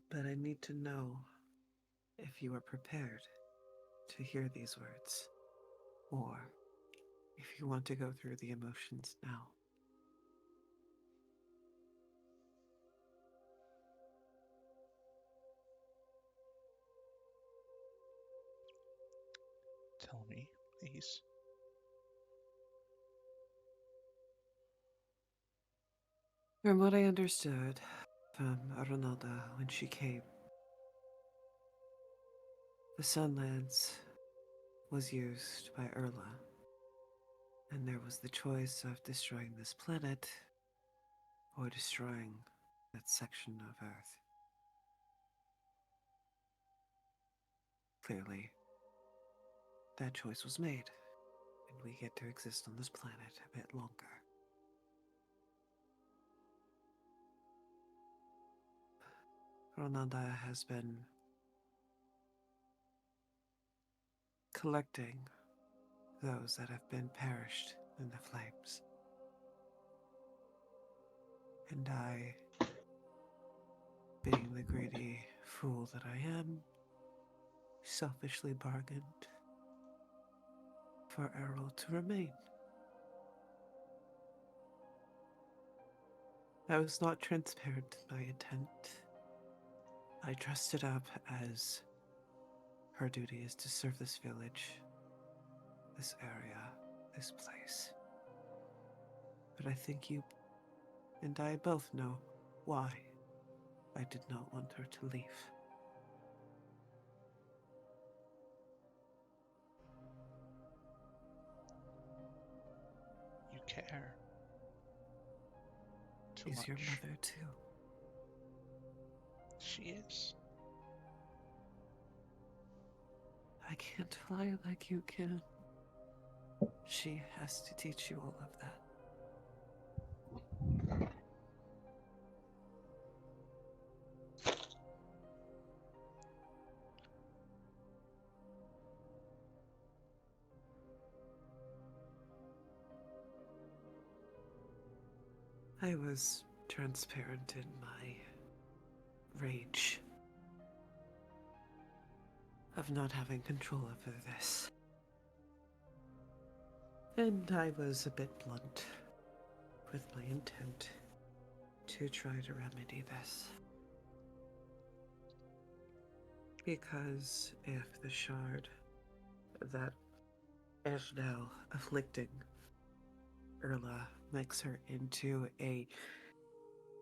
But I need to know if you are prepared to hear these words, or if you want to go through the emotions now. Tell me, please. From what I understood from Ronalda when she came, the Sunlands was used by Erla, and there was the choice of destroying this planet or destroying that section of Earth. Clearly, that choice was made, and we get to exist on this planet a bit longer. Ronalda has been collecting those that have been perished in the flames. And I, being the greedy fool that I am, selfishly bargained for Errol to remain. I was not transparent in my intent. I dressed it up as her duty is to serve this village, this area, this place. But I think you and I both know why I did not want her to leave. You care. Too She's much. your mother too. She is. I can't fly like you can. She has to teach you all of that. I was transparent in my rage of not having control over this. And I was a bit blunt with my intent. to try to remedy this. Because if the shard that is now afflicting Erla makes her into a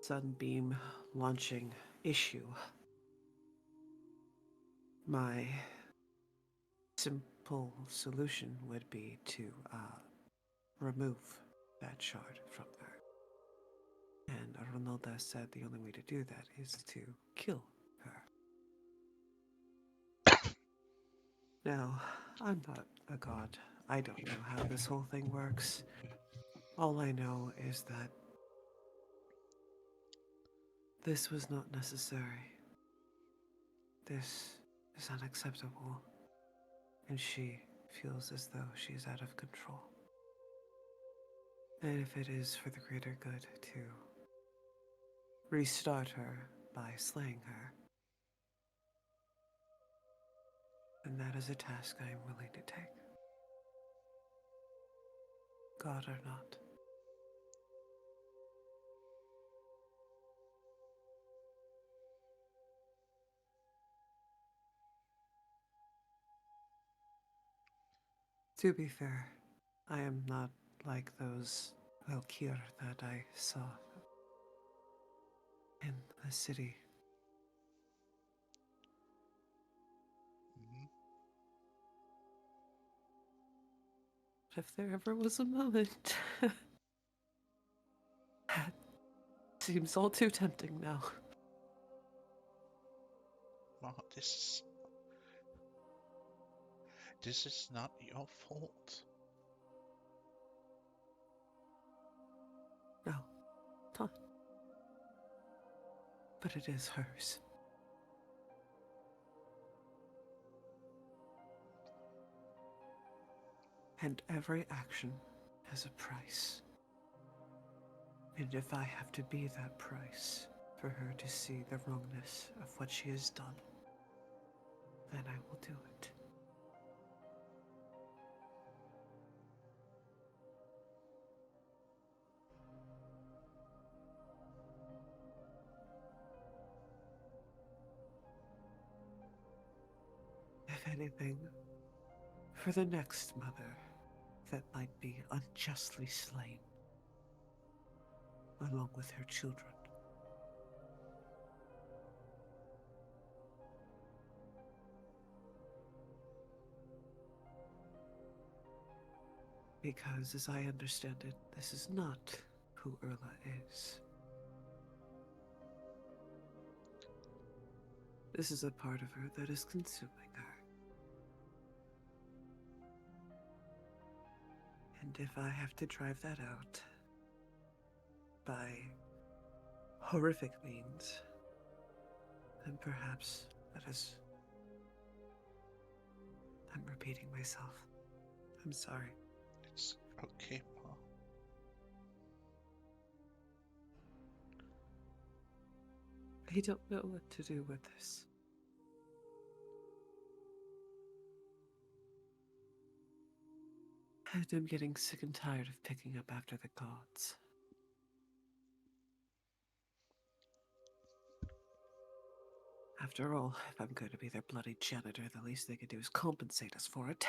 sunbeam launching issue, my simple solution would be to remove that shard from her. And Ronalda said the only way to do that is to kill her. Now, I'm not a god. I don't know how this whole thing works. All I know is that this was not necessary. This is unacceptable. And she feels as though she is out of control. And if it is for the greater good to restart her by slaying her, then that is a task I am willing to take. God or not. To be fair, I am not like those Valkyr that I saw in the city. Mhm. But if there ever was a moment, that seems all too tempting now. Well, this is not your fault. No, not. But it is hers. And every action has a price. And if I have to be that price for her to see the wrongness of what she has done, then I will do it. If anything, for the next mother that might be unjustly slain, along with her children. Because, as I understand it, this is not who Erla is. This is a part of her that is consuming her. And if I have to drive that out by horrific means, then perhaps that is... I'm repeating myself. I'm sorry. It's okay, Ma. I don't know what to do with this. And I'm getting sick and tired of picking up after the gods. After all, if I'm going to be their bloody janitor, the least they could do is compensate us for it.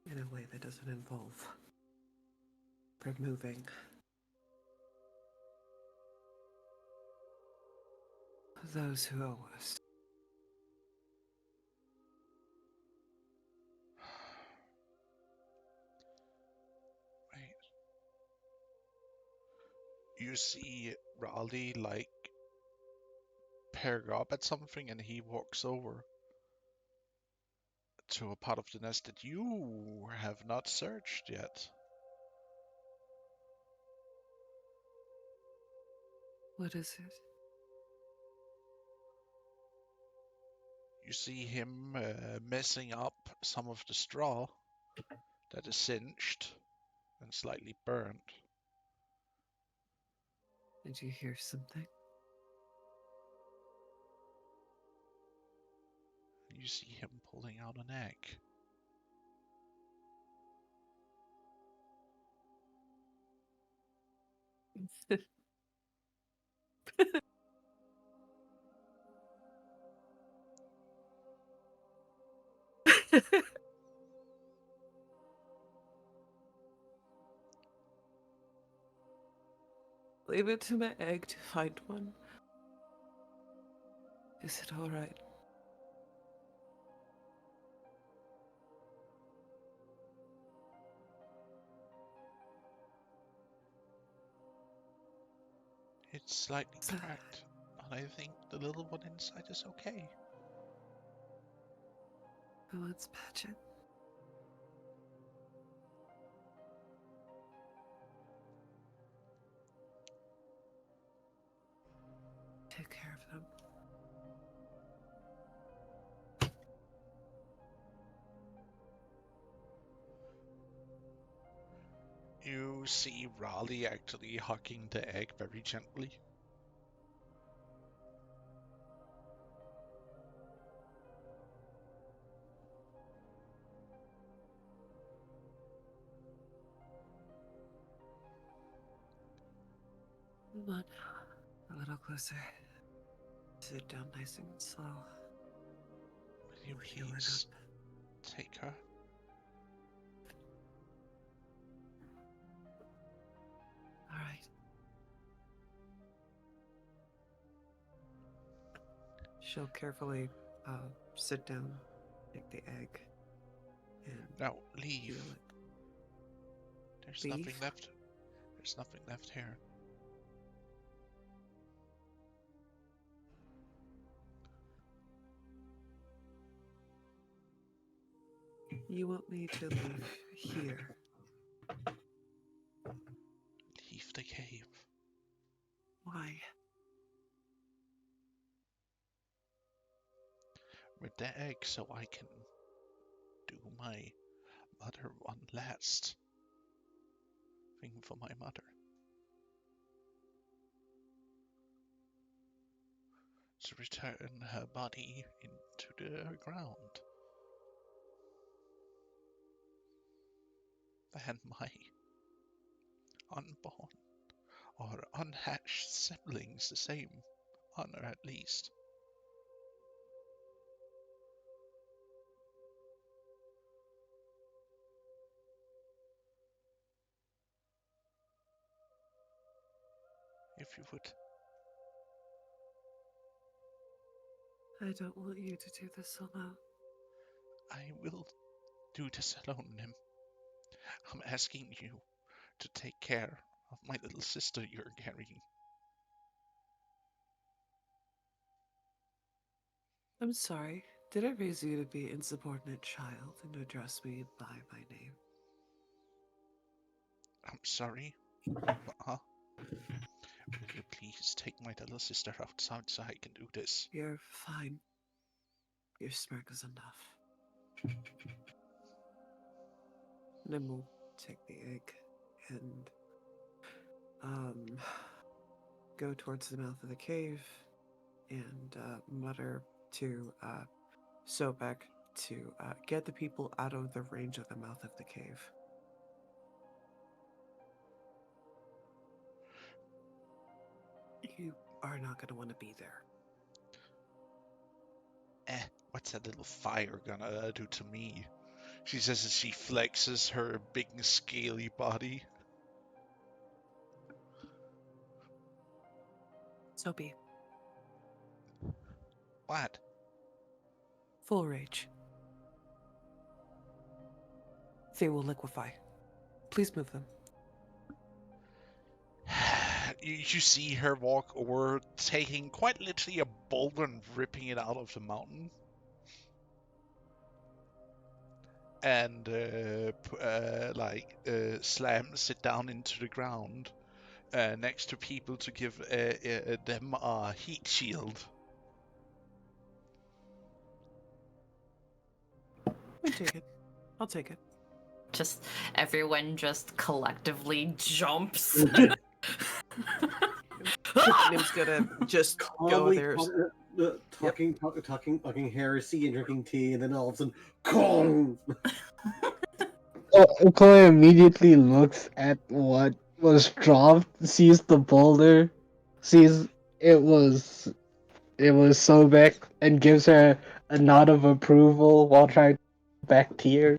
In a way that doesn't involve removing those who owe us. Right. You see Raleigh, like, perk up at something, and he walks over to a part of the nest that you have not searched yet. What is it? You see him messing up some of the straw that is singed and slightly burnt. Did you hear something? You see him pulling out an egg. Leave it to my egg to find one. Is it alright? It's slightly So- cracked, but I think the little one inside is okay. Well, let's patch it. Take care of them. You see Raleigh actually hugging the egg very gently. Come on. A little closer. Sit down nice and slow. Will you We're healing please up. take her? Alright. She'll carefully sit down, take the egg, and No, leave. heal it. There's nothing Leave? left. There's nothing left here. You want me to leave here? Leave the cave. Why? With the egg so I can do my mother one last thing for my mother. To return her body into the ground. And my unborn or unhatched siblings the same honor at least. If you would. I don't want you to do this alone. I will do this alone, Nim. I'm asking you to take care of my little sister you're carrying. I'm sorry. Did I raise you to be an insubordinate child and to address me by my name? I'm sorry, but will you please take my little sister outside so I can do this? You're fine. Your smirk is enough. Nim will take the egg and go towards the mouth of the cave and mutter to Sobek to get the people out of the range of the mouth of the cave. You are not going to want to be there. What's that little fire gonna do to me? She says as she flexes her big scaly body. Soapy, What? full rage. They will liquefy. Please move them. You see her walk over, taking quite literally a boulder and ripping it out of the mountain. And slams it down into the ground next to people to give them a heat shield. I take it. I'll take it. Just everyone just collectively jumps. Nim's gonna just go Calmly there. talking heresy and drinking tea, and then all of a sudden, Kong! Chloe immediately looks at what was dropped, sees the boulder, sees it was Sobek, and gives her a nod of approval while trying to back tears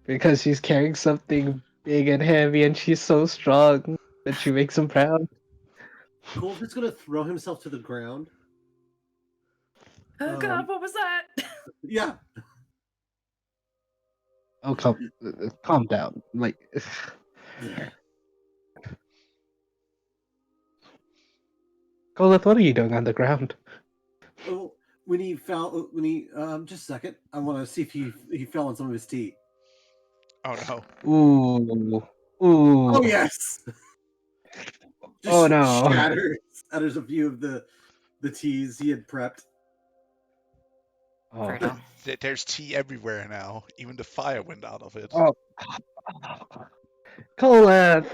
because she's carrying something big and heavy, and she's so strong that she makes him proud. Colt is gonna throw himself to the ground. Oh God, what was that? Yeah. Oh, calm down. Like, Goleth, what are you doing on the ground? Oh, when he fell, just a second. I want to see if he fell on some of his tea. Oh no. Ooh, Oh ooh. yes. Oh Just no. shatters a few of the teas he had prepped. Oh. Brutal. There's tea everywhere now. Even the fire went out of it. Oh. Goleth!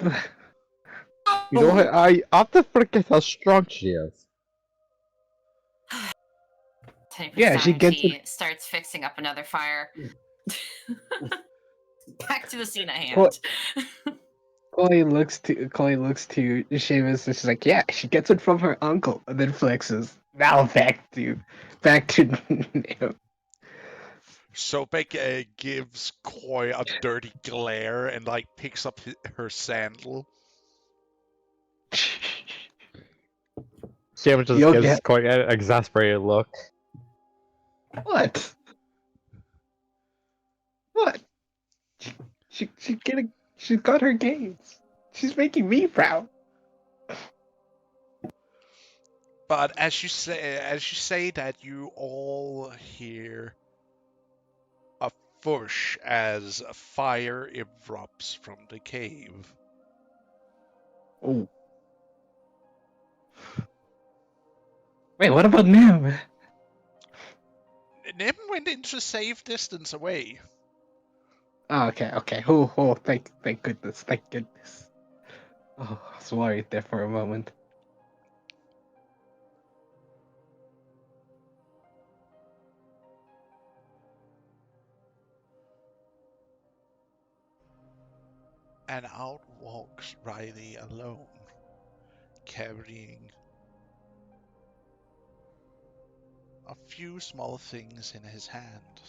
You know what? I often forget how strong she is. 10 puts Yeah, down she her gets tea, starts fixing up another fire. Back to the scene at Col- hand. Chloe looks to Seamus and she's like, yeah, she gets it from her uncle, and then flexes. Now back to Neo. Sobek gives Koi a dirty glare and like picks up her sandal. She just You'll gives get quite an exasperated look. what? What? She's getting. She's got her gains. She's making me proud. But as you say that, you all hear a whoosh as fire erupts from the cave. Oh. Wait, what about Nim? Nim went into safe distance away. Oh, okay. Thank goodness. Oh, I was worried there for a moment. And out walks Riley alone, carrying a few small things in his hand.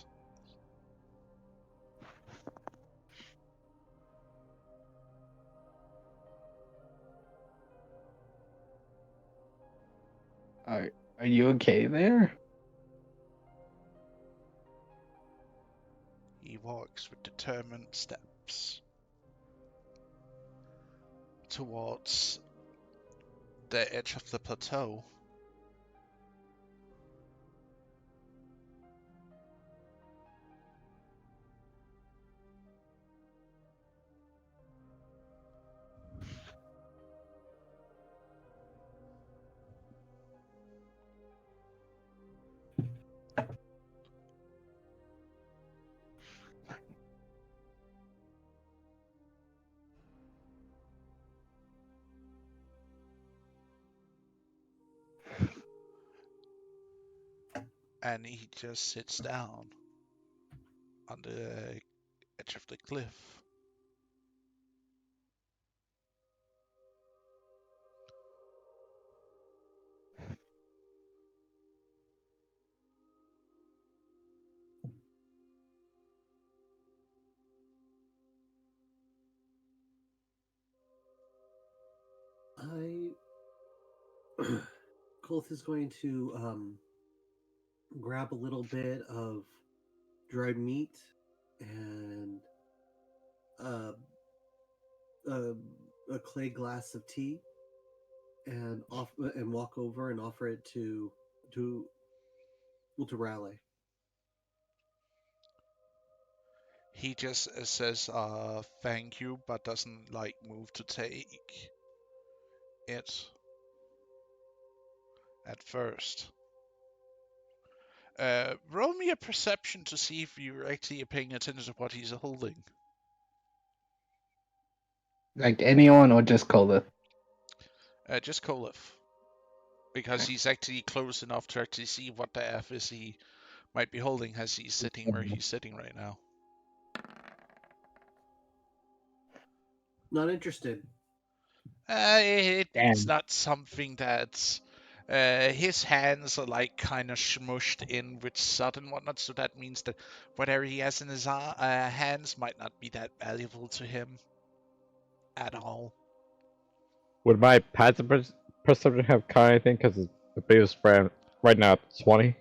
Are you okay there? He walks with determined steps towards the edge of the plateau. And he just sits down on the edge of the cliff. Colt is going to grab a little bit of dried meat and uh, a, a clay glass of tea, and walk over and offer it to Raleigh. He just says thank you, but doesn't like move to take it at first. Roll me a perception to see if you're actually paying attention to what he's holding. Like anyone or just Goleth? Just Kolif. Because he's actually close enough to actually see what the F is he might be holding as he's sitting where he's sitting right now. Not interested. It's Damn. not something that's. His hands are like kind of smushed in with soot and whatnot, so that means that whatever he has in his hands might not be that valuable to him at all. Would my passive perception have caught anything? Because the biggest spread right now at 20.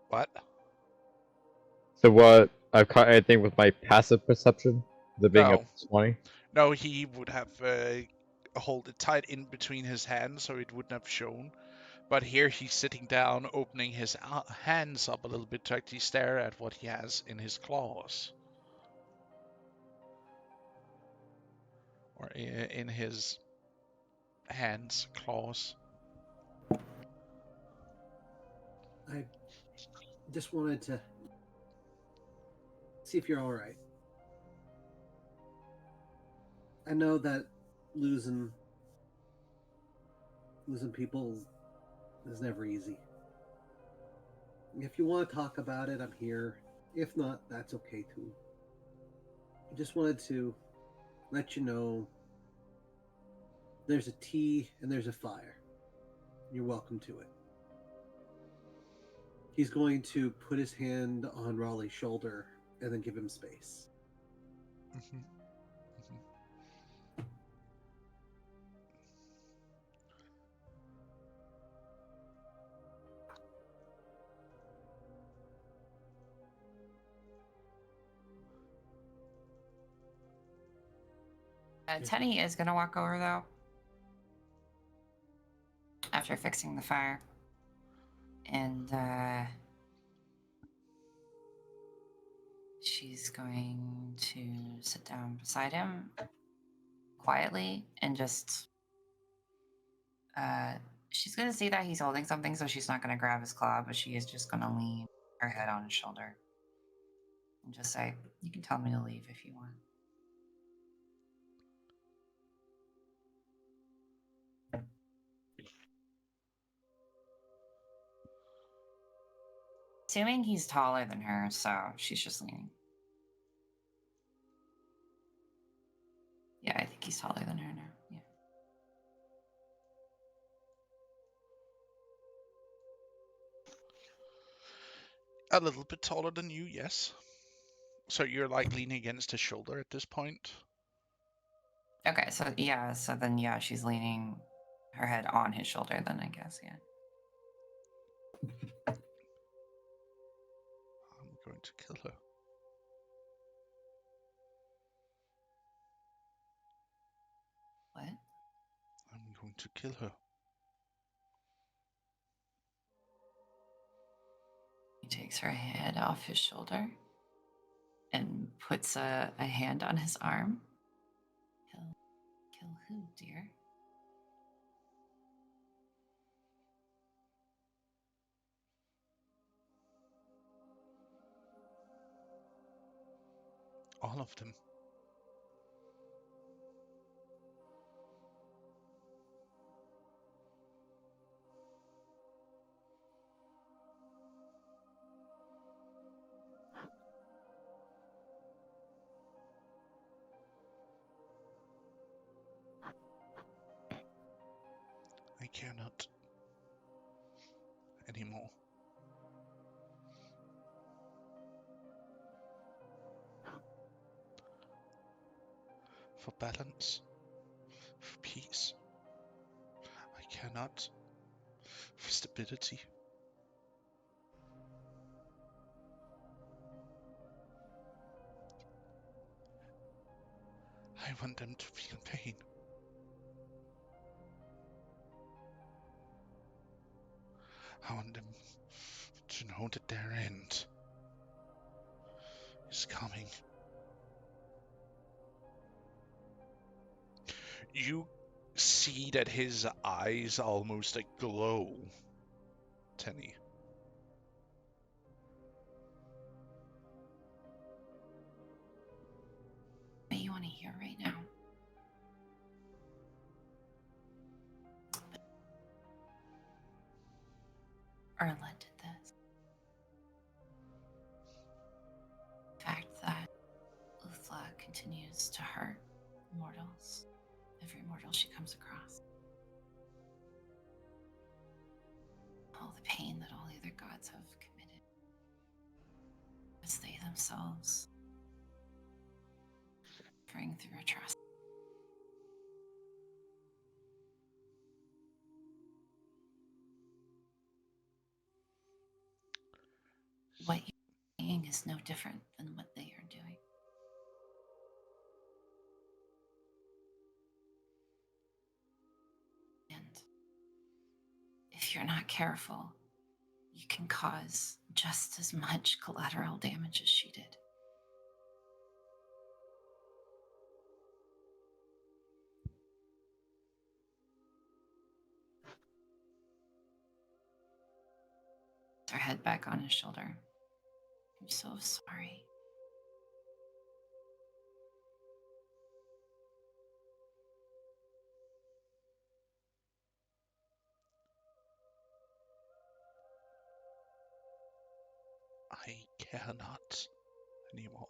What? So what? I've caught anything with my passive perception? The being at No. 20? No, he would have hold it tight in between his hands so it wouldn't have shown. But here he's sitting down, opening his hands up a little bit to actually stare at what he has in his claws. Or in his hands, claws. I just wanted to see if you're all right. I know that losing people is never easy. If you want to talk about it, I'm here. If not, that's okay too. I just wanted to let you know there's a tea and there's a fire. You're welcome to it. He's going to put his hand on Raleigh's shoulder and then give him space. Mm-hmm. Tenny is gonna walk over though. After fixing the fire. And she's going to sit down beside him quietly and just she's gonna see that he's holding something, so she's not gonna grab his claw, but she is just gonna lean her head on his shoulder and just say, "You can tell me to leave if you want." Assuming he's taller than her, so she's just leaning. Yeah, I think he's taller than her now. Yeah. A little bit taller than you, yes. So you're like leaning against his shoulder at this point? Okay, so yeah, she's leaning her head on his shoulder then, I guess, yeah. I'm going to kill her. What? I'm going to kill her. He takes her head off his shoulder and puts a hand on his arm. Kill who, dear? All of them. I cannot anymore. For balance, for peace. I cannot. For stability. I want them to feel pain. I want them to know that their end is coming. You see that his eyes almost like glow, Tenny. What you want to hear right now? Erla did this. The fact that Uthla continues to hurt mortals, every mortal she comes across. All the pain that all the other gods have committed. As they themselves bring through atrocity. What you're saying is no different than what they are doing. And if you're not careful, you can cause just as much collateral damage as she did. Her head back on his shoulder. I'm so sorry. I care not anymore.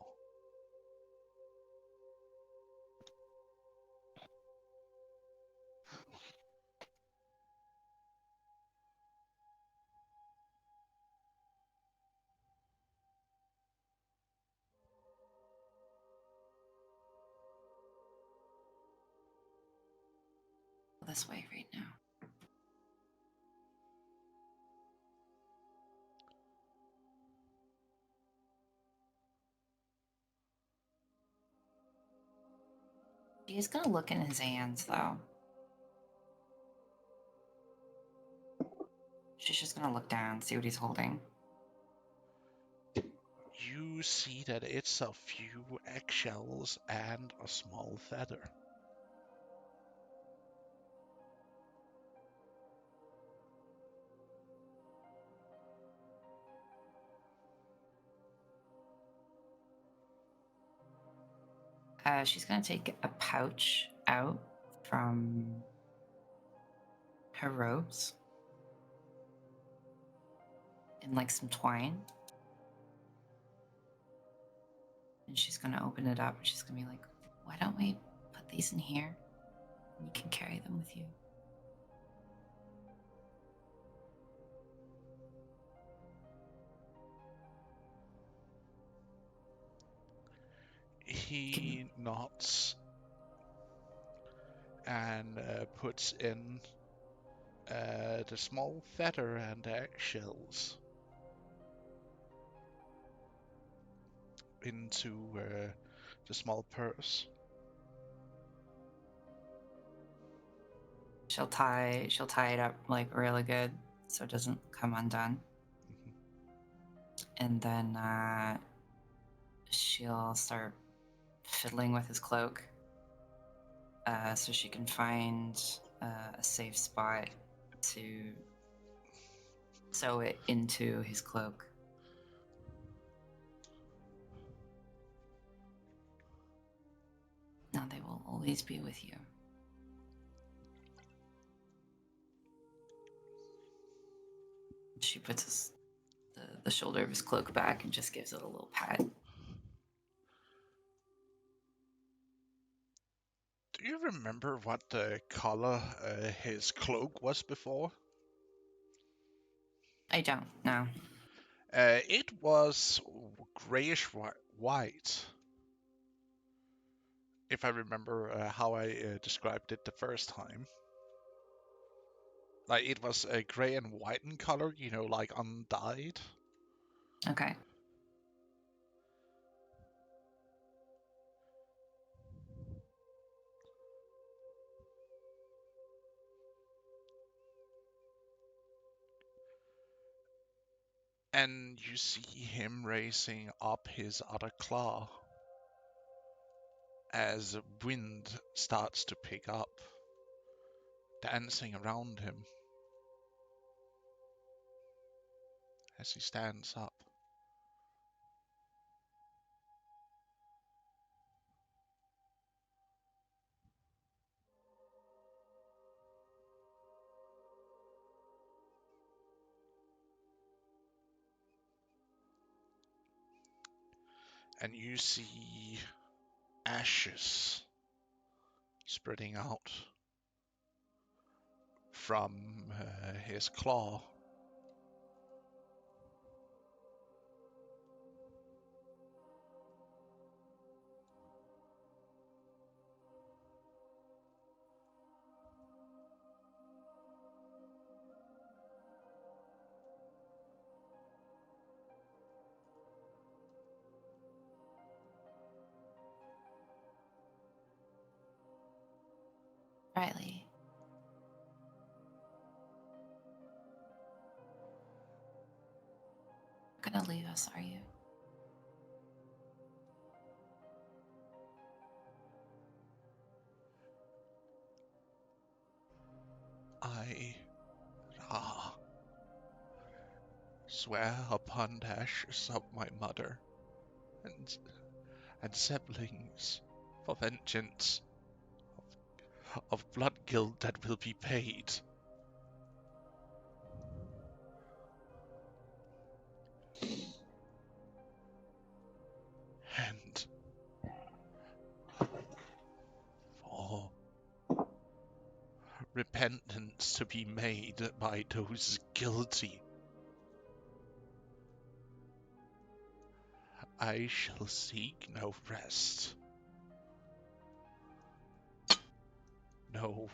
This way right now. He's gonna look in his hands though. She's just gonna look down, see what he's holding. You see that it's a few eggshells and a small feather. She's gonna take a pouch out from her robes and like some twine. And she's gonna open it up and she's gonna be like, why don't we put these in here? And you can carry them with you. He nods and puts in the small feather and the eggshells into the small purse. She'll tie it up like really good so it doesn't come undone. Mhm. And then she'll start fiddling with his cloak so she can find a safe spot to sew it into his cloak. Now they will always be with you. She puts the shoulder of his cloak back and just gives it a little pat. Do you remember what the color his cloak was before? I don't know. It was grayish white. If I remember how I described it the first time. Like it was gray and white in color, you know, like undyed. Okay. And you see him raising up his other claw as wind starts to pick up, dancing around him as he stands up. And you see ashes spreading out from his claw. Riley. You're gonna leave us, are you? I swear upon the ashes of my mother and siblings for vengeance of blood guilt that will be paid. And for repentance to be made by those guilty, I shall seek no rest, no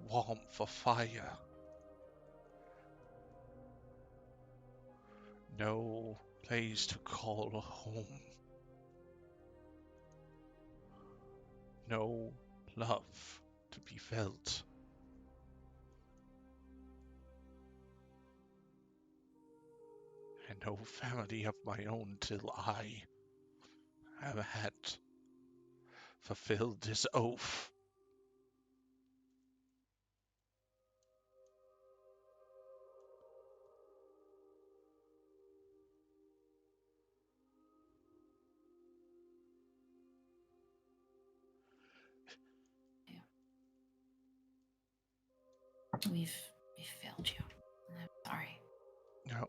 warmth of fire, no place to call home, no love to be felt. And no family of my own till I have had fulfilled this oath. We've failed you. I'm sorry. No,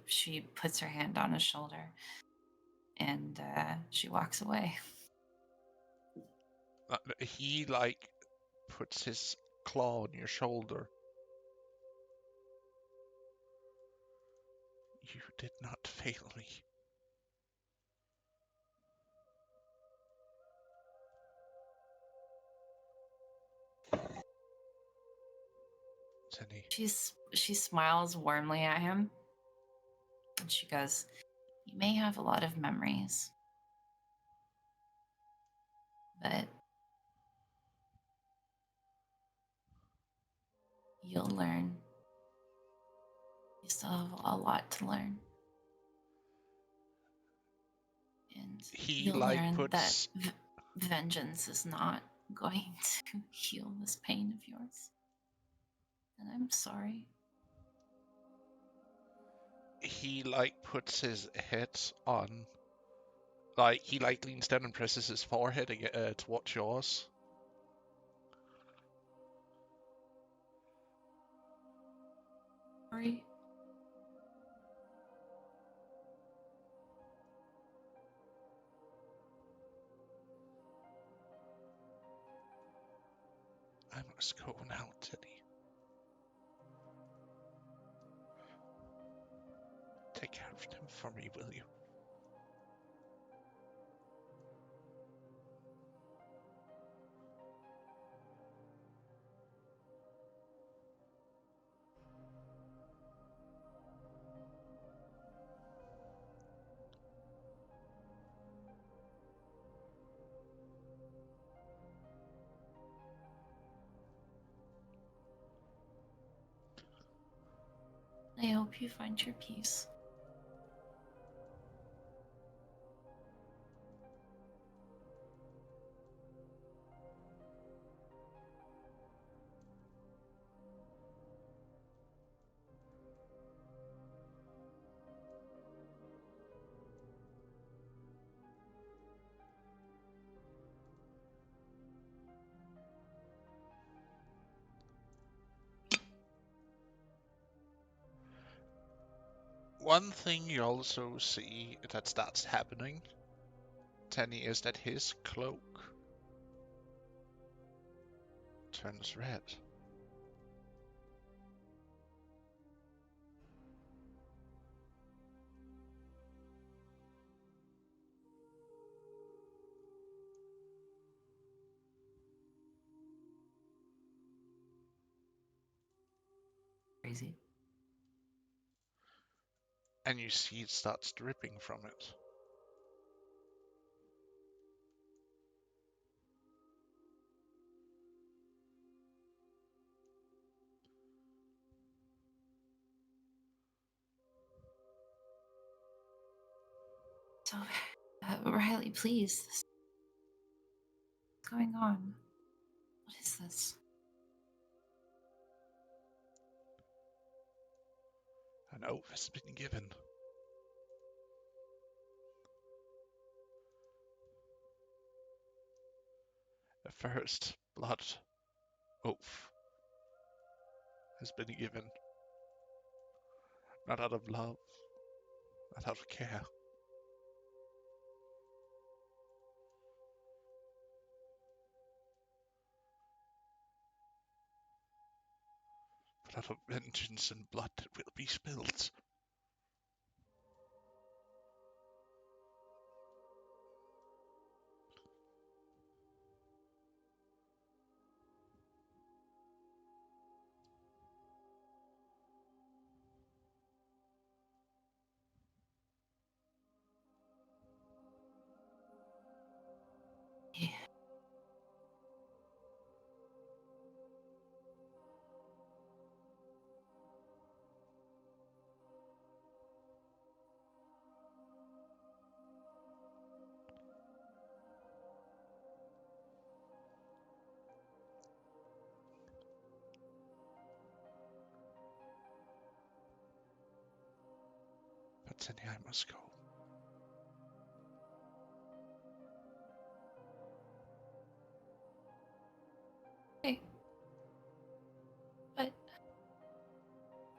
She puts her hand on his shoulder and she walks away. he puts his claw on your shoulder. You did not fail me. Tenny. She smiles warmly at him and she goes, "You may have a lot of memories, but you'll learn. You still have a lot to learn. And He you'll learn that puts vengeance is not going to heal this pain of yours. And I'm sorry." he puts his head on he leans down and presses his forehead towards yours. Sorry. I must go now, Teddy. Take care of them for me, will you? I hope you find your peace. One thing you also see that's happening, Tenny is that his cloak turns red. Crazy. And you see it starts dripping from it. So, Riley, please. What's going on? What is this? An oath has been given. The first blood oath has been given. Not out of love, not out of care, but out of vengeance and blood that will be spilled. Yeah. But Tenny, I must go. Hey. But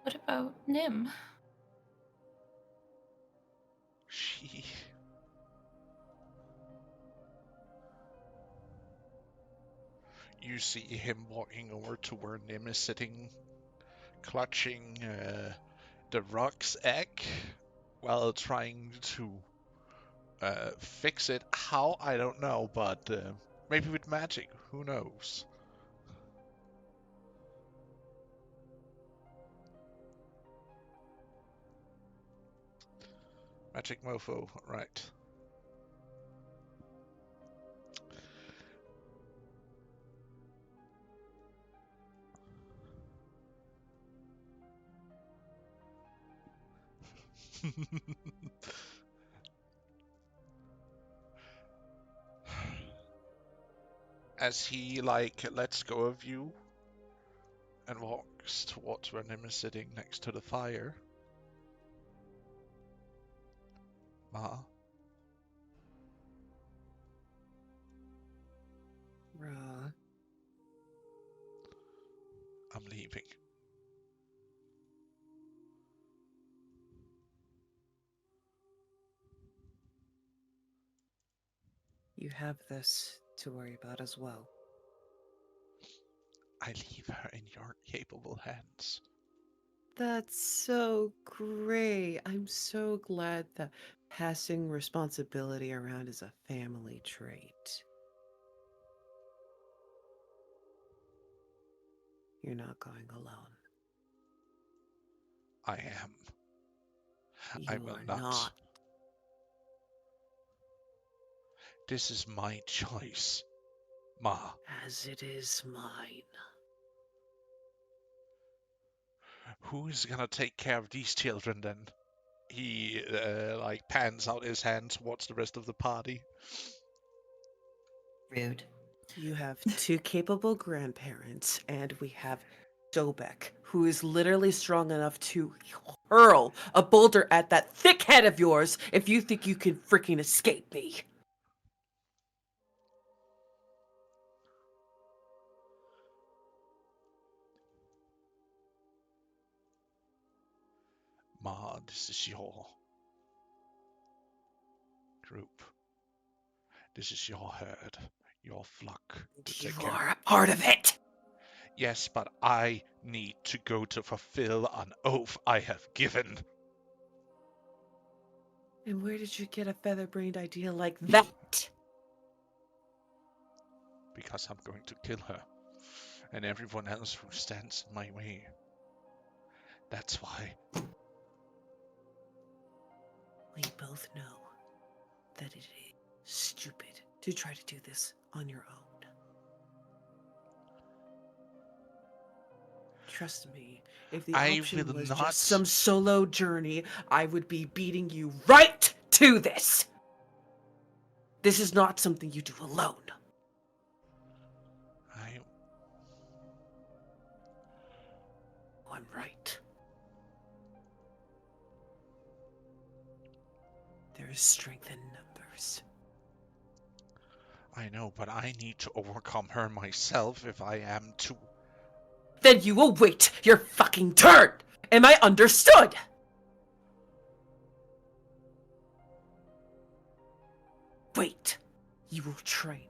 what about Nim? She... You see him walking over to where Nim is sitting, clutching the rock's egg while trying to fix it. How? I don't know, but maybe with magic. Who knows? Magic mofo, right. As he, like, lets go of you and walks towards where Nim is sitting next to the fire. Ma, Ra. I'm leaving. You have this to worry about as well. I leave her in your capable hands. That's so great. I'm so glad that passing responsibility around is a family trait. You're not going alone. I am. I You will are not. not. This is my choice, Ma. As it is mine. Who is gonna take care of these children then? He like pans out his hand towards the rest of the party. Rude. You have two capable grandparents, and we have Dobek, who is literally strong enough to hurl a boulder at that thick head of yours if you think you can freaking escape me. Ma, this is your group. This is your herd, your flock to You take care. are a part of it. Yes, but I need to go to fulfill an oath I have given. And where did you get a feather-brained idea like that? Because I'm going to kill her. And everyone else who stands in my way. That's why. We both know that it is stupid to try to do this on your own. Trust me, if the I option will was not. just some solo journey, I would be beating you right to this. This is not something you do alone. I'm right. There is strength in numbers. I know, but I need to overcome her myself if I am to. Then you will wait your fucking turn! Am I understood? Wait. You will train.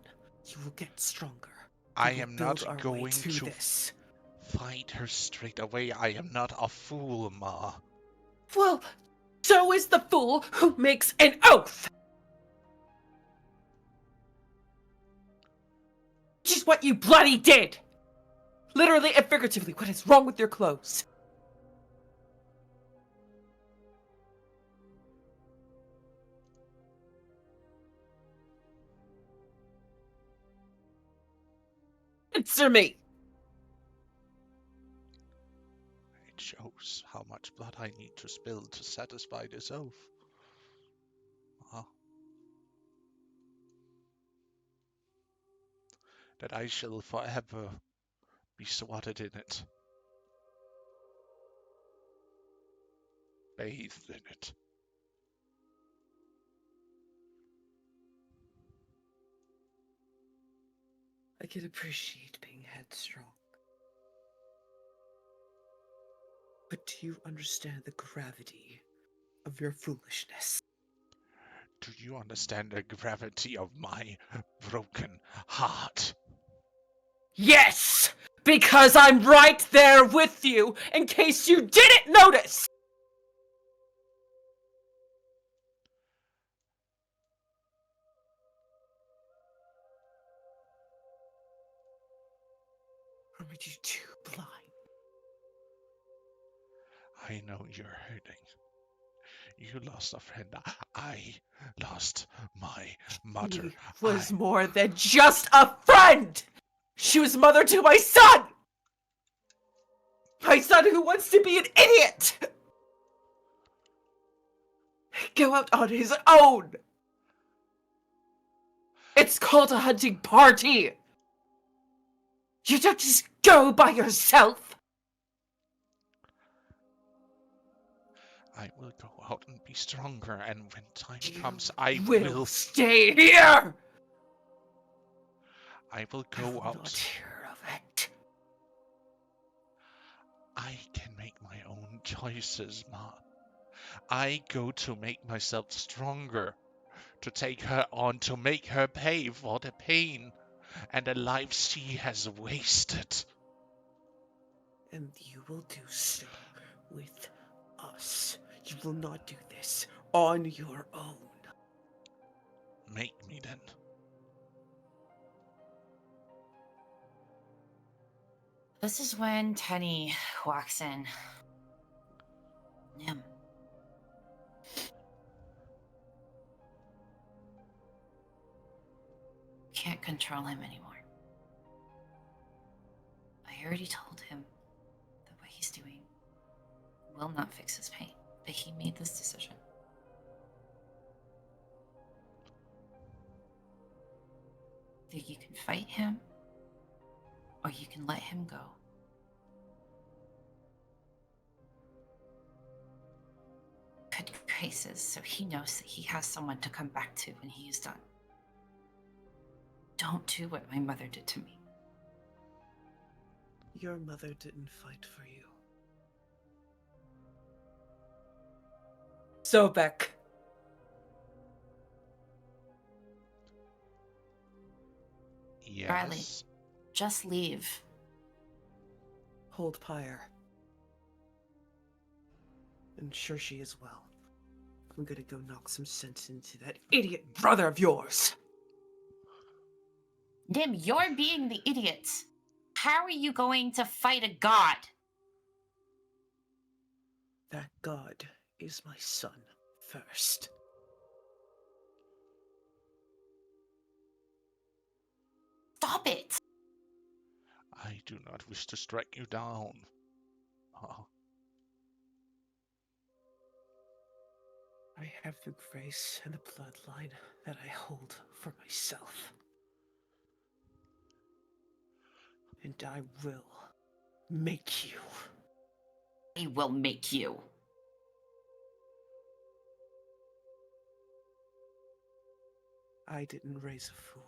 You will get stronger. I We will am build not our way going to to this. fight her straight away. I am not a fool, Ma. Well, so is the fool who makes an oath! Which is what you bloody did! Literally and figuratively, what is wrong with your clothes? Answer me! It shows how much blood I need to spill to satisfy this oath. Ma. That I shall forever be swatted in it. Bathed in it. I can appreciate being headstrong. But do you understand the gravity of your foolishness? Do you understand the gravity of my broken heart? Yes! Because I'm right there with you, in case you didn't notice! Or were you too blind? I know you're hurting. You lost a friend. I lost my mother. She was more than just a friend! She was mother to my son! My son who wants to be an idiot! Go out on his own! It's called a hunting party! You don't just go by yourself! I will go out and be stronger, and when time comes, I will will stay here! I will I go will out. not hear of it. I can make my own choices, Ma. I go to make myself stronger, to take her on, to make her pay for the pain and the life she has wasted. And you will do so with us. You will not do this on your own. Make me then. This is when Tenny walks in. Nim. Can't control him anymore. I already told him that what he's doing will not fix his pain, that he made this decision. Either you can fight him, or you can let him go. Good graces, so he knows that he has someone to come back to when he is done. Don't do what my mother did to me. Your mother didn't fight for you. Sobek. Riley. Yes. Just leave. Hold Pyre. And Shershi as well. I'm gonna go knock some sense into that idiot brother of yours. Nim, you're being the idiot. How are you going to fight a god? That god is my son first. Stop it. I do not wish to strike you down. Oh, I have the grace and the bloodline that I hold for myself. And I will make you. I will make you. I didn't raise a fool.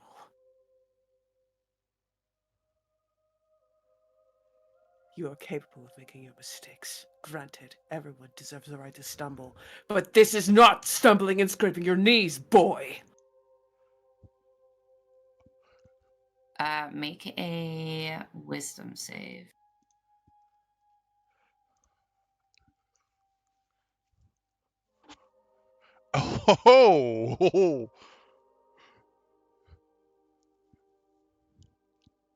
You are capable of making your mistakes. Granted, everyone deserves the right to stumble. But this is not stumbling and scraping your knees, boy! Make a wisdom save. oh,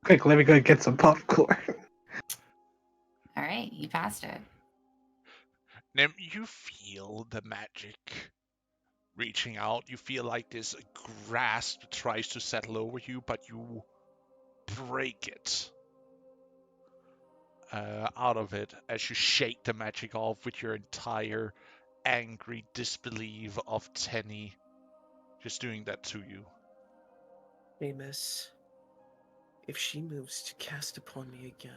Quick, let me go get some popcorn. All right, you passed it. Nim, you feel the magic reaching out. You feel like this grasp tries to settle over you, but you break it out of it as you shake the magic off with your entire angry disbelief of Tenny just doing that to you. Amos, if she moves to cast upon me again,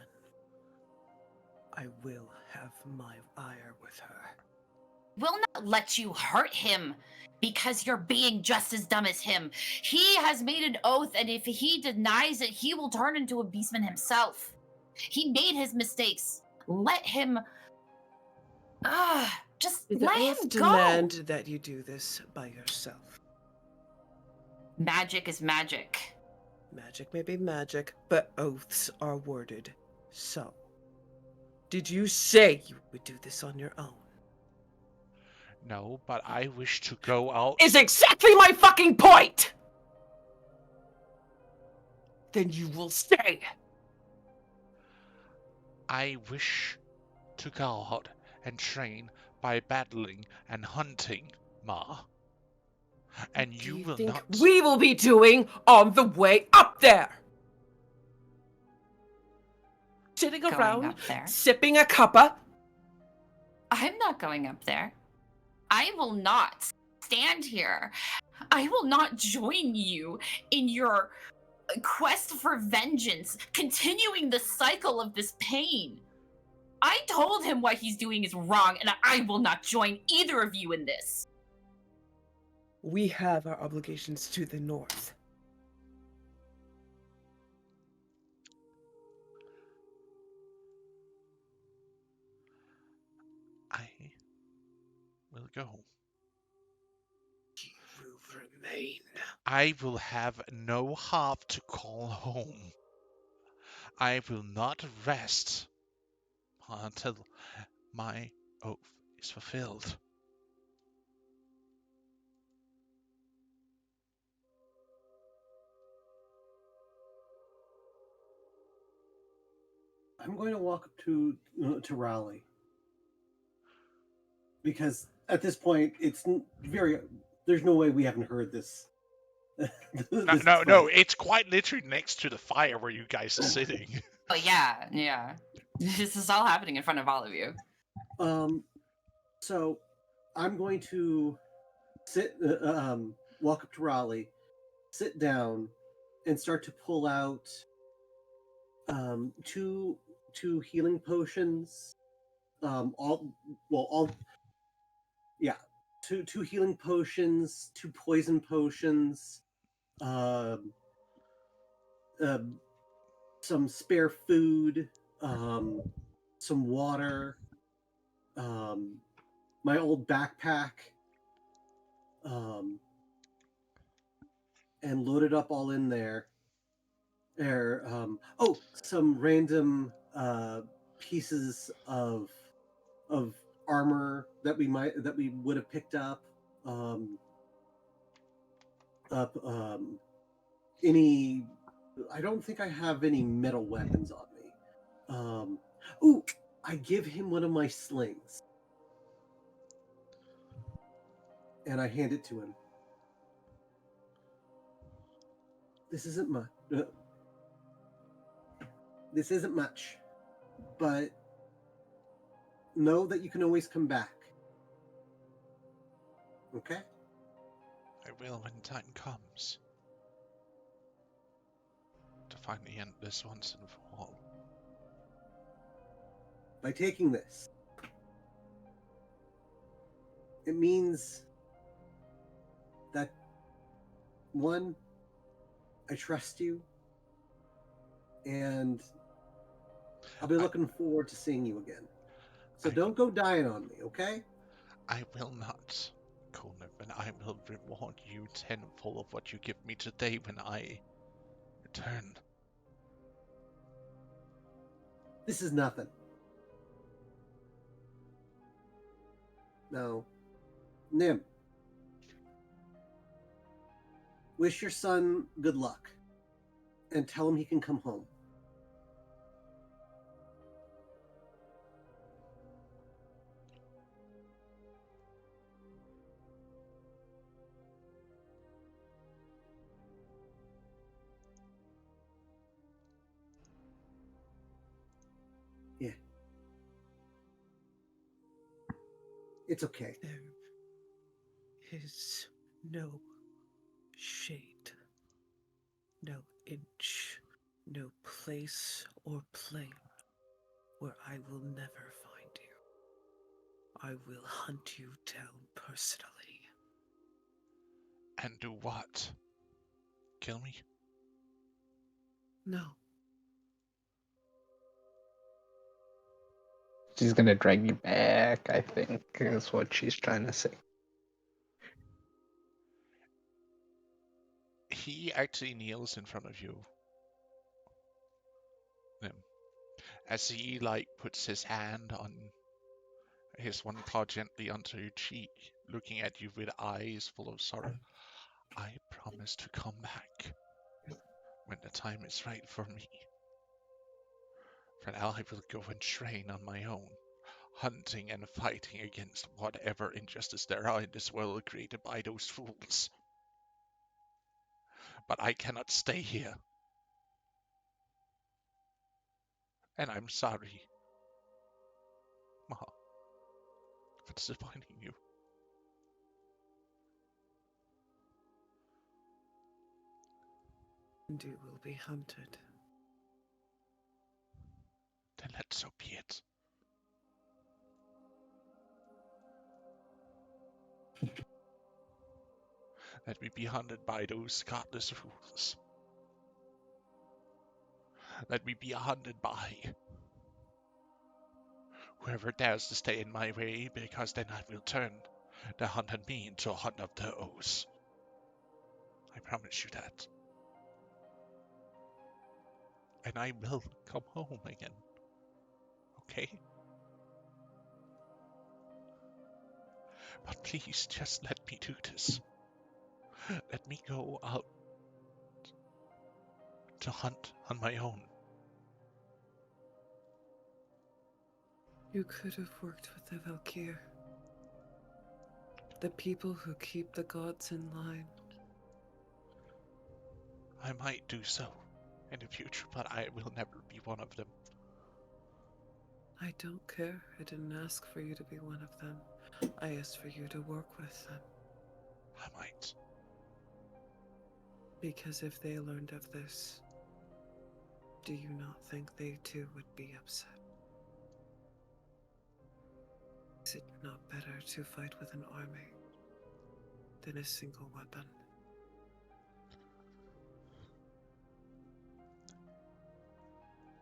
I will have my ire with her. Will not let you hurt him because you're being just as dumb as him. He has made an oath, and if he denies it, he will turn into a beastman himself. He made his mistakes. Let him. Just The let oath him demand go. that you do this by yourself. Magic is magic. Magic may be magic, but oaths are worded. So, did you say you would do this on your own? No, but I wish to go out. Is exactly my fucking point! Then you will stay. I wish to go out and train by battling and hunting, Ma. And What do you you will think not. we will be doing on the way up there? Sitting Going around, up there. sipping a cuppa? I'm not going up there. I will not stand here. I will not join you in your quest for vengeance, continuing the cycle of this pain. I told him what he's doing is wrong, and I will not join either of you in this. We have our obligations to the north. I will go. You will remain. I will have no heart to call home. I will not rest until my oath is fulfilled. I'm going to walk up to Raleigh because at this point it's very. There's no way we haven't heard this. No, it's quite literally next to the fire where you guys are sitting. Oh yeah. This is all happening in front of all of you. So I'm going to walk up to Raleigh, sit down, and start to pull out two healing potions. Two healing potions, two poison potions, some spare food, some water, my old backpack, and load it up all in there. Some random pieces of armor that we would have picked up. Um, up any. I don't think I have any metal weapons on me. I give him one of my slings, and I hand it to him. This isn't much. This isn't much, but know that you can always come back. Okay? I will when time comes. To finally end this once and for all. By taking this, it means that, one, I trust you, and I'll be looking forward to seeing you again. So don't go dying on me, okay? I will not, Conan, and I will reward you tenfold of what you give me today when I return. This is nothing. No. Nim, wish your son good luck, and tell him he can come home. Yeah. It's okay. There is no shade, no inch, no place or plane where I will never find you. I will hunt you down personally. And do what? Kill me? No. She's gonna drag you back, I think, is what she's trying to say. He actually kneels in front of you. As he puts his hand on his one paw gently onto your cheek, looking at you with eyes full of sorrow. I promise to come back when the time is right for me. For now I will go and train on my own, hunting and fighting against whatever injustice there are in this world created by those fools. But I cannot stay here. And I'm sorry, Ma, for disappointing you. And you will be hunted. Then let so be it. Let me be hunted by those godless fools. Let me be hunted by whoever dares to stay in my way, because then I will turn the hunt on me into a hunt of those. I promise you that. And I will come home again. Okay? But please, just let me do this. Let me go out to hunt on my own. You could have worked with the Valkyr. The people who keep the gods in line. I might do so in the future, but I will never be one of them. I don't care. I didn't ask for you to be one of them. I asked for you to work with them. I might. Because if they learned of this, do you not think they too would be upset? Is it not better to fight with an army than a single weapon?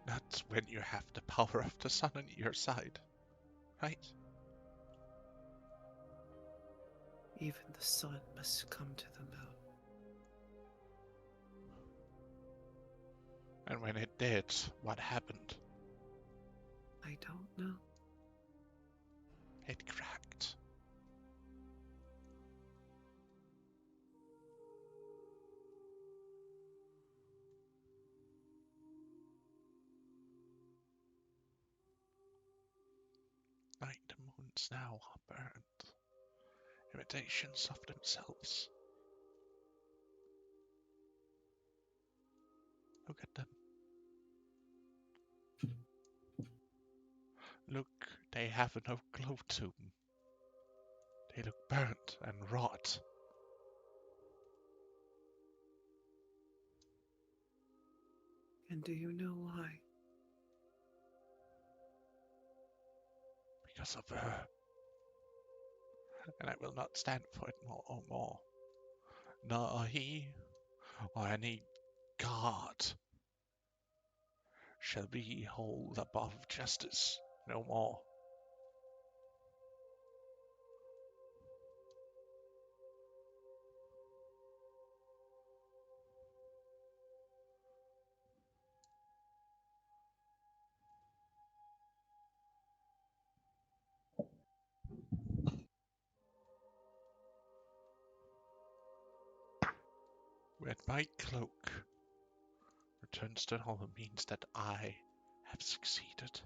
Not when you have the power of the sun on your side, right? Even the sun must come to the moon. And when it did, what happened? I don't know. It cracked. Like the moons now are burned, imitations of themselves. Look at them. Look, they have no glow to them. They look burnt and rot. And do you know why? Because of her. And I will not stand for it more. Nor he or any god shall be hold above justice no more. When my cloak returns to normal means that I have succeeded.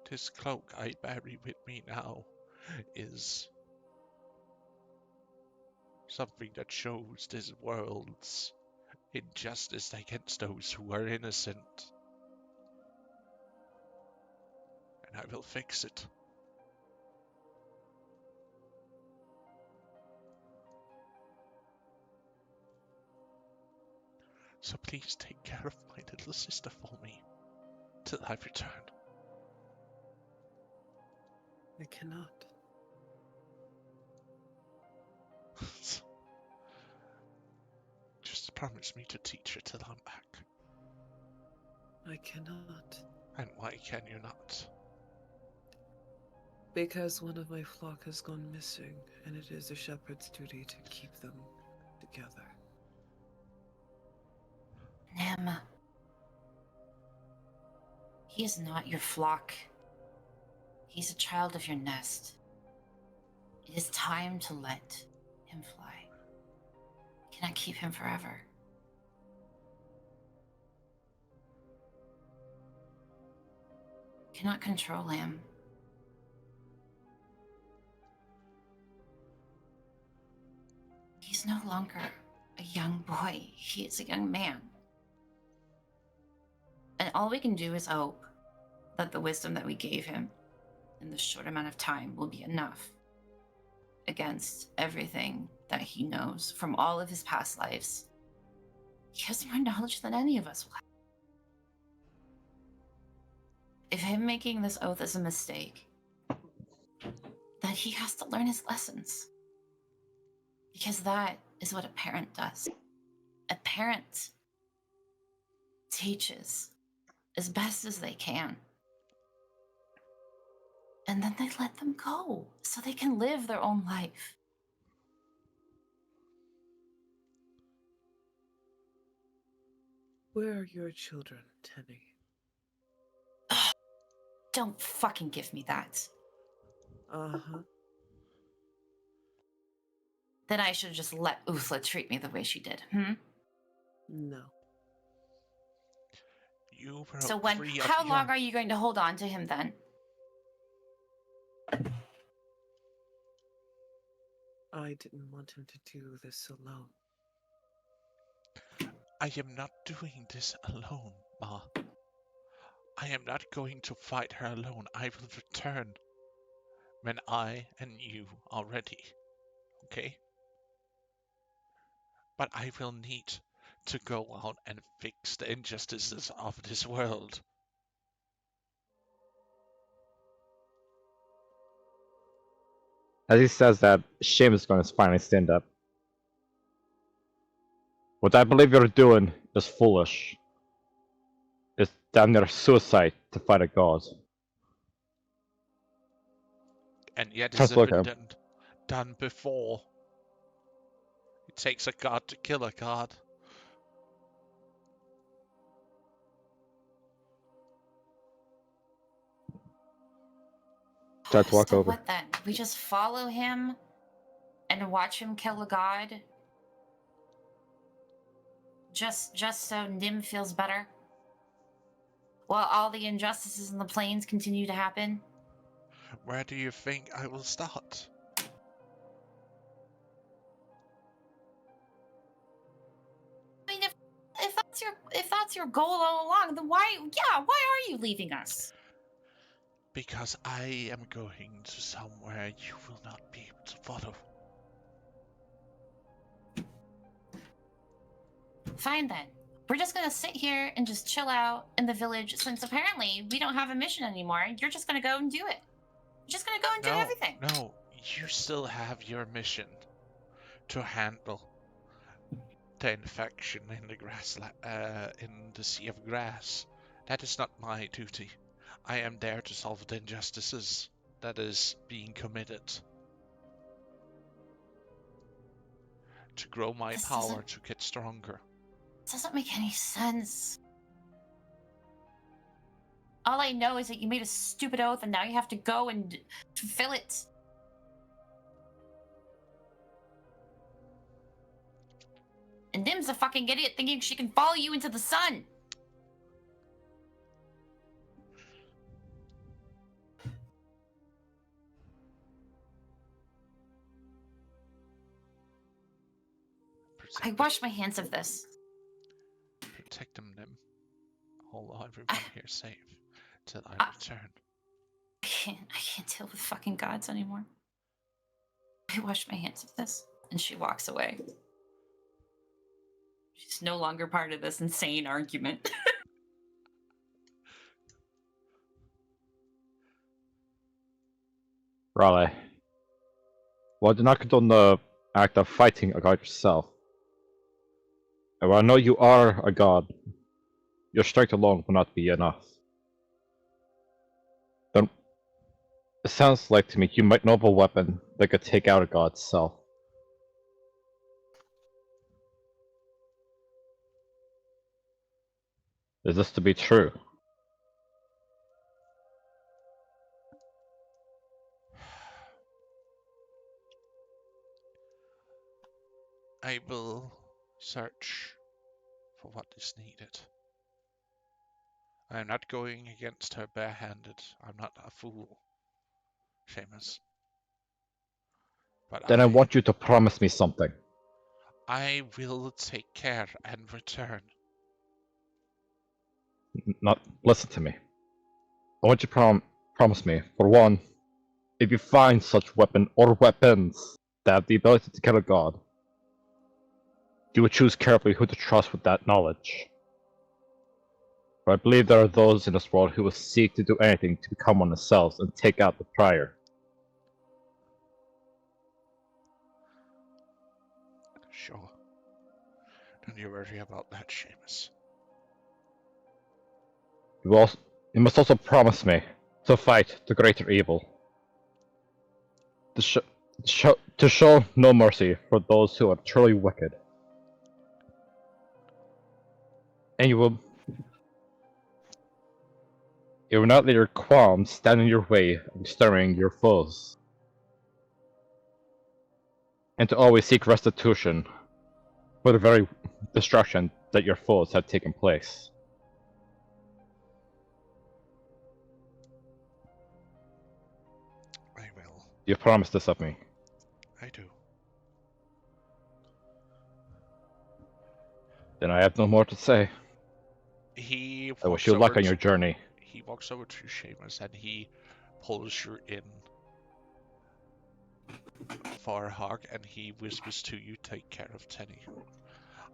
'Tis cloak I bury with me now is something that shows this world's injustice against those who are innocent. And I will fix it. So please take care of my little sister for me till I return. I cannot. Just promise me to teach her till I'm back. I cannot. And why can you not? Because one of my flock has gone missing, and it is a shepherd's duty to keep them together. Nim. He is not your flock. He's a child of your nest. It is time to let him fly. You cannot keep him forever. You cannot control him. He's no longer a young boy. He is a young man. And all we can do is hope that the wisdom that we gave him in this short amount of time will be enough against everything that he knows from all of his past lives. He has more knowledge than any of us will have. If him making this oath is a mistake, then he has to learn his lessons. Because that is what a parent does. A parent teaches as best as they can. And then they let them go so they can live their own life. Where are your children, Tenny? Don't fucking give me that. Uh-huh. Then I should have just let Uthla treat me the way she did. No. You broke So when? free of How your... long are you going to hold on to him then? I didn't want him to do this alone. I am not doing this alone, Ma. I am not going to fight her alone. I will return when I and you are ready. Okay? But I will need to go out and fix the injustices of this world. As he says that, Shame is going to finally stand up. What I believe you're doing is foolish. It's damn near suicide to fight a god. And yet Turns it's to look been at him. done before. It takes a god to kill a god. Tried to walk So over. what then? We just follow him and watch him kill a god? Just so Nim feels better? While all the injustices in the plains continue to happen? Where do you think I will start? I mean, if that's your goal all along, then why are you leaving us? Because I am going to somewhere you will not be able to follow. Fine then. We're just gonna sit here and just chill out in the village since apparently we don't have a mission anymore. You're just gonna go and do it. You're just gonna go and do everything. No, you still have your mission to handle the infection in the in the sea of grass. That is not my duty. I am there to solve the injustices that is being committed. To grow my This power, doesn't- to get stronger. Doesn't make any sense. All I know is that you made a stupid oath and now you have to go and fulfill it. And Nim's a fucking idiot thinking she can follow you into the sun. I wash my hands of this. Protect them, Nim. Hold everyone here safe till I return. I can't deal with fucking gods anymore. I wash my hands of this. And she walks away. She's no longer part of this insane argument. Raleigh. Well, do not condone the act of fighting a god yourself. And while I know you are a god, your strength alone will not be enough. Then, it sounds like to me you might know of a weapon that could take out a god's self. Is this to be true? I will search for what is needed. I am not going against her barehanded. I'm not a fool, Seamus. But Then I want you to promise me something. I will take care and return. Not listen to me. I want you to promise me, for one, if you find such weapon or weapons that have the ability to kill a god, you would choose carefully who to trust with that knowledge. For I believe there are those in this world who will seek to do anything to become one themselves and take out the prior. Sure. Don't you worry about that, Seamus. You must also promise me to fight the greater evil. To show no mercy for those who are truly wicked. And you will not let your qualms stand in your way of exterminating your foes. And to always seek restitution for the very destruction that your foes have taken place. I will. You promise this of me. I do. Then I have no more to say. I wish you luck on your journey. He walks over to Seamus and he pulls you in for a hug and he whispers to you, take care of Tenny.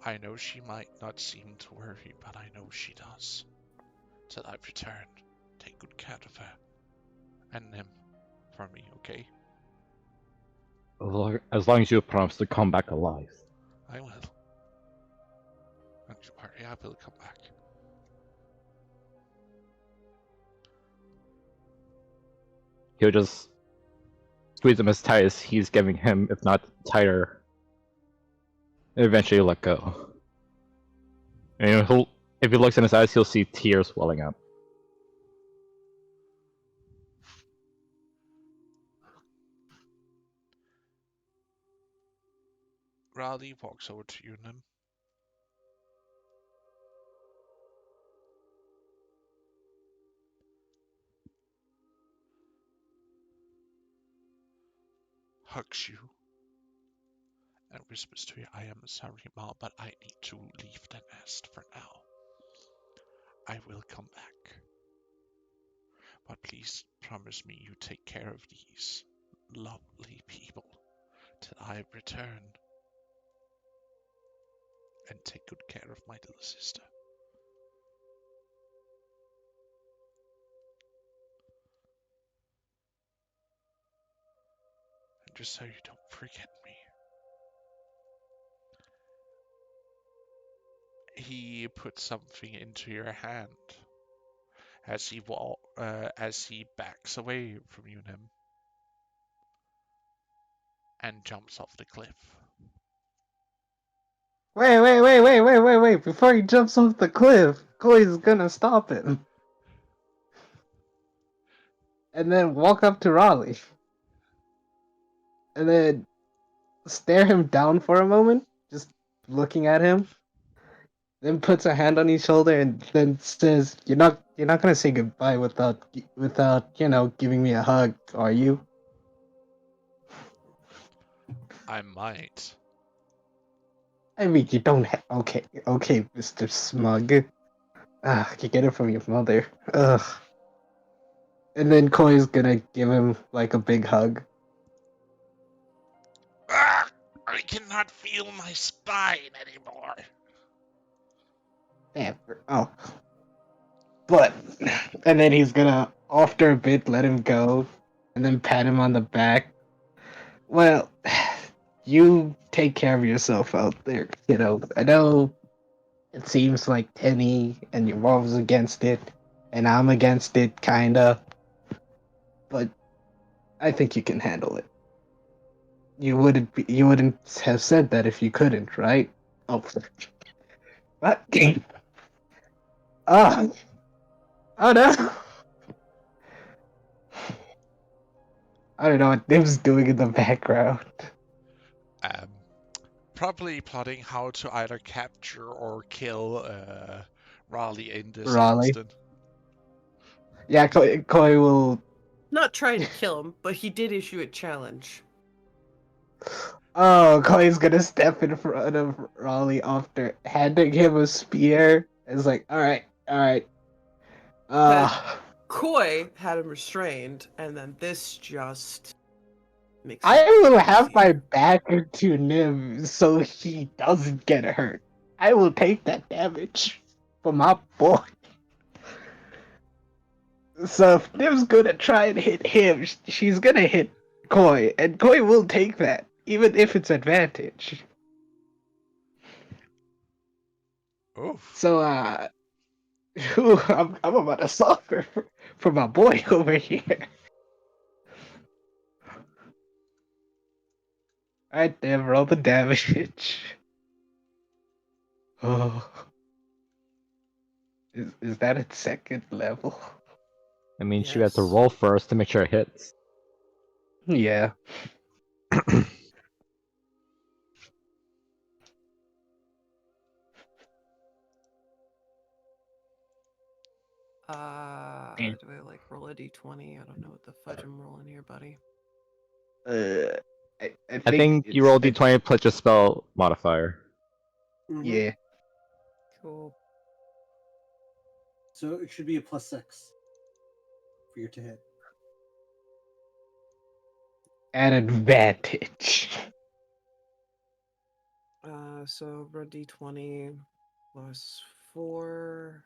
I know she might not seem to worry, but I know she does. Till I return, take good care of her. And him. For me, okay? As long as you promise to come back alive. I will. Don't you worry, I will come back. He'll just squeeze him as tight as he's giving him, if not tighter, and eventually let go. And if he looks in his eyes, he'll see tears welling up. Raleigh walks over to Unim. Hugs you and whispers to you, I am sorry, Ma, but I need to leave the nest for now. I will come back. But please promise me you take care of these lovely people till I return. And take good care of my little sister. And just so you don't forget me. He puts something into your hand as he backs away from Unim and jumps off the cliff. Wait. Before he jumps off the cliff, Chloe's gonna stop him. And then walk up to Raleigh. And then stare him down for a moment, just looking at him. Then puts a hand on his shoulder and then says, "You're not gonna say goodbye without giving me a hug, are you?" I might. I mean, you don't have. Okay, Mr. Smug. You get it from your mother. Ugh. And then Koi's gonna give him like a big hug. Ah, I cannot feel my spine anymore. Damn. Oh. But, and then he's gonna, after a bit, let him go, and then pat him on the back. Well, you take care of yourself out there, kiddo. I know it seems like Tenny and your mom's against it, and I'm against it, kinda. But I think you can handle it. You wouldn't have said that if you couldn't, right? Oh, what? Oh, oh no! I don't know what Nim's doing in the background. Um, Probably plotting how to either capture or kill Raleigh in this Raleigh. instant. Yeah, Koi will. Not trying to kill him, but he did issue a challenge. Oh, Koi's gonna step in front of Raleigh after handing him a spear. It's like, alright. Koi had him restrained, and then this just makes I it will have my easier. back to Nim so he doesn't get hurt. I will take that damage for my boy. So if Nim's gonna try and hit him, she's gonna hit Koi, and Koi will take that, even if it's advantage. Oof. So, ooh, I'm about to suffer for my boy over here. Alright, then roll the damage. Oh. Is that at second level? I mean, she had to Yes. roll first to make sure it hits. Yeah. Do I like roll a d20? I don't know what the fudge I'm rolling here, buddy. I I think you roll d20 plus your spell modifier. Mhm. Yeah. Cool. So it should be a +6 for your to hit. At advantage. So roll d20 plus 4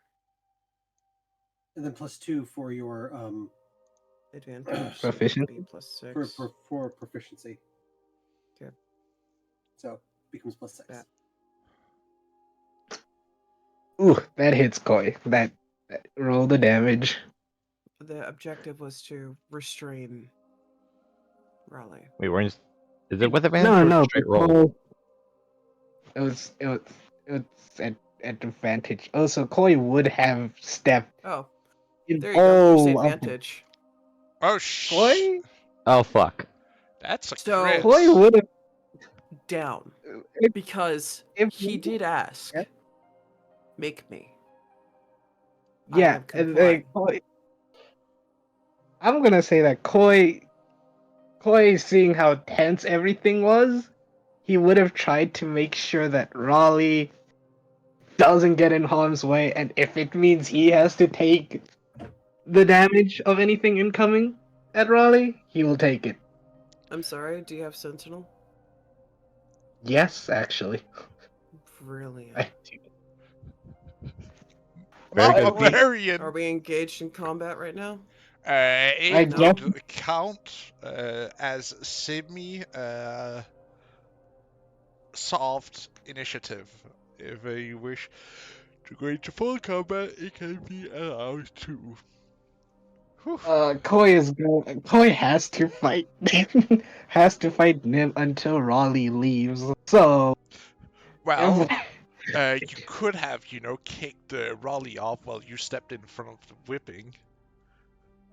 And then +2 for your advantage. So Proficient? that'd be plus 6. for proficiency. Okay. So becomes +6. That. Ooh, that hits Koi. That roll the damage. The objective was to restrain Raleigh. Wait, is it with advantage No, or no, straight roll? Cole, it was at advantage. Also, Koi would have stepped Oh, in there you go. You say all of the advantage. Oh sh! Koi. Oh fuck. That's a So- crit. Koi would have Down. if, Because if he did ask. Yeah. Make me. I yeah, am and then complying. Koi. I'm gonna say that Koi, seeing how tense everything was, he would have tried to make sure that Raleigh doesn't get in harm's way, and if it means he has to take the damage of anything incoming at Raleigh, he will take it. I'm sorry, do you have Sentinel? Yes, actually. Brilliant. I do. Very good. Barbarian. Are we engaged in combat right now? It I would guess- count as semi soft initiative. If you wish to go into full combat, it can be allowed to. Whew. Koi has to fight has to fight Nim until Raleigh leaves. So Well, if- you could have, kicked Raleigh off while you stepped in front of the whipping.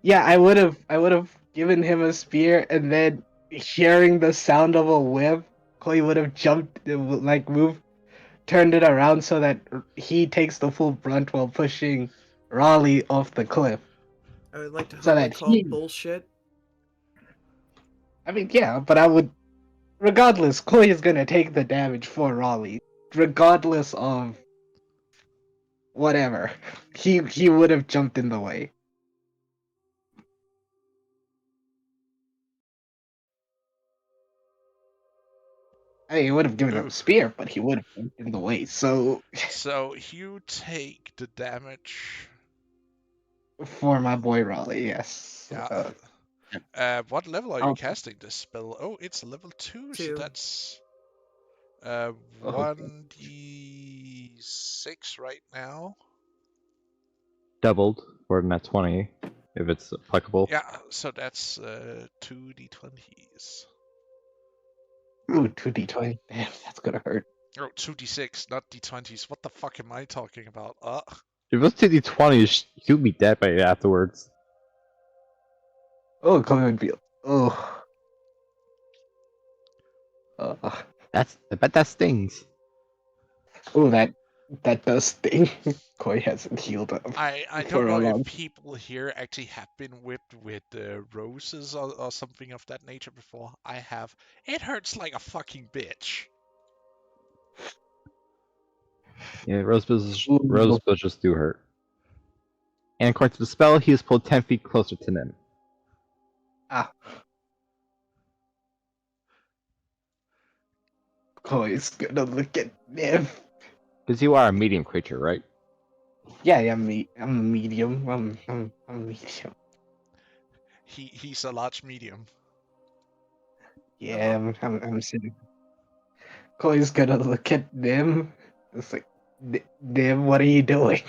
yeah, I would have given him a spear, and then hearing the sound of a whip, Koi would have jumped, like moved, turned it around so that he takes the full brunt while pushing Raleigh off the cliff. I would like to So humbly that call he- bullshit. I mean, yeah, but I would, regardless, Koi is gonna take the damage for Raleigh, regardless of whatever. He would have jumped in the way. I mean, he would have given him Ooh. a spear, but he would have jumped in the way. So So you take the damage. for my boy Raleigh, yes. Yeah. What level are you I'll- casting this spell? Oh, it's level 2, so 2. that's Okay. 1d6 right now. Doubled for net 20 if it's applicable. Yeah, so that's 2d20s. Ooh, 2d20. Damn, that's gonna hurt. Oh, 2d6, not d20s. What the fuck am I talking about? If it was 2d20, he'll be dead by afterwards. Oh, Chloe would be. Oh. I bet that stings. Oh, that does sting. Koi hasn't healed up. I For don't a know long- if people here actually have been whipped with roses or something of that nature before. I have. It hurts like a fucking bitch. Yeah, rose bushes Ooh. do hurt. And according to the spell, he is pulled 10 feet closer to Nim. Ah. Koi's gonna look at him. Because you are a medium creature, right? Yeah, I'm a medium. I'm a medium. He's a large medium. Yeah, I'm sitting. Koi's gonna look at them. It's like, Nim, what are you doing?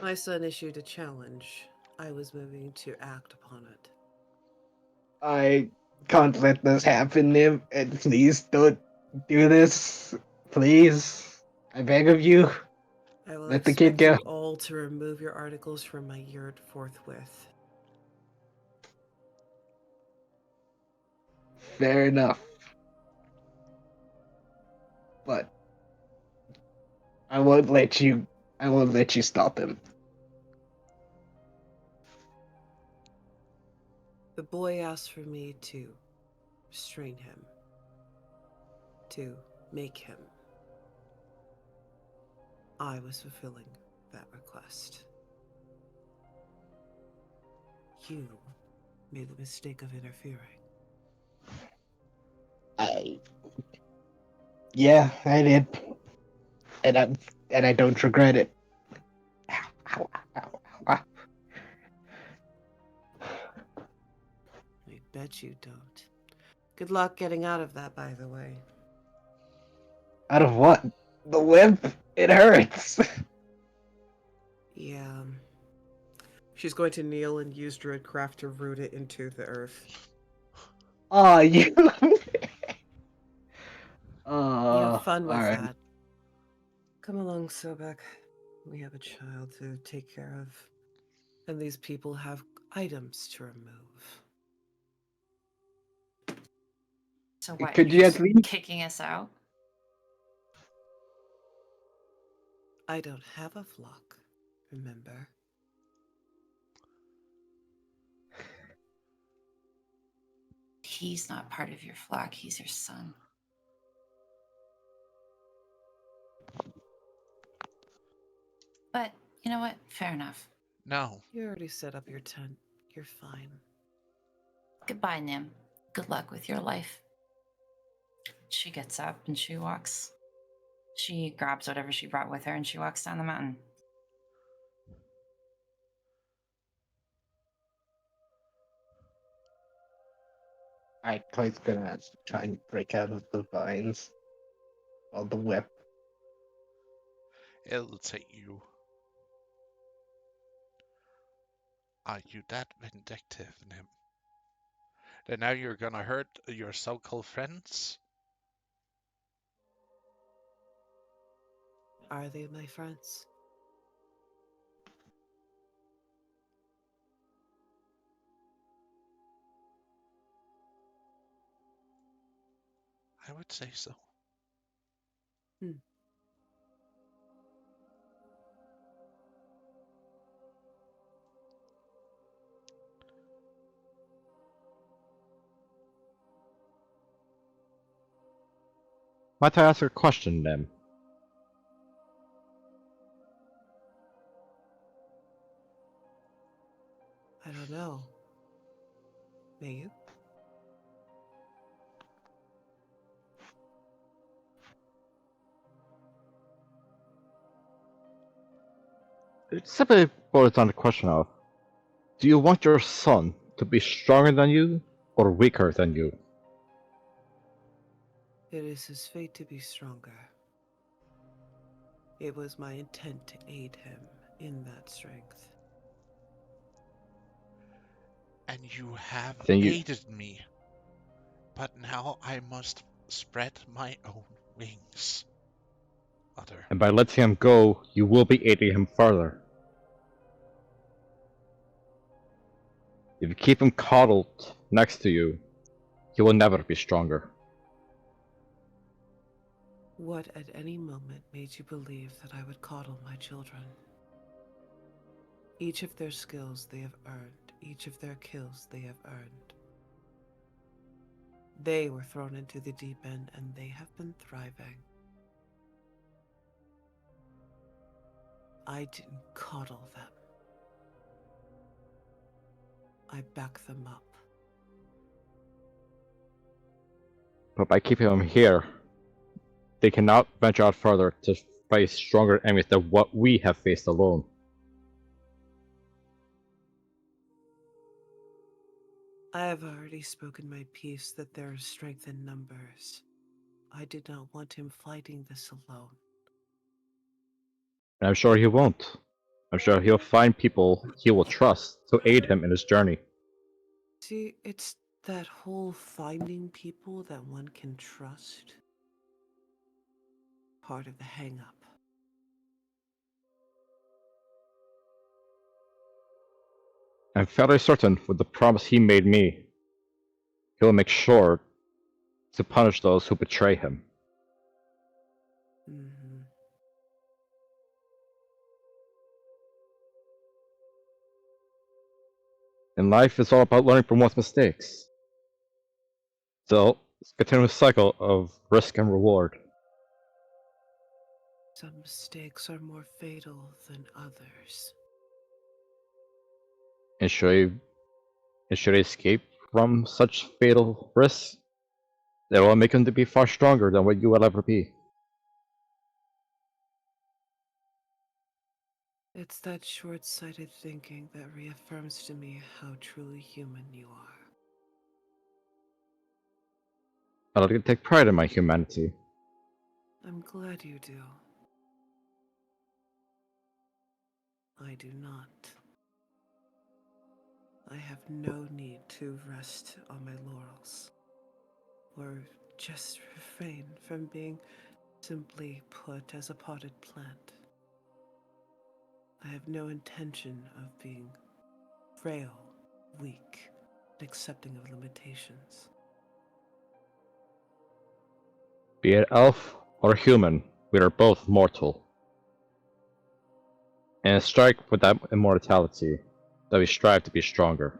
My son issued a challenge. I was moving to act upon it. I can't let this happen, Nim, and please don't do this. Please. I beg of you. I will Let the kid expect go. you all to remove your articles from my yurt forthwith. Fair enough. But I won't let you stop him. The boy asked for me to restrain him, to make him. I was fulfilling that request. You made the mistake of interfering. Yeah, I did. And I don't regret it. Ow, ow, ow, ow. I bet you don't. Good luck getting out of that, by the way. Out of what? The whip? It hurts. Yeah. She's going to kneel and use Druidcraft to root it into the earth. Oh, you. You have fun with alright. that. Come along, Sobek. We have a child to take care of. And these people have items to remove. So what? Could You're you at just least? kicking us out? I don't have a flock, remember? He's not part of your flock. He's your son. But you know what? Fair enough. No. You already set up your tent. You're fine. Goodbye, Nim. Good luck with your life. She gets up and she walks. She grabs whatever she brought with her and she walks down the mountain. Clay's gonna try and break out of the vines. Or the web. It'll take you. Are you that vindictive, Nim? That now you're gonna hurt your so-called friends? Are they my friends? I would say so. Might I ask a question, then? I don't know. May you? It simply boils down to the question of, do you want your son to be stronger than you or weaker than you? It is his fate to be stronger. It was my intent to aid him in that strength. And you have Then you, aided me. But now I must spread my own wings. Mother. and by letting him go, you will be aiding him further. If you keep him coddled next to you, he will never be stronger. What at any moment made you believe that I would coddle my children? Each of their skills they have earned, each of their kills they have earned. They were thrown into the deep end and they have been thriving. I didn't coddle them. I back them up. But by keeping him here, they cannot venture out further to face stronger enemies than what we have faced alone. I have already spoken my piece that there is strength in numbers. I did not want him fighting this alone. And I'm sure he won't. I'm sure he'll find people he will trust to aid him in his journey. See, it's that whole finding people that one can trust. Part of the hang-up. I'm fairly certain with the promise he made me, he'll make sure to punish those who betray him. Mm-hmm. And life is all about learning from one's mistakes. So, it's a continuous cycle of risk and reward. Some mistakes are more fatal than others. And should he escape from such fatal risks, that will make him to be far stronger than what you will ever be. It's that short-sighted thinking that reaffirms to me how truly human you are. I like to take pride in my humanity. I'm glad you do. I do not. I have no need to rest on my laurels, or just refrain from being simply put as a potted plant. I have no intention of being frail, weak, and accepting of limitations. Be it elf or human, we are both mortal. And it's strike with that immortality that we strive to be stronger.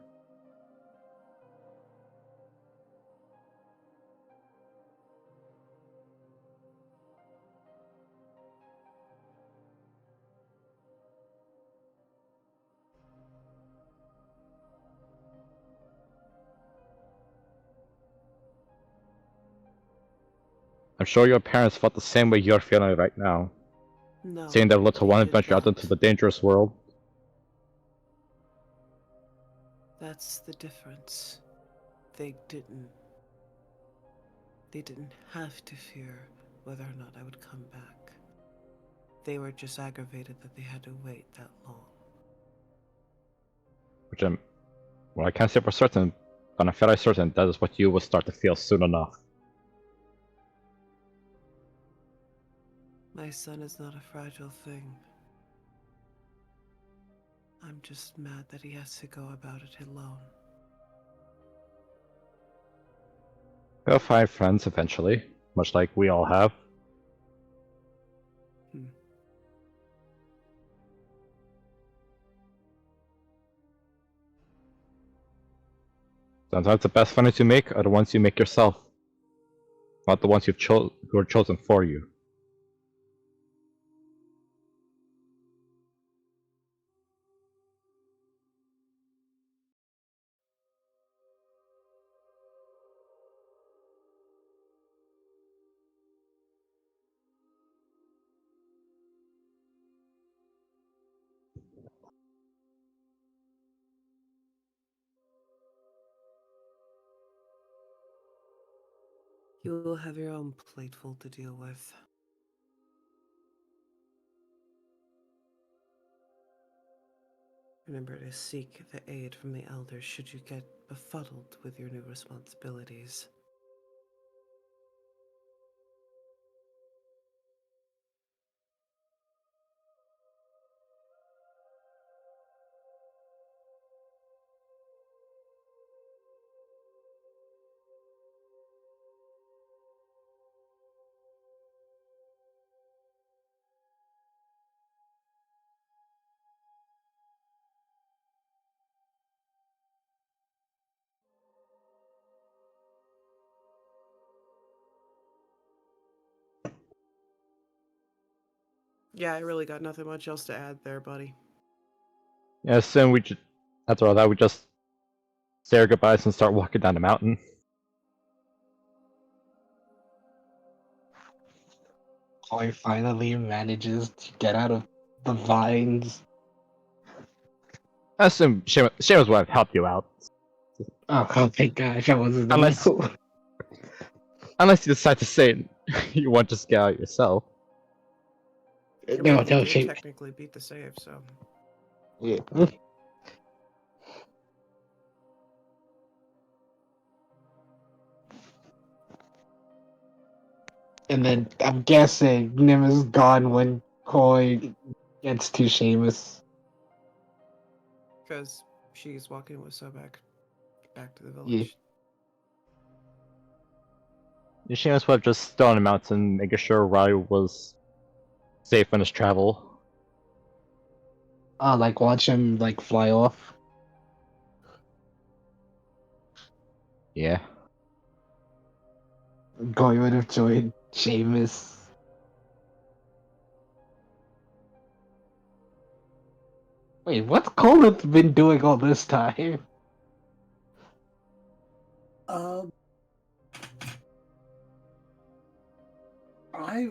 I'm sure your parents felt the same way you're feeling right now, No, seeing their little they one did venture out not. into the dangerous world. That's the difference. They didn't. They didn't have to fear whether or not I would come back. They were just aggravated that they had to wait that long. Which well, I can't say for certain, but I'm fairly certain that is what you will start to feel soon enough. My son is not a fragile thing. I'm just mad that he has to go about it alone. He'll find friends eventually, much like we all have. Sometimes the best friends you make are the ones you make yourself, not the ones who are chosen for you. You will have your own plateful to deal with. Remember to seek the aid from the elders should you get befuddled with your new responsibilities. Yeah, I really got nothing much else to add there, buddy. Yeah, soon after all that, we just say our goodbyes and start walking down the mountain. Chloe finally manages to get out of the vines. I assume Seamus would have helped you out. Oh thank gosh, I was in the Unless- middle. Unless you decide to say you want to just get out yourself. I mean, No, he did she. technically beat the save, so... Yeah. And then I'm guessing Nim is gone when Koi gets to Seamus. Because she's walking with Sobek back to the Yeah. village. Seamus would have just stood on the mountain, making sure Rai was safe on his travel. Like watch him like fly off. Yeah. Koi would have joined Seamus. Wait, what's Colin been doing all this time? I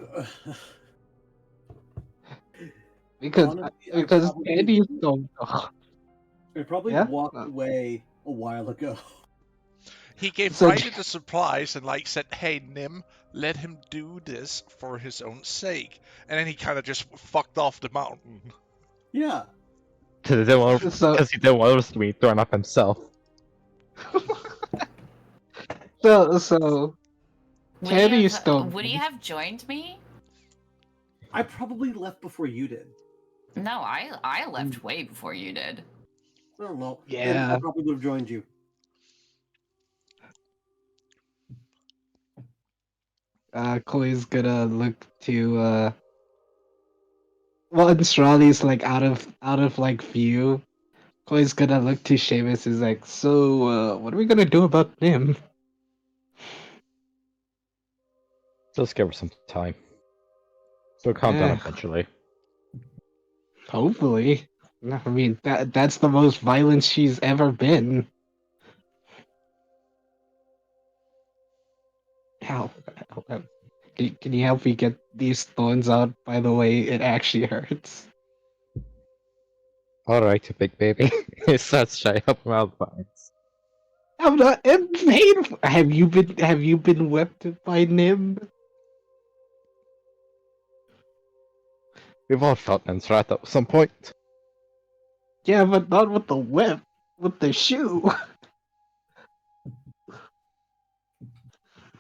Because honestly, because Andy's so. I probably Yeah? walked away a while ago. He gave So- Ryder the surprise and said, "Hey Nim, let him do this for his own sake," and then he kind of just fucked off the mountain. Yeah. Because So, he didn't want us to be thrown up himself. so Would he Teddy have still. would he have joined me? I probably left before you did. No, I left way before you did. Oh well, then I Yeah. probably would have joined you. Koi's gonna look to once Raleigh's like out of like view, Koi's gonna look to Seamus is like, so what are we gonna do about him? Just give her some time. She'll calm down Yeah, eventually. hopefully. I mean that's the most violent she's ever been. How? Can you help me get these thorns out? By the way, it actually hurts. Alright, big baby. He starts shy up around vines. I'm not in pain. Have you been whipped by Nim? We've all felt men's wrath at some point. Yeah, but not with the whip, with the shoe.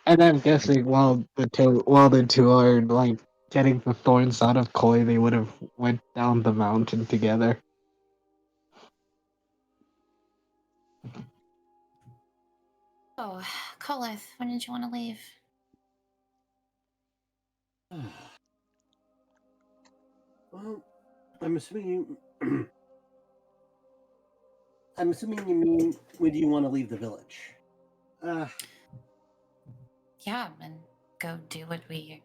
And I'm guessing while the two are like getting the thorns out of Koi, they would have went down the mountain together. Oh, Colith, when did you want to leave? Well, I'm assuming you. I'm assuming you mean when do you want to leave the village? Yeah, and go do what we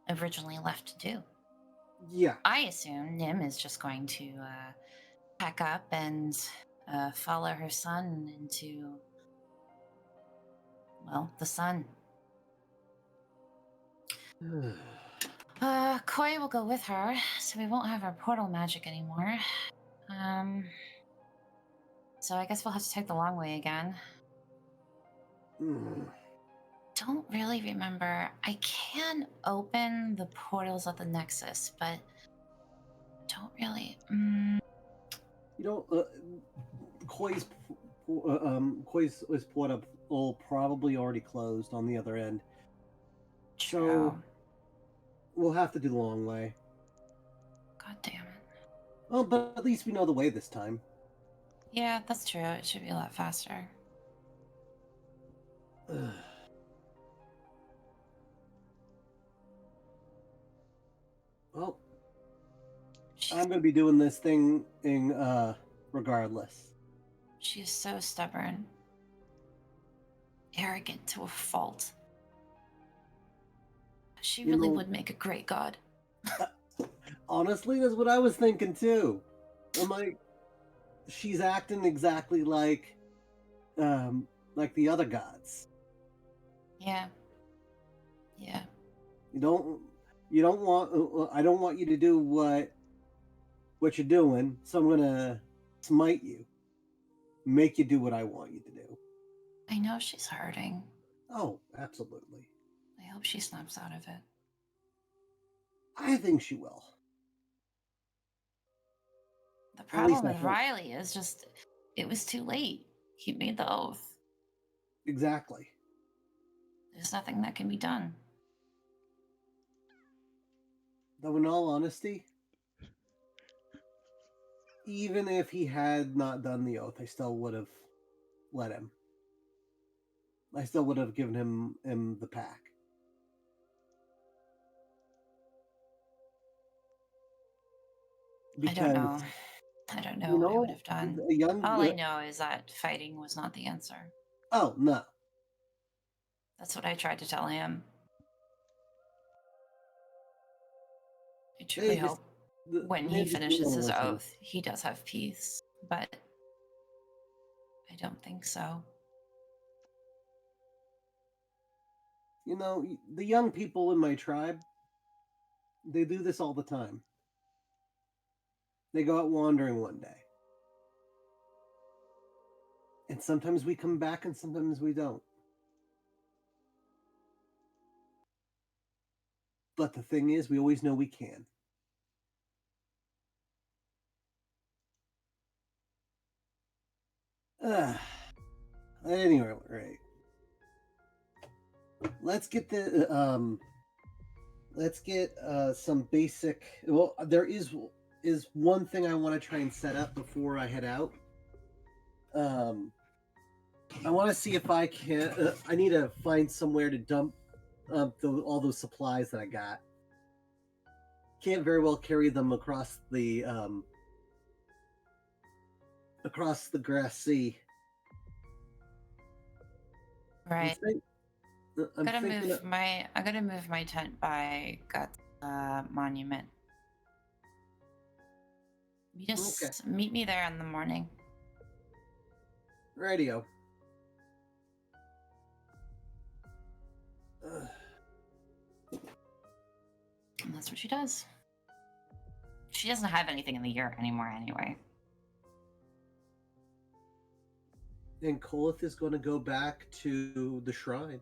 originally left to do. Yeah. I assume Nim is just going to pack up and follow her son into, well, the sun. Koi will go with her, so we won't have our portal magic anymore. So I guess we'll have to take the long way again. Don't really remember. I can open the portals at the Nexus, but don't really. You know, Koi's portal probably already closed on the other end. True. So we'll have to do the long way. God damn it. Well, but at least we know the way this time. Yeah, that's true. It should be a lot faster. Well, She's, I'm gonna be doing this thing regardless. she's so stubborn. Arrogant to a fault. She You really know- would make a great god. Honestly, that's what I was thinking too. I'm like, she's acting exactly like the other gods. Yeah. Yeah. You don't want. I don't want you to do what you're doing. So I'm gonna smite you, make you do what I want you to do. I know she's hurting. Oh, absolutely. I hope she snaps out of it. I think she will. The At least problem I with hope. Riley is just, it was too late. He made the oath. Exactly. There's nothing that can be done. Though, in all honesty, even if he had not done the oath, I still would have let him. I still would have given him the pack. I don't know. I don't know what I would have done. All I know is that fighting was not the answer. Oh, no. That's what I tried to tell him. I truly hope when he finishes his oath, he does have peace, but I don't think so. You know, the young people in my tribe, they do this all the time. They go out wandering one day. And sometimes we come back and sometimes we don't. But the thing is, we always know we can. Anyway, right. Let's get some basic. Well, there is one thing I want to try and set up before I head out. I want to see if I can. I need to find somewhere to dump all those supplies that I got. Can't very well carry them across the grass sea. Right. I'm I'm thinking. gonna move my tent by Guts monument. You just meet me there in the morning. Radio. And that's what she does. She doesn't have anything in the yurt anymore anyway. And Kolith is going to go back to the shrine.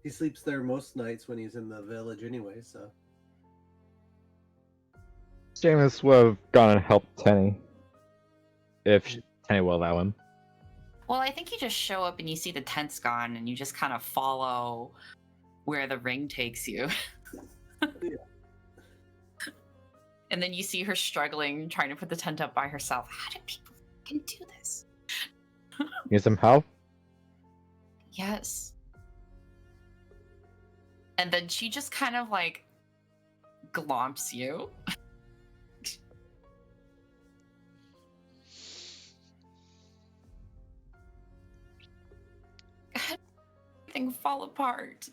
He sleeps there most nights when he's in the village anyway, so. Seamus would have gone and helped Tenny. If Tenny will allow him. Well, I think you just show up and you see the tent's gone and you just kind of follow where the ring takes you. Yeah. And then you see her struggling, trying to put the tent up by herself. How do people fucking do this? Need some help? Yes. And then she just kind of like glomps you. Everything fall apart.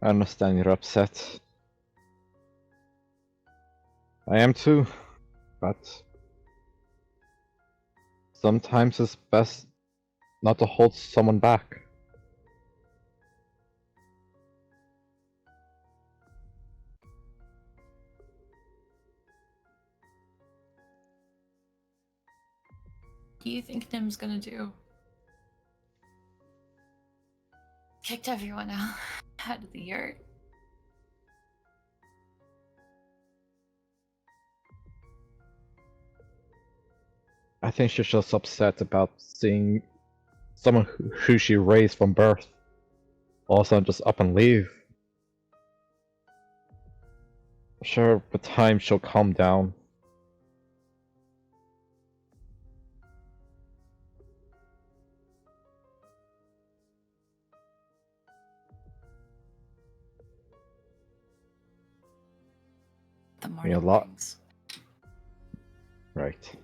I understand you're upset. I am too, but sometimes it's best not to hold someone back. What do you think Nim's gonna do? Kicked everyone out of the yurt. I think she's just upset about seeing someone who she raised from birth all of a sudden just up and leave. Sure, with time she'll calm down. The morning A lot. brings. Right.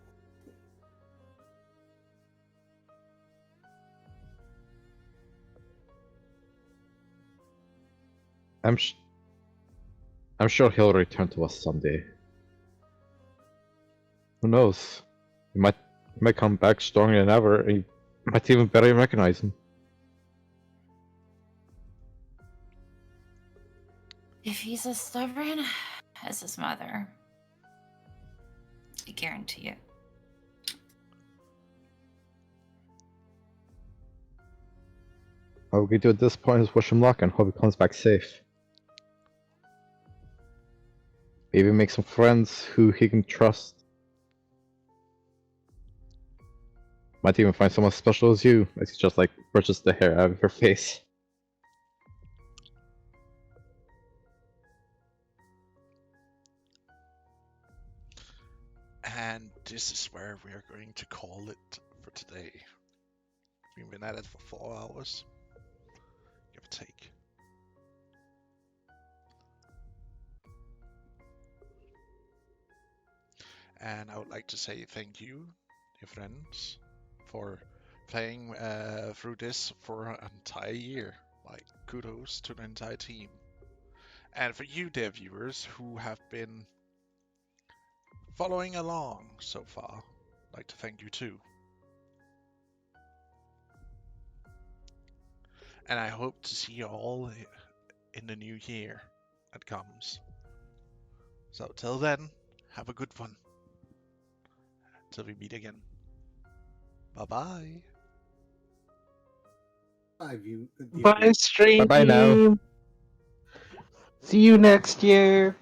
I'm sure he'll return to us someday. Who knows? He might come back stronger than ever. And you might even better recognize him. If he's as stubborn as his mother, I guarantee it. All we can do at this point is wish him luck and hope he comes back safe. Maybe make some friends who he can trust. Might even find someone special as you, as he just like brushes the hair out of her face. And this is where we are going to call it for today. We've been at it for 4 hours, give or take. And I would like to say thank you, dear friends, for playing through this for an entire year. Like, kudos to the entire team. And for you, dear viewers, who have been following along so far, I'd like to thank you too. And I hope to see you all in the new year that comes. So till then, have a good one. till we meet again. Bye bye. Bye, stream. Bye-bye now. See you next year.